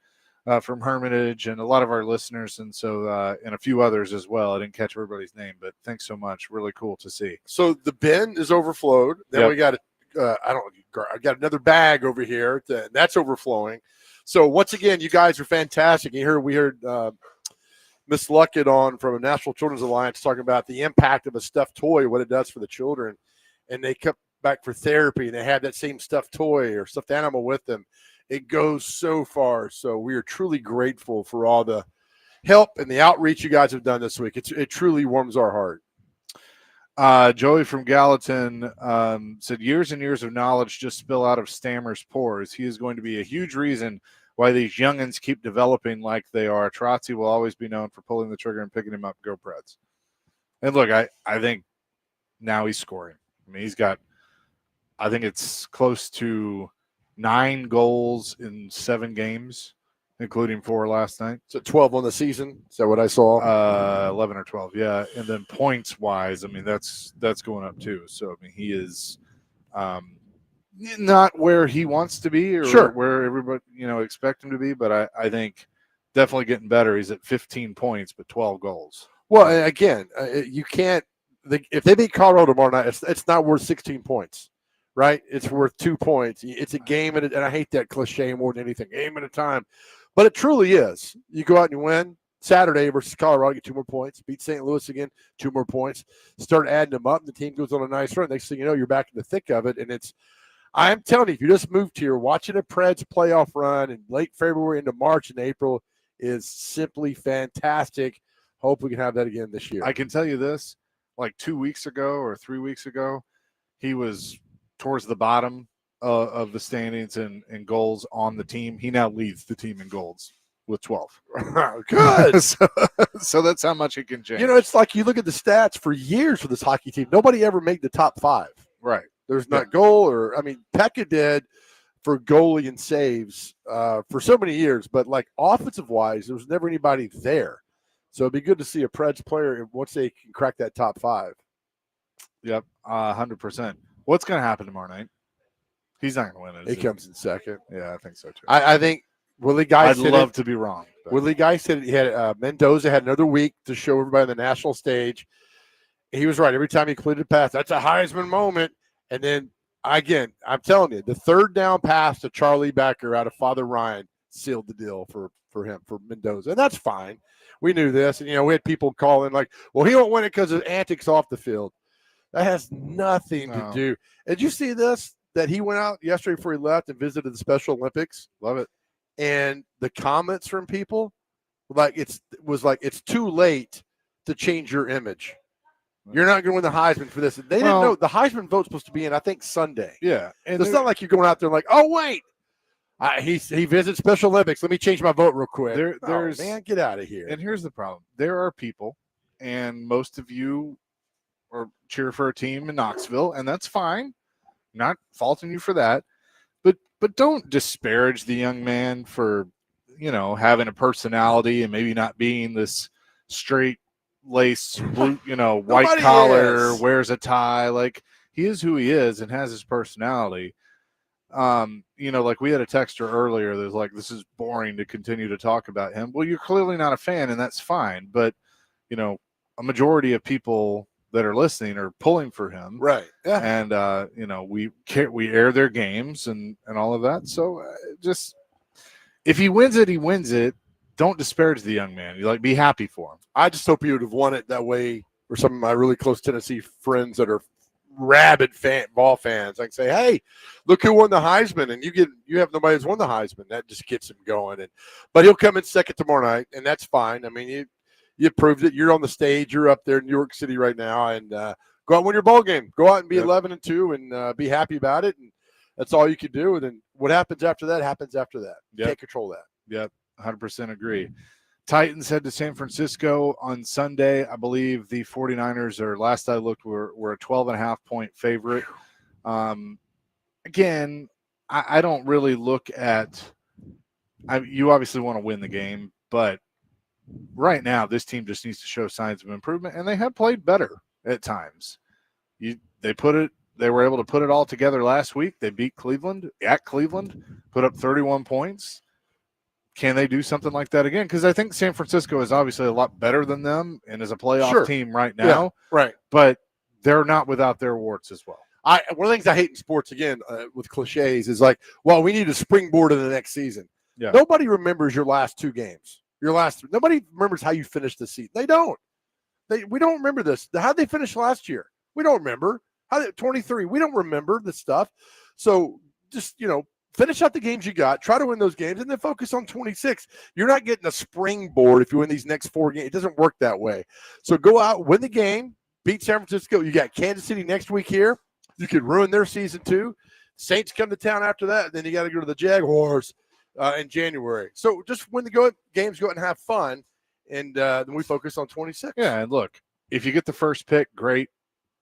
from Hermitage and a lot of our listeners, and so and a few others as well. I didn't catch everybody's name, but thanks so much. Really cool to see. So the bin is overflowed. Then we got I got another bag over here that's overflowing. So once again, you guys are fantastic. We heard Miss Luckett on from a National Children's Alliance talking about the impact of a stuffed toy, what it does for the children. And they come back for therapy and they have that same stuffed toy or stuffed animal with them. It goes so far. So we are truly grateful for all the help and the outreach you guys have done this week. It truly warms our heart. Joey from Gallatin said years and years of knowledge just spill out of Stammer's pores. He is going to be a huge reason why these youngins keep developing like they are. Trotzy will always be known for pulling the trigger and picking him up. Go Preds. And look, I think now he's scoring. I mean, he's got, I think it's close to 9 goals in 7 games, including 4 last night. So 12 on the season. Is that what I saw? 11 or 12, yeah. And then points-wise, I mean, that's going up too. So, I mean, he is not where he wants to be or where everybody, expect him to be, but I think definitely getting better. He's at 15 points, but 12 goals. Well, again, you can't if they beat Colorado tomorrow night, it's not worth 16 points, right? It's worth 2 points. It's a game, and I hate that cliche more than anything, game at a time. But it truly is. You go out and you win. Saturday versus Colorado, get 2 more points. Beat St. Louis again, 2 more points. Start adding them up, and the team goes on a nice run. Next thing you know, you're back in the thick of it, and I'm telling you, if you just moved here, watching a Preds playoff run in late February into March and April is simply fantastic. Hope we can have that again this year. I can tell you this, like 2 weeks ago or 3 weeks ago, he was towards the bottom of the standings and goals on the team. He now leads the team in goals with 12. Good. So that's how much it can change. It's like you look at the stats for years for this hockey team. Nobody ever made the top 5. Right. There's not goal Pekka did for goalie and saves for so many years, but like offensive wise, there was never anybody there. So it'd be good to see a Preds player once they can crack that top 5. Yep, 100%. What's going to happen tomorrow night? He's not going to win it. He comes in second. Yeah, I think so too. I think Willie Geist. I'd love to be wrong. But. Willie Geist said he had Mendoza had another week to show everybody on the national stage. He was right. Every time he completed a pass, that's a Heisman moment. And then, again, I'm telling you, the third down pass to Charlie Becker out of Father Ryan sealed the deal for him, for Mendoza. And that's fine. We knew this. And, we had people calling like, well, he won't win it because of antics off the field. That has nothing to do. And did you see this? That he went out yesterday before he left and visited the Special Olympics. Love it. And the comments from people, it's too late to change your image. You're not going to win the Heisman for this. They didn't know the Heisman vote's supposed to be in, I think, Sunday. Yeah. And it's not like you're going out there like, oh, wait. He visits Special Olympics. Let me change my vote real quick. Man, get out of here. And here's the problem. There are people, and most of you cheer for a team in Knoxville, and that's fine. Not faulting you for that. But but don't disparage the young man for, having a personality and maybe not being this straight lace, blue, white Nobody collar, is. wears a tie. Like, he is who he is and has his personality. Like we had a texter earlier that's like, this is boring to continue to talk about him. Well, you're clearly not a fan, and that's fine. But, a majority of people that are listening are pulling for him. Right. Yeah. And, we air their games and all of that. So just, if he wins it, he wins it. Don't disparage the young man. You be happy for him. I just hope he would have won it that way. Or some of my really close Tennessee friends that are rabid ball fans, I can say, hey, look who won the Heisman, and you have nobody who's won the Heisman. That just gets him going. But he'll come in second tomorrow night, and that's fine. I mean, you proved it. You're on the stage. You're up there in New York City right now, and go out and win your ball game. Go out and be 11-2 and be happy about it. And that's all you can do. And then what happens after that happens after that. You can't control that. Yep, 100% agree. Titans head to San Francisco on Sunday. I believe the 49ers are, last I looked, were a 12.5-point favorite. Again, I don't really look at you obviously want to win the game, but right now this team just needs to show signs of improvement, and they have played better at times. They were able to put it all together last week. They beat Cleveland at Cleveland, put up 31 points. Can they do something like that again? Because I think San Francisco is obviously a lot better than them and is a playoff team right now. Yeah, right. But they're not without their warts as well. One of the things I hate in sports, again, with cliches, is like, well, we need a springboard in the next season. Yeah. Nobody remembers your last two games. Nobody remembers how you finished the season. They don't. We don't remember this. How'd they finish last year? We don't remember. 23. We don't remember this stuff. So just, finish out the games you got, try to win those games, and then focus on 26. You're not getting a springboard if you win these next 4 games. It doesn't work that way. So go out, win the game, beat San Francisco. You got Kansas City next week here. You could ruin their season too. Saints come to town after that, and then you got to go to the Jaguars in January. So just win the games, go out and have fun, and then we focus on 26. Yeah, and look, if you get the first pick, great.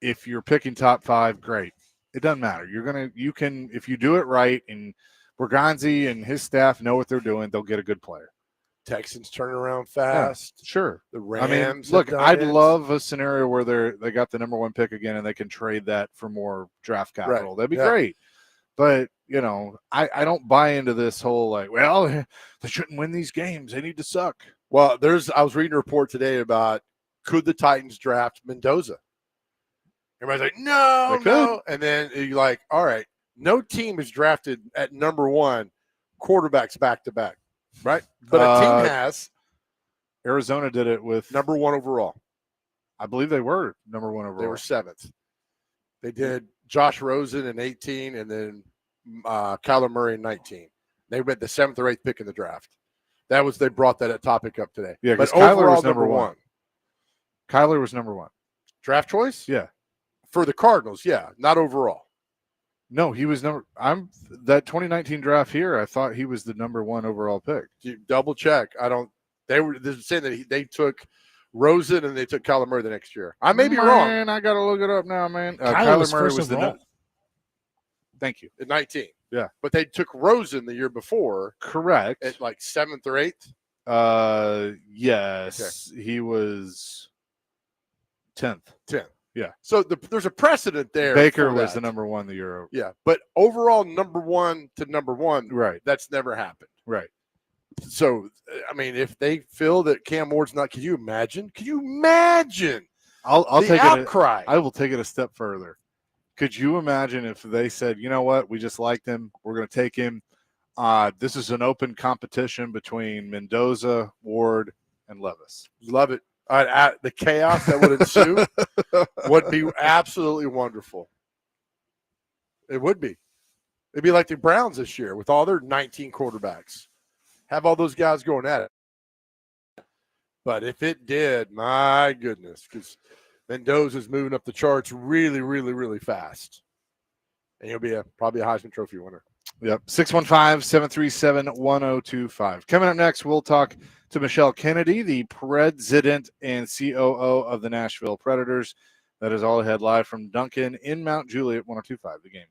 If you're picking top 5, great. It doesn't matter. You can, if you do it right, and Berganzi and his staff know what they're doing, they'll get a good player. Texans turn around fast. Yeah, sure. The Rams. Look, I'd love a scenario where they got the number 1 pick again and they can trade that for more draft capital. Right. That'd be great. But, I don't buy into this whole they shouldn't win these games. They need to suck. Well, I was reading a report today about could the Titans draft Mendoza? Everybody's like, no. And then you're like, all right, no team is drafted at number 1 quarterbacks back-to-back, right? But a team has. Arizona did it with number 1 overall. I believe they were number 1 overall. They were 7th. They did Josh Rosen in 18 and then Kyler Murray in 19. They went the 7th or 8th pick in the draft. They brought that topic up today. Yeah, but Kyler overall, was number 1. Kyler was number 1. Draft choice? Yeah. For the Cardinals, yeah, not overall. No, he was that 2019 draft here. I thought he was the number 1 overall pick. You double check. They were saying that they took Rosen and they took Kyler Murray the next year. I may be wrong. Man, I got to look it up now, man. Kyler Murray was the Thank you. At 19. Yeah. But they took Rosen the year before. Correct. At like 7th or 8th? Yes. Okay. He was 10th. 10th. Yeah. So there's a precedent there. Baker was the number 1 the year over. Yeah. But overall, number 1 to number 1, right? That's never happened. Right. So, I mean, if they feel that Cam Ward's not, can you imagine? Can you imagine? I'll the take outcry? I will take it a step further. Could you imagine if they said, you know what, we just liked him, we're going to take him. This is an open competition between Mendoza, Ward, and Levis. Love it. The chaos that would ensue would be absolutely wonderful. It would be. It'd be like the Browns this year with all their 19 quarterbacks. Have all those guys going at it. But if it did, my goodness, because Mendoza's moving up the charts really, really, really fast. And he'll be probably a Heisman Trophy winner. Yep. 615-737-1025. Coming up next, we'll talk to Michelle Kennedy, the president and COO of the Nashville Predators. That is all ahead live from Duncan in Mount Juliet, 102.5 The Game.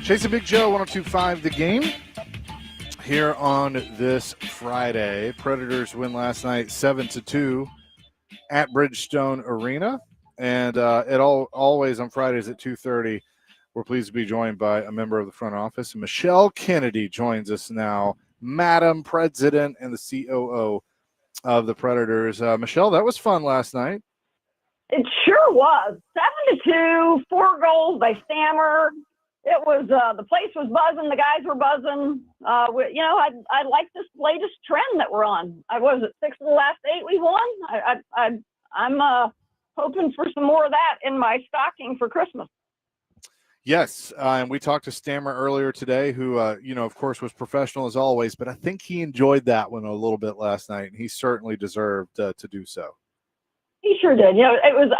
Chase and Big Joe, 102.5 The Game. Here on this Friday, Predators win last night 7-2 at Bridgestone Arena. And always on Fridays at 2:30, we're pleased to be joined by a member of the front office. Michelle Kennedy joins us now, Madam President and the COO of the Predators. Michelle, that was fun last night. It sure was. 7-2, 4 goals by Stammer. It was the place was buzzing. The guys were buzzing. I like this latest trend that we're on. I was at 6 of the last 8 we won. I'm hoping for some more of that in my stocking for Christmas. Yes, and we talked to Stammer earlier today, who of course was professional as always, but I think he enjoyed that one a little bit last night, and he certainly deserved to do so. He sure did. It was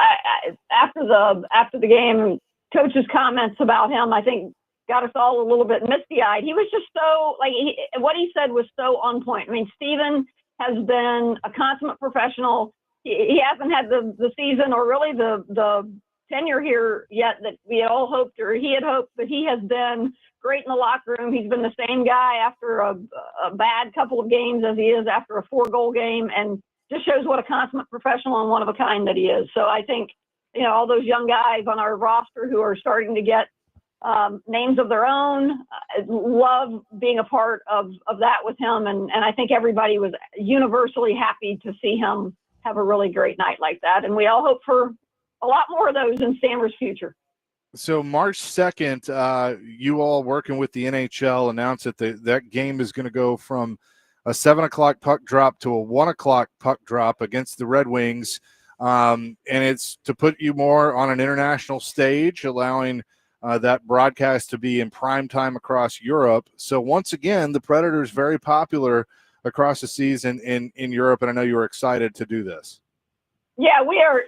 after the game. Coach's comments about him, I think, got us all a little bit misty-eyed. He was just so, what he said was so on point. I mean, Steven has been a consummate professional. He hasn't had the season or really the tenure here yet that we had all hoped or he had hoped, but he has been great in the locker room. He's been the same guy after a bad couple of games as he is after a 4-goal game, and just shows what a consummate professional and one of a kind that he is. So I think, all those young guys on our roster who are starting to get names of their own, love being a part of that with him. And I think everybody was universally happy to see him have a really great night like that. And we all hope for a lot more of those in Stammer's future. So March 2nd, you all working with the NHL announced that that game is going to go from a 7 o'clock puck drop to a 1 o'clock puck drop against the Red Wings. And it's to put you more on an international stage, allowing that broadcast to be in prime time across Europe. So once again, the Predators very popular across the season in Europe, and I know you were excited to do this. Yeah, we are.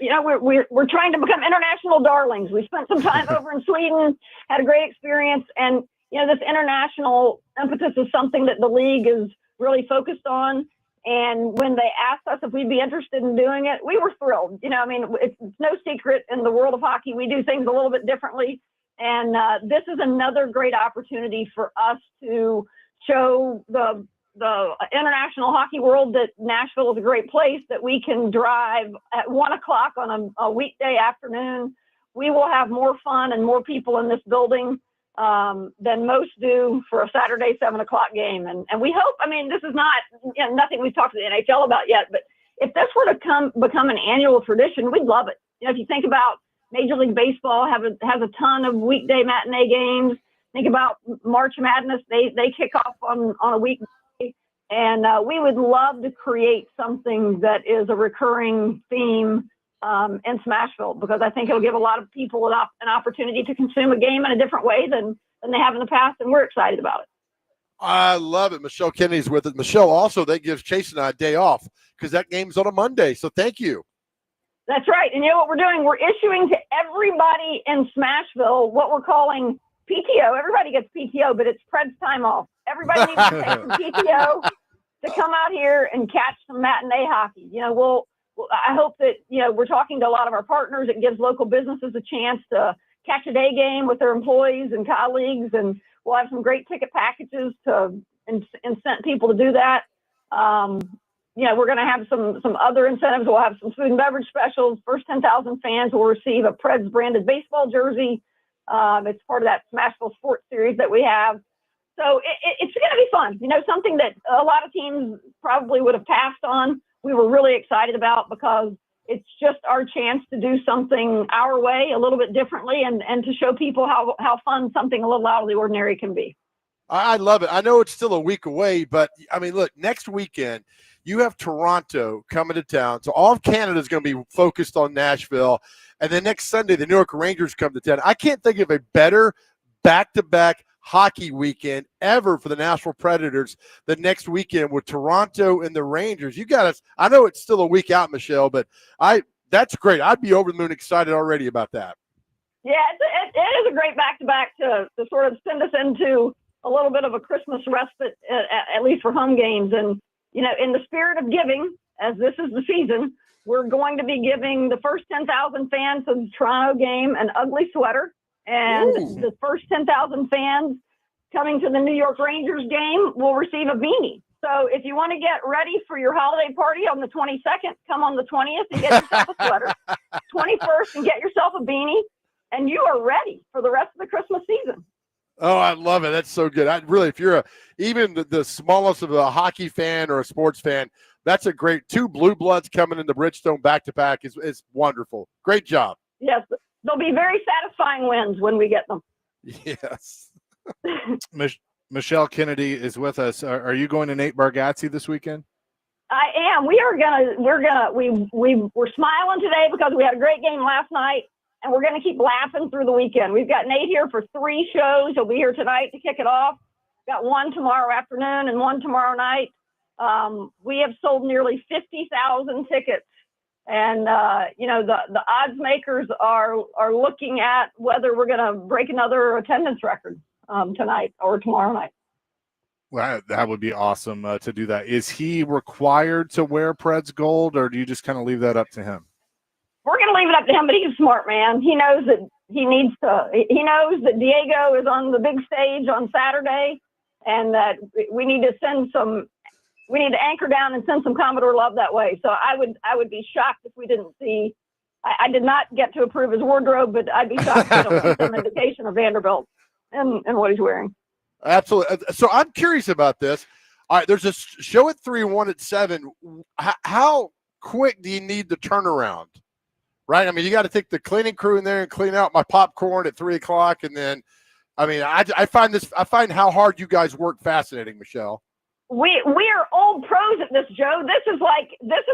We're trying to become international darlings. We spent some time over in Sweden, had a great experience, and this international impetus is something that the league is really focused on. And when they asked us if we'd be interested in doing it, we were thrilled. It's no secret in the world of hockey, we do things a little bit differently. And this is another great opportunity for us to show the international hockey world that Nashville is a great place, that we can drive at 1 o'clock on a weekday afternoon. We will have more fun and more people in this building than most do for a Saturday 7 o'clock game. And we hope, this is not nothing we've talked to the NHL about yet, but if this were to become an annual tradition, we'd love it. If you think about Major League Baseball has a ton of weekday matinee games. Think about March Madness. They kick off on a weekday. And we would love to create something that is a recurring theme in Smashville, because I think it'll give a lot of people an opportunity to consume a game in a different way than they have in the past, and we're excited about it. I love it. Michelle Kennedy's with it. Michelle, also, that gives Chase and I a day off because that game's on a Monday, so thank you. That's right. And what we're doing? We're issuing to everybody in Smashville what we're calling PTO. Everybody gets PTO, but it's Pred's time off. Everybody needs to take some PTO to come out here and catch some matinee hockey. I hope that, we're talking to a lot of our partners. It gives local businesses a chance to catch a day game with their employees and colleagues, and we'll have some great ticket packages to incent people to do that. We're going to have some other incentives. We'll have some food and beverage specials. First 10,000 fans will receive a Preds branded baseball jersey. It's part of that Smashville Sports Series that we have. So it's going to be fun. Something that a lot of teams probably would have passed on. We were really excited about, because it's just our chance to do something our way, a little bit differently, and to show people how fun something a little out of the ordinary can be. I love it. I know it's still a week away, but look, next weekend you have Toronto coming to town. So all of Canada is going to be focused on Nashville. And then next Sunday, the New York Rangers come to town. I can't think of a better back-to-back hockey weekend ever for the Nashville Predators the next weekend with Toronto and the Rangers. You got us. I know it's still a week out, Michelle, but that's great. I'd be over the moon excited already about that. Yeah, it is a great back-to-back to sort of send us into a little bit of a Christmas respite, at least for home games. And, in the spirit of giving, as this is the season, we're going to be giving the first 10,000 fans of the Toronto game an ugly sweater, and the first 10,000 fans coming to the New York Rangers game will receive a beanie. So if you want to get ready for your holiday party on the 22nd, come on the 20th and get yourself a sweater. 21st and get yourself a beanie, and you are ready for the rest of the Christmas season. Oh, I love it. That's so good. I really, if you're even the smallest of a hockey fan or a sports fan, that's a great 2 blue bloods coming into Bridgestone back to back is wonderful. Great job. Yes, they'll be very satisfying wins when we get them. Yes. Michelle Kennedy is with us. Are you going to Nate Bargatze this weekend? I am. We're smiling today because we had a great game last night, and we're going to keep laughing through the weekend. We've got Nate here for 3 shows. He'll be here tonight to kick it off. Got 1 tomorrow afternoon and 1 tomorrow night. We have sold nearly 50,000 tickets, and the odds makers are looking at whether we're going to break another attendance record tonight or tomorrow night. Well, that would be awesome to do that. Is he required to wear Preds gold, or do you just kind of leave that up to him? We're going to leave it up to him, but he's a smart man. He knows that he knows that Diego is on the big stage on Saturday, and that we need to anchor down and send some Commodore love that way. So I would be shocked if we didn't see. I did not get to approve his wardrobe, but I'd be shocked if we don't see some indication of Vanderbilt and what he's wearing. Absolutely. So I'm curious about this. All right, there's a show at 3 and 1 at 7. How quick do you need the turnaround? Right? I mean, you got to take the cleaning crew in there and clean out my popcorn at 3 o'clock, and then, I mean, I find how hard you guys work fascinating, Michelle. We are old pros at this, Joe. This is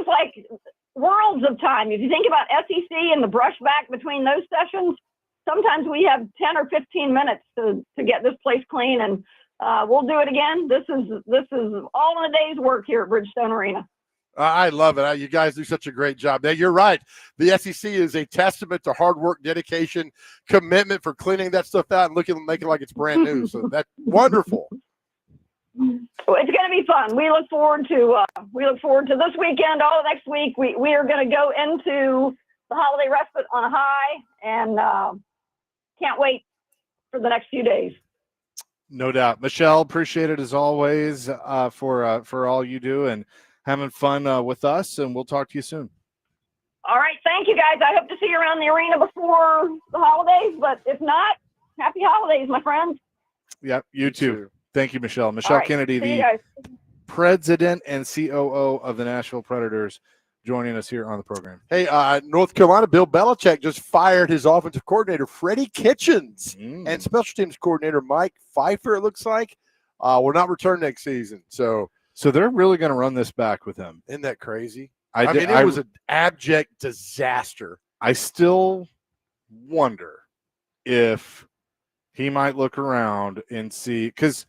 like worlds of time. If you think about SEC and the brush back between those sessions, sometimes we have 10 or 15 minutes to get this place clean, and we'll do it again. This is all in a day's work here at Bridgestone Arena. I love it. You guys do such a great job. Now, you're right. The SEC is a testament to hard work, dedication, commitment for cleaning that stuff out and making it like it's brand new. So that's wonderful. Well, it's going to be fun. We look forward to this weekend. All of next week, we are going to go into the holiday respite on a high, and can't wait for the next few days. No doubt. Michelle, appreciate it as always for all you do and having fun with us, and we'll talk to you soon. All right. Thank you, guys. I hope to see you around the arena before the holidays, but if not, happy holidays, my friends. Yep, you too. Thank you, Michelle. Michelle Kennedy, the president and COO of the Nashville Predators, joining us here on the program. Hey, North Carolina, Bill Belichick just fired his offensive coordinator, Freddie Kitchens, and special teams coordinator Mike Pfeiffer, it looks like, will not return next season. So they're really going to run this back with him. Isn't that crazy? I mean, it was an abject disaster. I still wonder if he might look around and see, because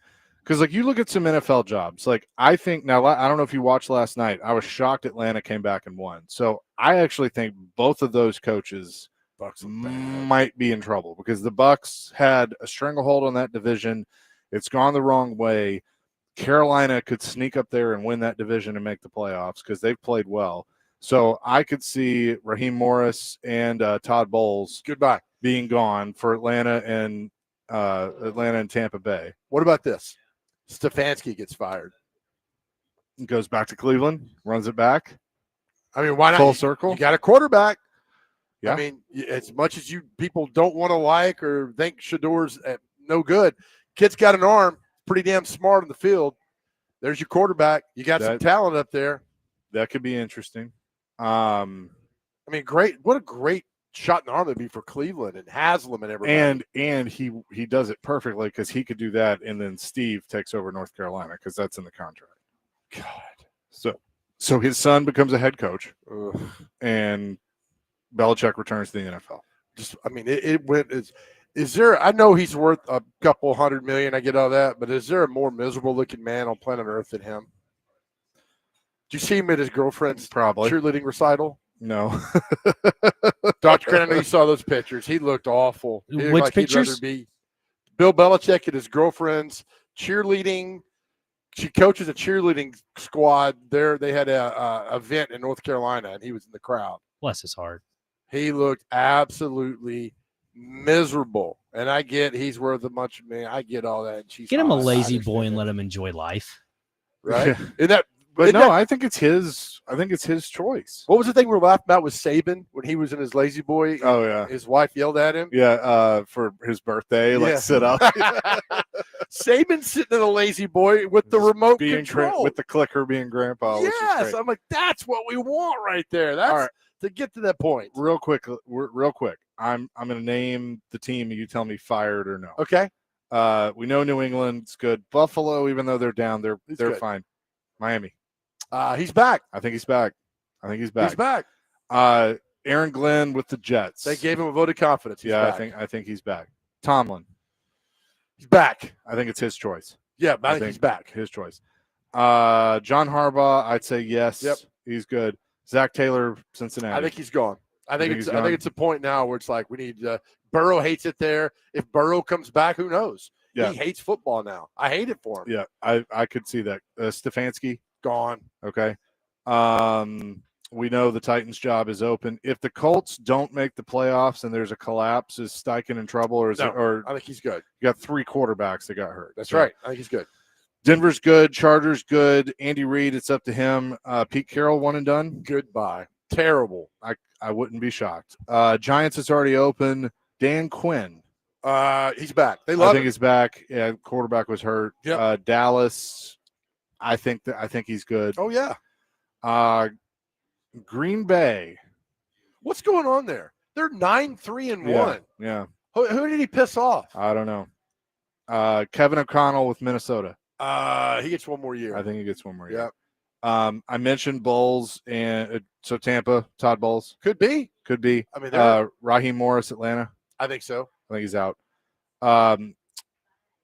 like you look at some NFL jobs, like I think now, I don't know if you watched last night, I was shocked Atlanta came back and won. So I actually think both of those coaches might be in trouble because the Bucs had a stranglehold on that division. It's gone the wrong way. Carolina could sneak up there and win that division and make the playoffs because they've played well. So I could see Raheem Morris and Todd Bowles being gone for Atlanta and Tampa Bay. What about this? Stefanski gets fired. Goes back to Cleveland, runs it back. I mean, why not? Full circle. You got a quarterback. Yeah. I mean, as much as you people don't want to like or think Shador's no good, kid's got an arm, pretty damn smart on the field. There's your quarterback. You got some talent up there. That could be interesting. I mean, great. What a great shot in the arm that'd be for Cleveland and Haslam and everybody. And he does it perfectly because he could do that, and then Steve takes over North Carolina because that's in the contract. God. So his son becomes a head coach, and Belichick returns to the NFL. Just, I mean, it went. Is there? I know he's worth a couple $100 million. I get all that, but is there a more miserable looking man on planet Earth than him? Did you see him at his girlfriend's cheerleading recital? No. Dr. Crane, I know you saw those pictures. He looked awful. He looked Which pictures? Bill Belichick at his girlfriend's cheerleading she coaches a cheerleading squad. They had a event in North Carolina, and he was in the crowd. Bless his heart. He looked absolutely miserable, and I get he's worth a bunch of money. I get all that. And she's Get him a hot. I lazy understand boy and that. let him enjoy life. Right? Isn't that? But isn't no, that- I think it's his. I think it's his choice. what was the thing we were laughing about with Saban when he was in his lazy boy? Oh yeah, His wife yelled at him. yeah. For his birthday, like Yeah. sit up, Saban sitting in a lazy boy with the remote being control. with the clicker, being grandpa. Which is yes, great. I'm like, that's what we want right there. That's right. to get to that point. Real quick. I'm going to name the team, and you tell me fired or no. Okay. We know New England's good. Buffalo, even though they're down, they're good. fine. Miami. He's back. I think he's back. He's back. Aaron Glenn with the Jets. They gave him a vote of confidence. He's back. I think he's back. Tomlin. He's back. I think it's his choice. Yeah, I think he's back. His choice. John Harbaugh, I'd say yes. Yep. He's good. Zach Taylor, Cincinnati. I think he's gone. I think he's it's a point now where it's like we need Burrow hates it there. If Burrow comes back, who knows? Yeah. He hates football now. I hate it for him. Yeah, I could see that. Stefanski, Gone. okay. We know the Titans' job is open. If the Colts don't make the playoffs and there's a collapse, is Steichen in trouble, or is No, it? Or I think he's good. you got 3 quarterbacks that got hurt. That's So, right. I think he's good. Denver's good. Chargers good. Andy Reid, it's up to him. Pete Carroll, one and done. Goodbye. Terrible. I wouldn't be shocked. Giants is already open. Dan Quinn. He's back. They love I think him. he's back. Yeah, quarterback was hurt. Yep. Dallas. I think he's good. Oh yeah. Green Bay. What's going on there? They're 9-3-1. Yeah. Who did he piss off? I don't know. Kevin O'Connell with Minnesota. He gets one more year. I think he gets one more year. Yep. I mentioned Bowles, and so Tampa, Todd Bowles. Could be. I mean, Raheem Morris, Atlanta. I think so. I think he's out.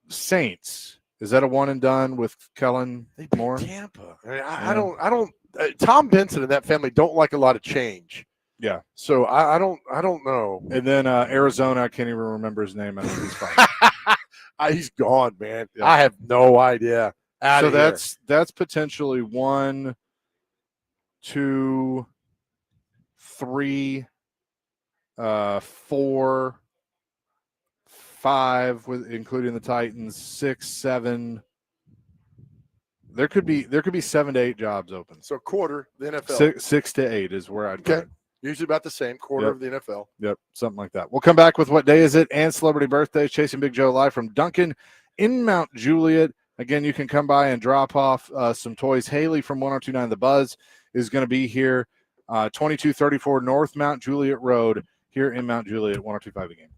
Saints. Is that a one and done with Kellen They beat Moore? Tampa. I mean, I don't. Tom Benson and that family don't like a lot of change. Yeah. So I don't know. And then Arizona, I can't even remember his name. I think he's fine. He's gone, man. Yeah. I have no idea. So that's potentially 1, 2, 3, 4, 5, with including the Titans, 6, 7. There could be 7 to 8 jobs open. So quarter the NFL. 6 to 8 is where I'd Okay. go. Usually about the same quarter Yep. of the NFL. Yep, something like that. We'll come back with what day is it and celebrity birthdays. Chasing Big Joe live from Duncan in Mount Juliet. Again, you can come by and drop off some toys. Haley from 1029 The Buzz is going to be here, 2234 North Mount Juliet Road here in Mount Juliet, 1025 The Game.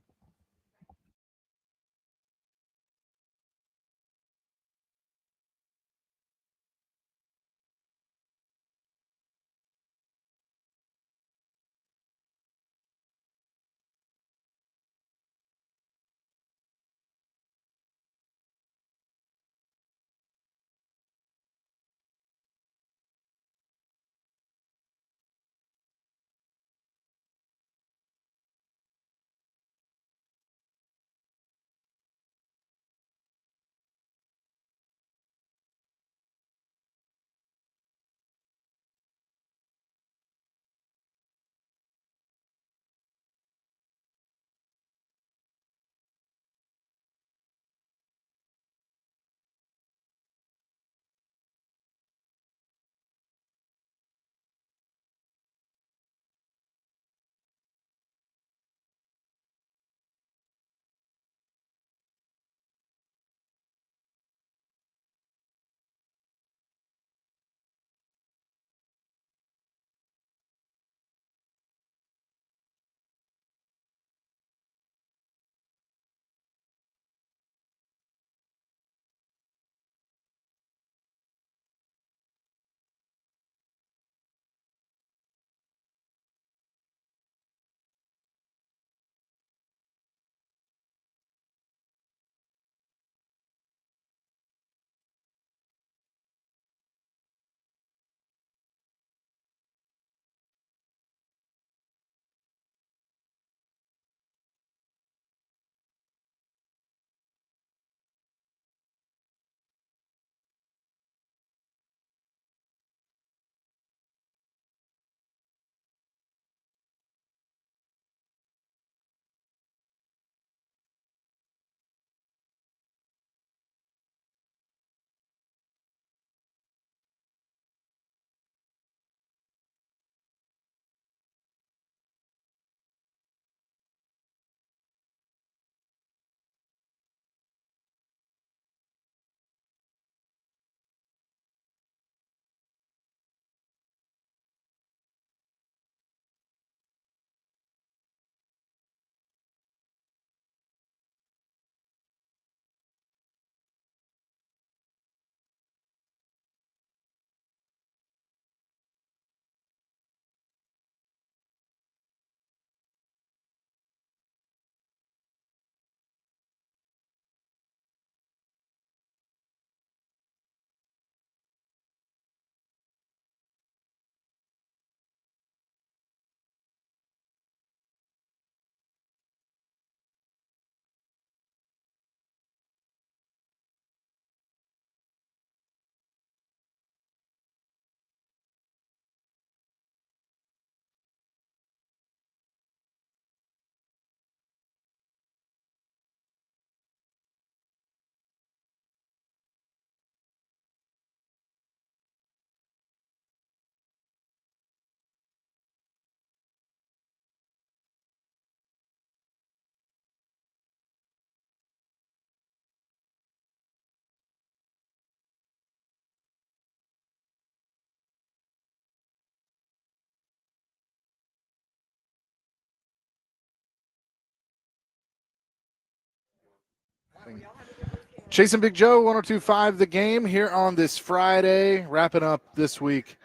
Chasing Big Joe, 102.5 The Game here on this Friday, wrapping up this week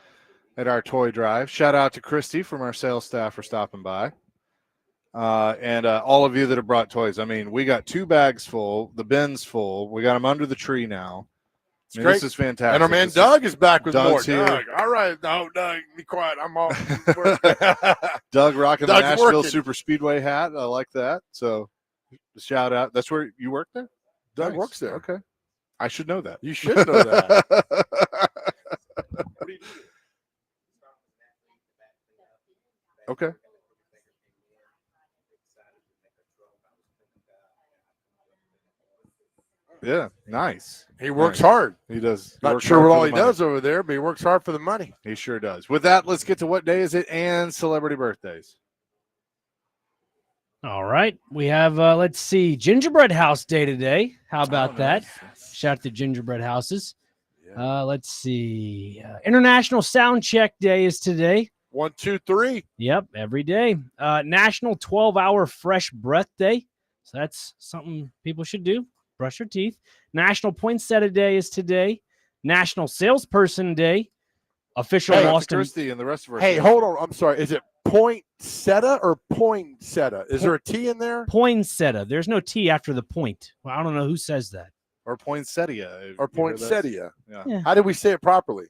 at our toy drive. Shout out to Christy from our sales staff for stopping by. And all of you that have brought toys. I mean, we got 2 bags full, the bin's full. We got them under the tree now. It's great. This is fantastic. And our man Doug is back with Doug's more. here. Doug, all right. No, Doug, be quiet. I'm all. Doug rocking the Doug's Nashville working. Super Speedway hat. I like that. So shout out. That's where you work there? Doug Nice. works there. Okay. I should know that. You should know that. Okay. Yeah, nice. He works Nice. hard. He does. Not works sure hard what for all the he money. does over there, but he works hard for the money. He sure does. With that, let's get to what day is it and celebrity birthdays. All right. We have, let's see, Gingerbread House Day today. How about that? Shout out to Gingerbread Houses. Let's see. International Sound Check Day is today. 1, 2, 3. Yep, every day. National 12-Hour Fresh Breath Day. So that's something people should do. Brush your teeth. National Poinsettia Day is today. National Salesperson Day. Official Hey, Boston. Christy and the rest of our Hey, hold on. I'm sorry. Is it poinsettia or poinsettia? Is there a T in there? Poinsettia. There's no T after the point. Well, I don't know who says that. Or poinsettia. Or You hear that? poinsettia? Yeah. Yeah. How did we say it properly?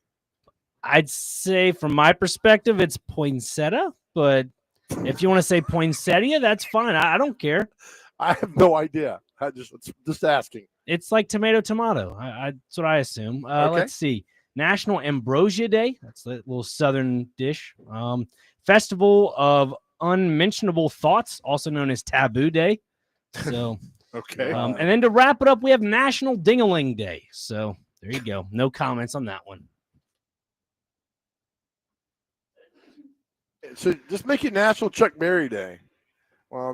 I'd say from my perspective, it's poinsettia, but if you want to say poinsettia, that's fine. I don't care. I have no idea. I just asking. It's like tomato. That's what I assume. Okay. Let's see. National Ambrosia Day. That's a little southern dish. Festival of Unmentionable Thoughts, also known as Taboo Day. So, Okay. and then to wrap it up, we have National Ding-a-Ling Day. So there you go. No comments on that one. So just make it National Chuck Berry Day. Well,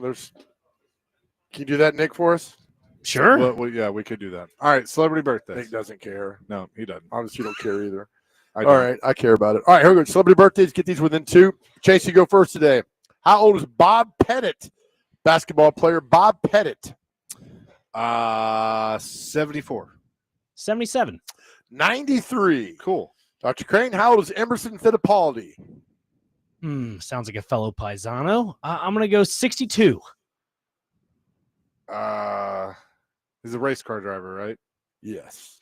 can you do that, Nick, for us? Sure. Well, yeah, we could do that. All right, celebrity birthdays. Nick doesn't care. No, he doesn't. Obviously, you don't care either. I All don't. right, I care about it. All right, here we go. Celebrity birthdays. Get these within 2. Chase, you go first today. How old is Bob Pettit? Basketball player Bob Pettit. 74. 77. 93. Cool. Dr. Crane, how old is Emerson Fittipaldi? Sounds like a fellow paisano. I'm going to go 62. He's a race car driver, right? Yes.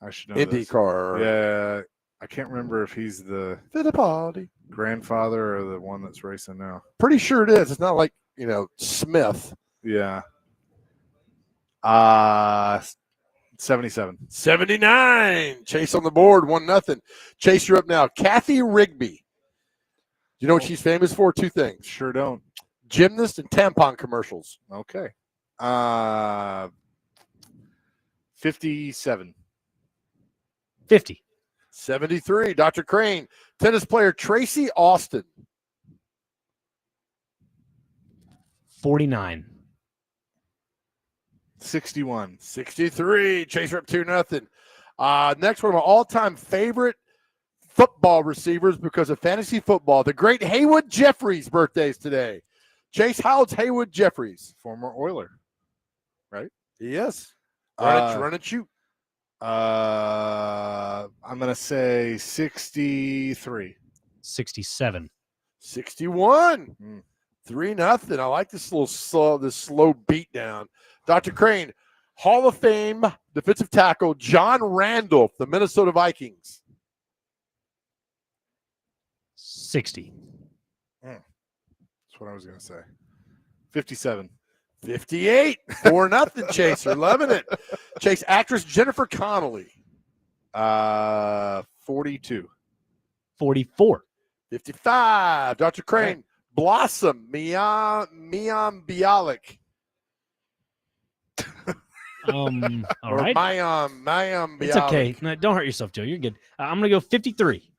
I should know this. IndyCar. Yeah. I can't remember if he's the Fittipaldi. grandfather or the one that's racing now. Pretty sure it is. It's not like, Smith. Yeah. 77. 79. Chase on the board, 1-0. Chase, you're up now. Kathy Rigby. You know what she's famous for? 2 things. Sure don't. Gymnast and tampon commercials. Okay. 57. 50. 73. Dr. Crane. Tennis player Tracy Austin. 49. 61. 63. Chase, you're up 2-0. Next, one of my all-time favorite football receivers because of fantasy football. The great Haywood Jeffries' birthday is today. Chase, how old's Haywood Jeffries? Former Oiler, right? Yes. Run and shoot. I'm going to say 63. 67. 61. 3-0. I like this slow beat down. Dr. Crane, Hall of Fame defensive tackle John Randolph, the Minnesota Vikings. 60. That's what I was going to say. 57. 58. 4-0. Chaser. Loving it. Chase, actress Jennifer Connelly. 42. 44. 55. Dr. Crane, Blossom Mian Bialik. All right. Mayim It's Bialik. okay. No, don't hurt yourself, Joe. You're good. I'm going to go 53.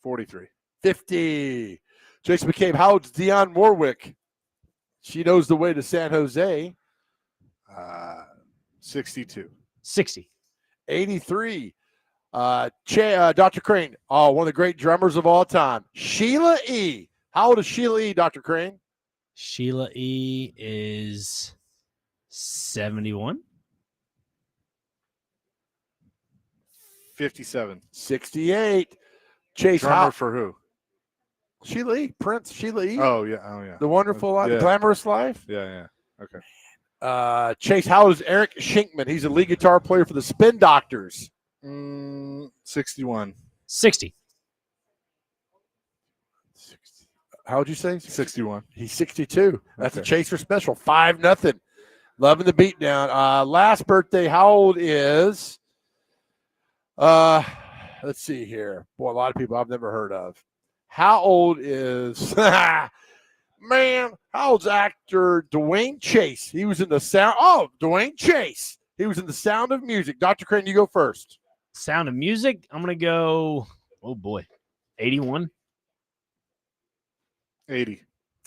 43. 50. Chase McCabe, how old's Dionne Warwick? She knows the way to San Jose. 62. 60. 83. Dr. Crane, one of the great drummers of all time. Sheila E. How old is Sheila E., Dr. Crane? Sheila E. is 71. 57. 68. Chase Drummer Howell. for who? Sheila E. Prince. Sheila E. Oh yeah. The Wonderful Life, Yeah. The Glamorous Life. Yeah. Okay. Chase Howell is Eric Shinkman. He's a lead guitar player for the Spin Doctors. 61. 60. How would you say? 61. He's 62. That's a Okay. Chaser special. 5-0. Loving the beatdown. Last birthday, how old is? Let's see here. Boy, a lot of people I've never heard of. How old is man? How old's actor Dwayne Chase? He was in the sound. Oh, Dwayne Chase. He was in The Sound of Music. Dr. Crane, you go first. Sound of Music. I'm gonna go. Oh boy, 81. 80.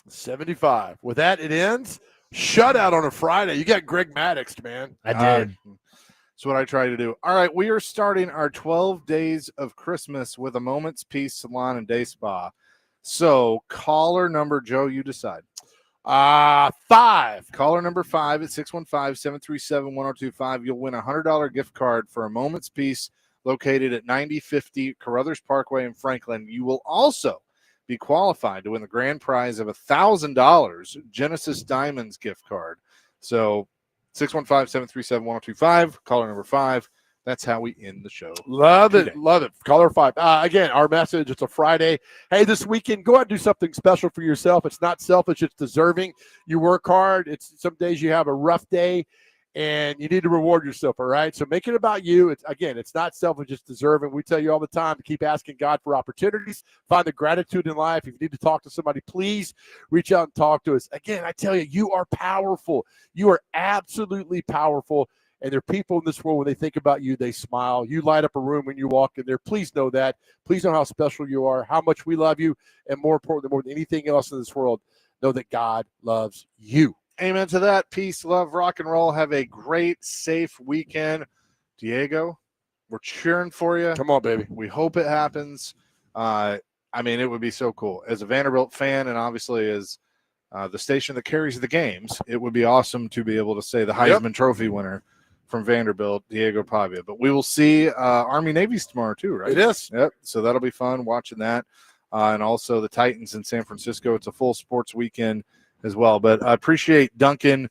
75. With that, it ends. Shutout on a Friday. You got Greg Maddox, man. I did. That's what I try to do. All right, we are starting our 12 days of Christmas with a Moment's Peace Salon and Day Spa. So caller number, Joe, you decide. 5. Caller number 5 at 615-737-1025. You'll win a $100 gift card for a Moment's Peace located at 9050 Carruthers Parkway in Franklin. You will also be qualified to win the grand prize of $1,000 Genesis Diamonds gift card. So 615-737-1025, caller number 5. That's how we end the show. Love it. today. Love it. Caller 5. Again, our message, it's a Friday. Hey, this weekend, go out and do something special for yourself. It's not selfish. It's deserving. You work hard. It's some days you have a rough day, and you need to reward yourself, all right? So make it about you. It's not selfish. It's deserving. We tell you all the time to keep asking God for opportunities. Find the gratitude in life. If you need to talk to somebody, please reach out and talk to us. Again, I tell you, you are powerful. You are absolutely powerful. And there are people in this world, when they think about you, they smile. You light up a room when you walk in there. Please know that. Please know how special you are, how much we love you, and more importantly, more than anything else in this world, know that God loves you. Amen to that. Peace, love, rock and roll. Have a great, safe weekend. Diego, we're cheering for you. Come on, baby. We hope it happens. It would be so cool. As a Vanderbilt fan, and obviously as the station that carries the games, it would be awesome to be able to say the Heisman Trophy winner from Vanderbilt, Diego Pavia. But we will see Army-Navy's tomorrow too, right? It is. Yep. So that'll be fun watching that. And also the Titans in San Francisco. It's a full sports weekend as well. But I appreciate Duncan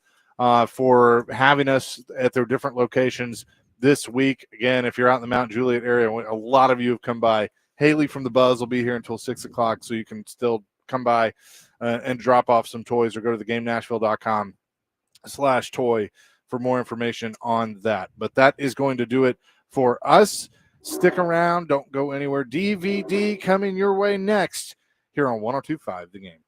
for having us at their different locations this week. Again, if you're out in the Mount Juliet area, a lot of you have come by. Haley from the Buzz will be here until 6 o'clock, so you can still come by and drop off some toys, or go to thegamenashville.com/toy for more information on that. But that is going to do it for us. Stick around. Don't go anywhere. DVD coming your way next here on 102.5 The Game.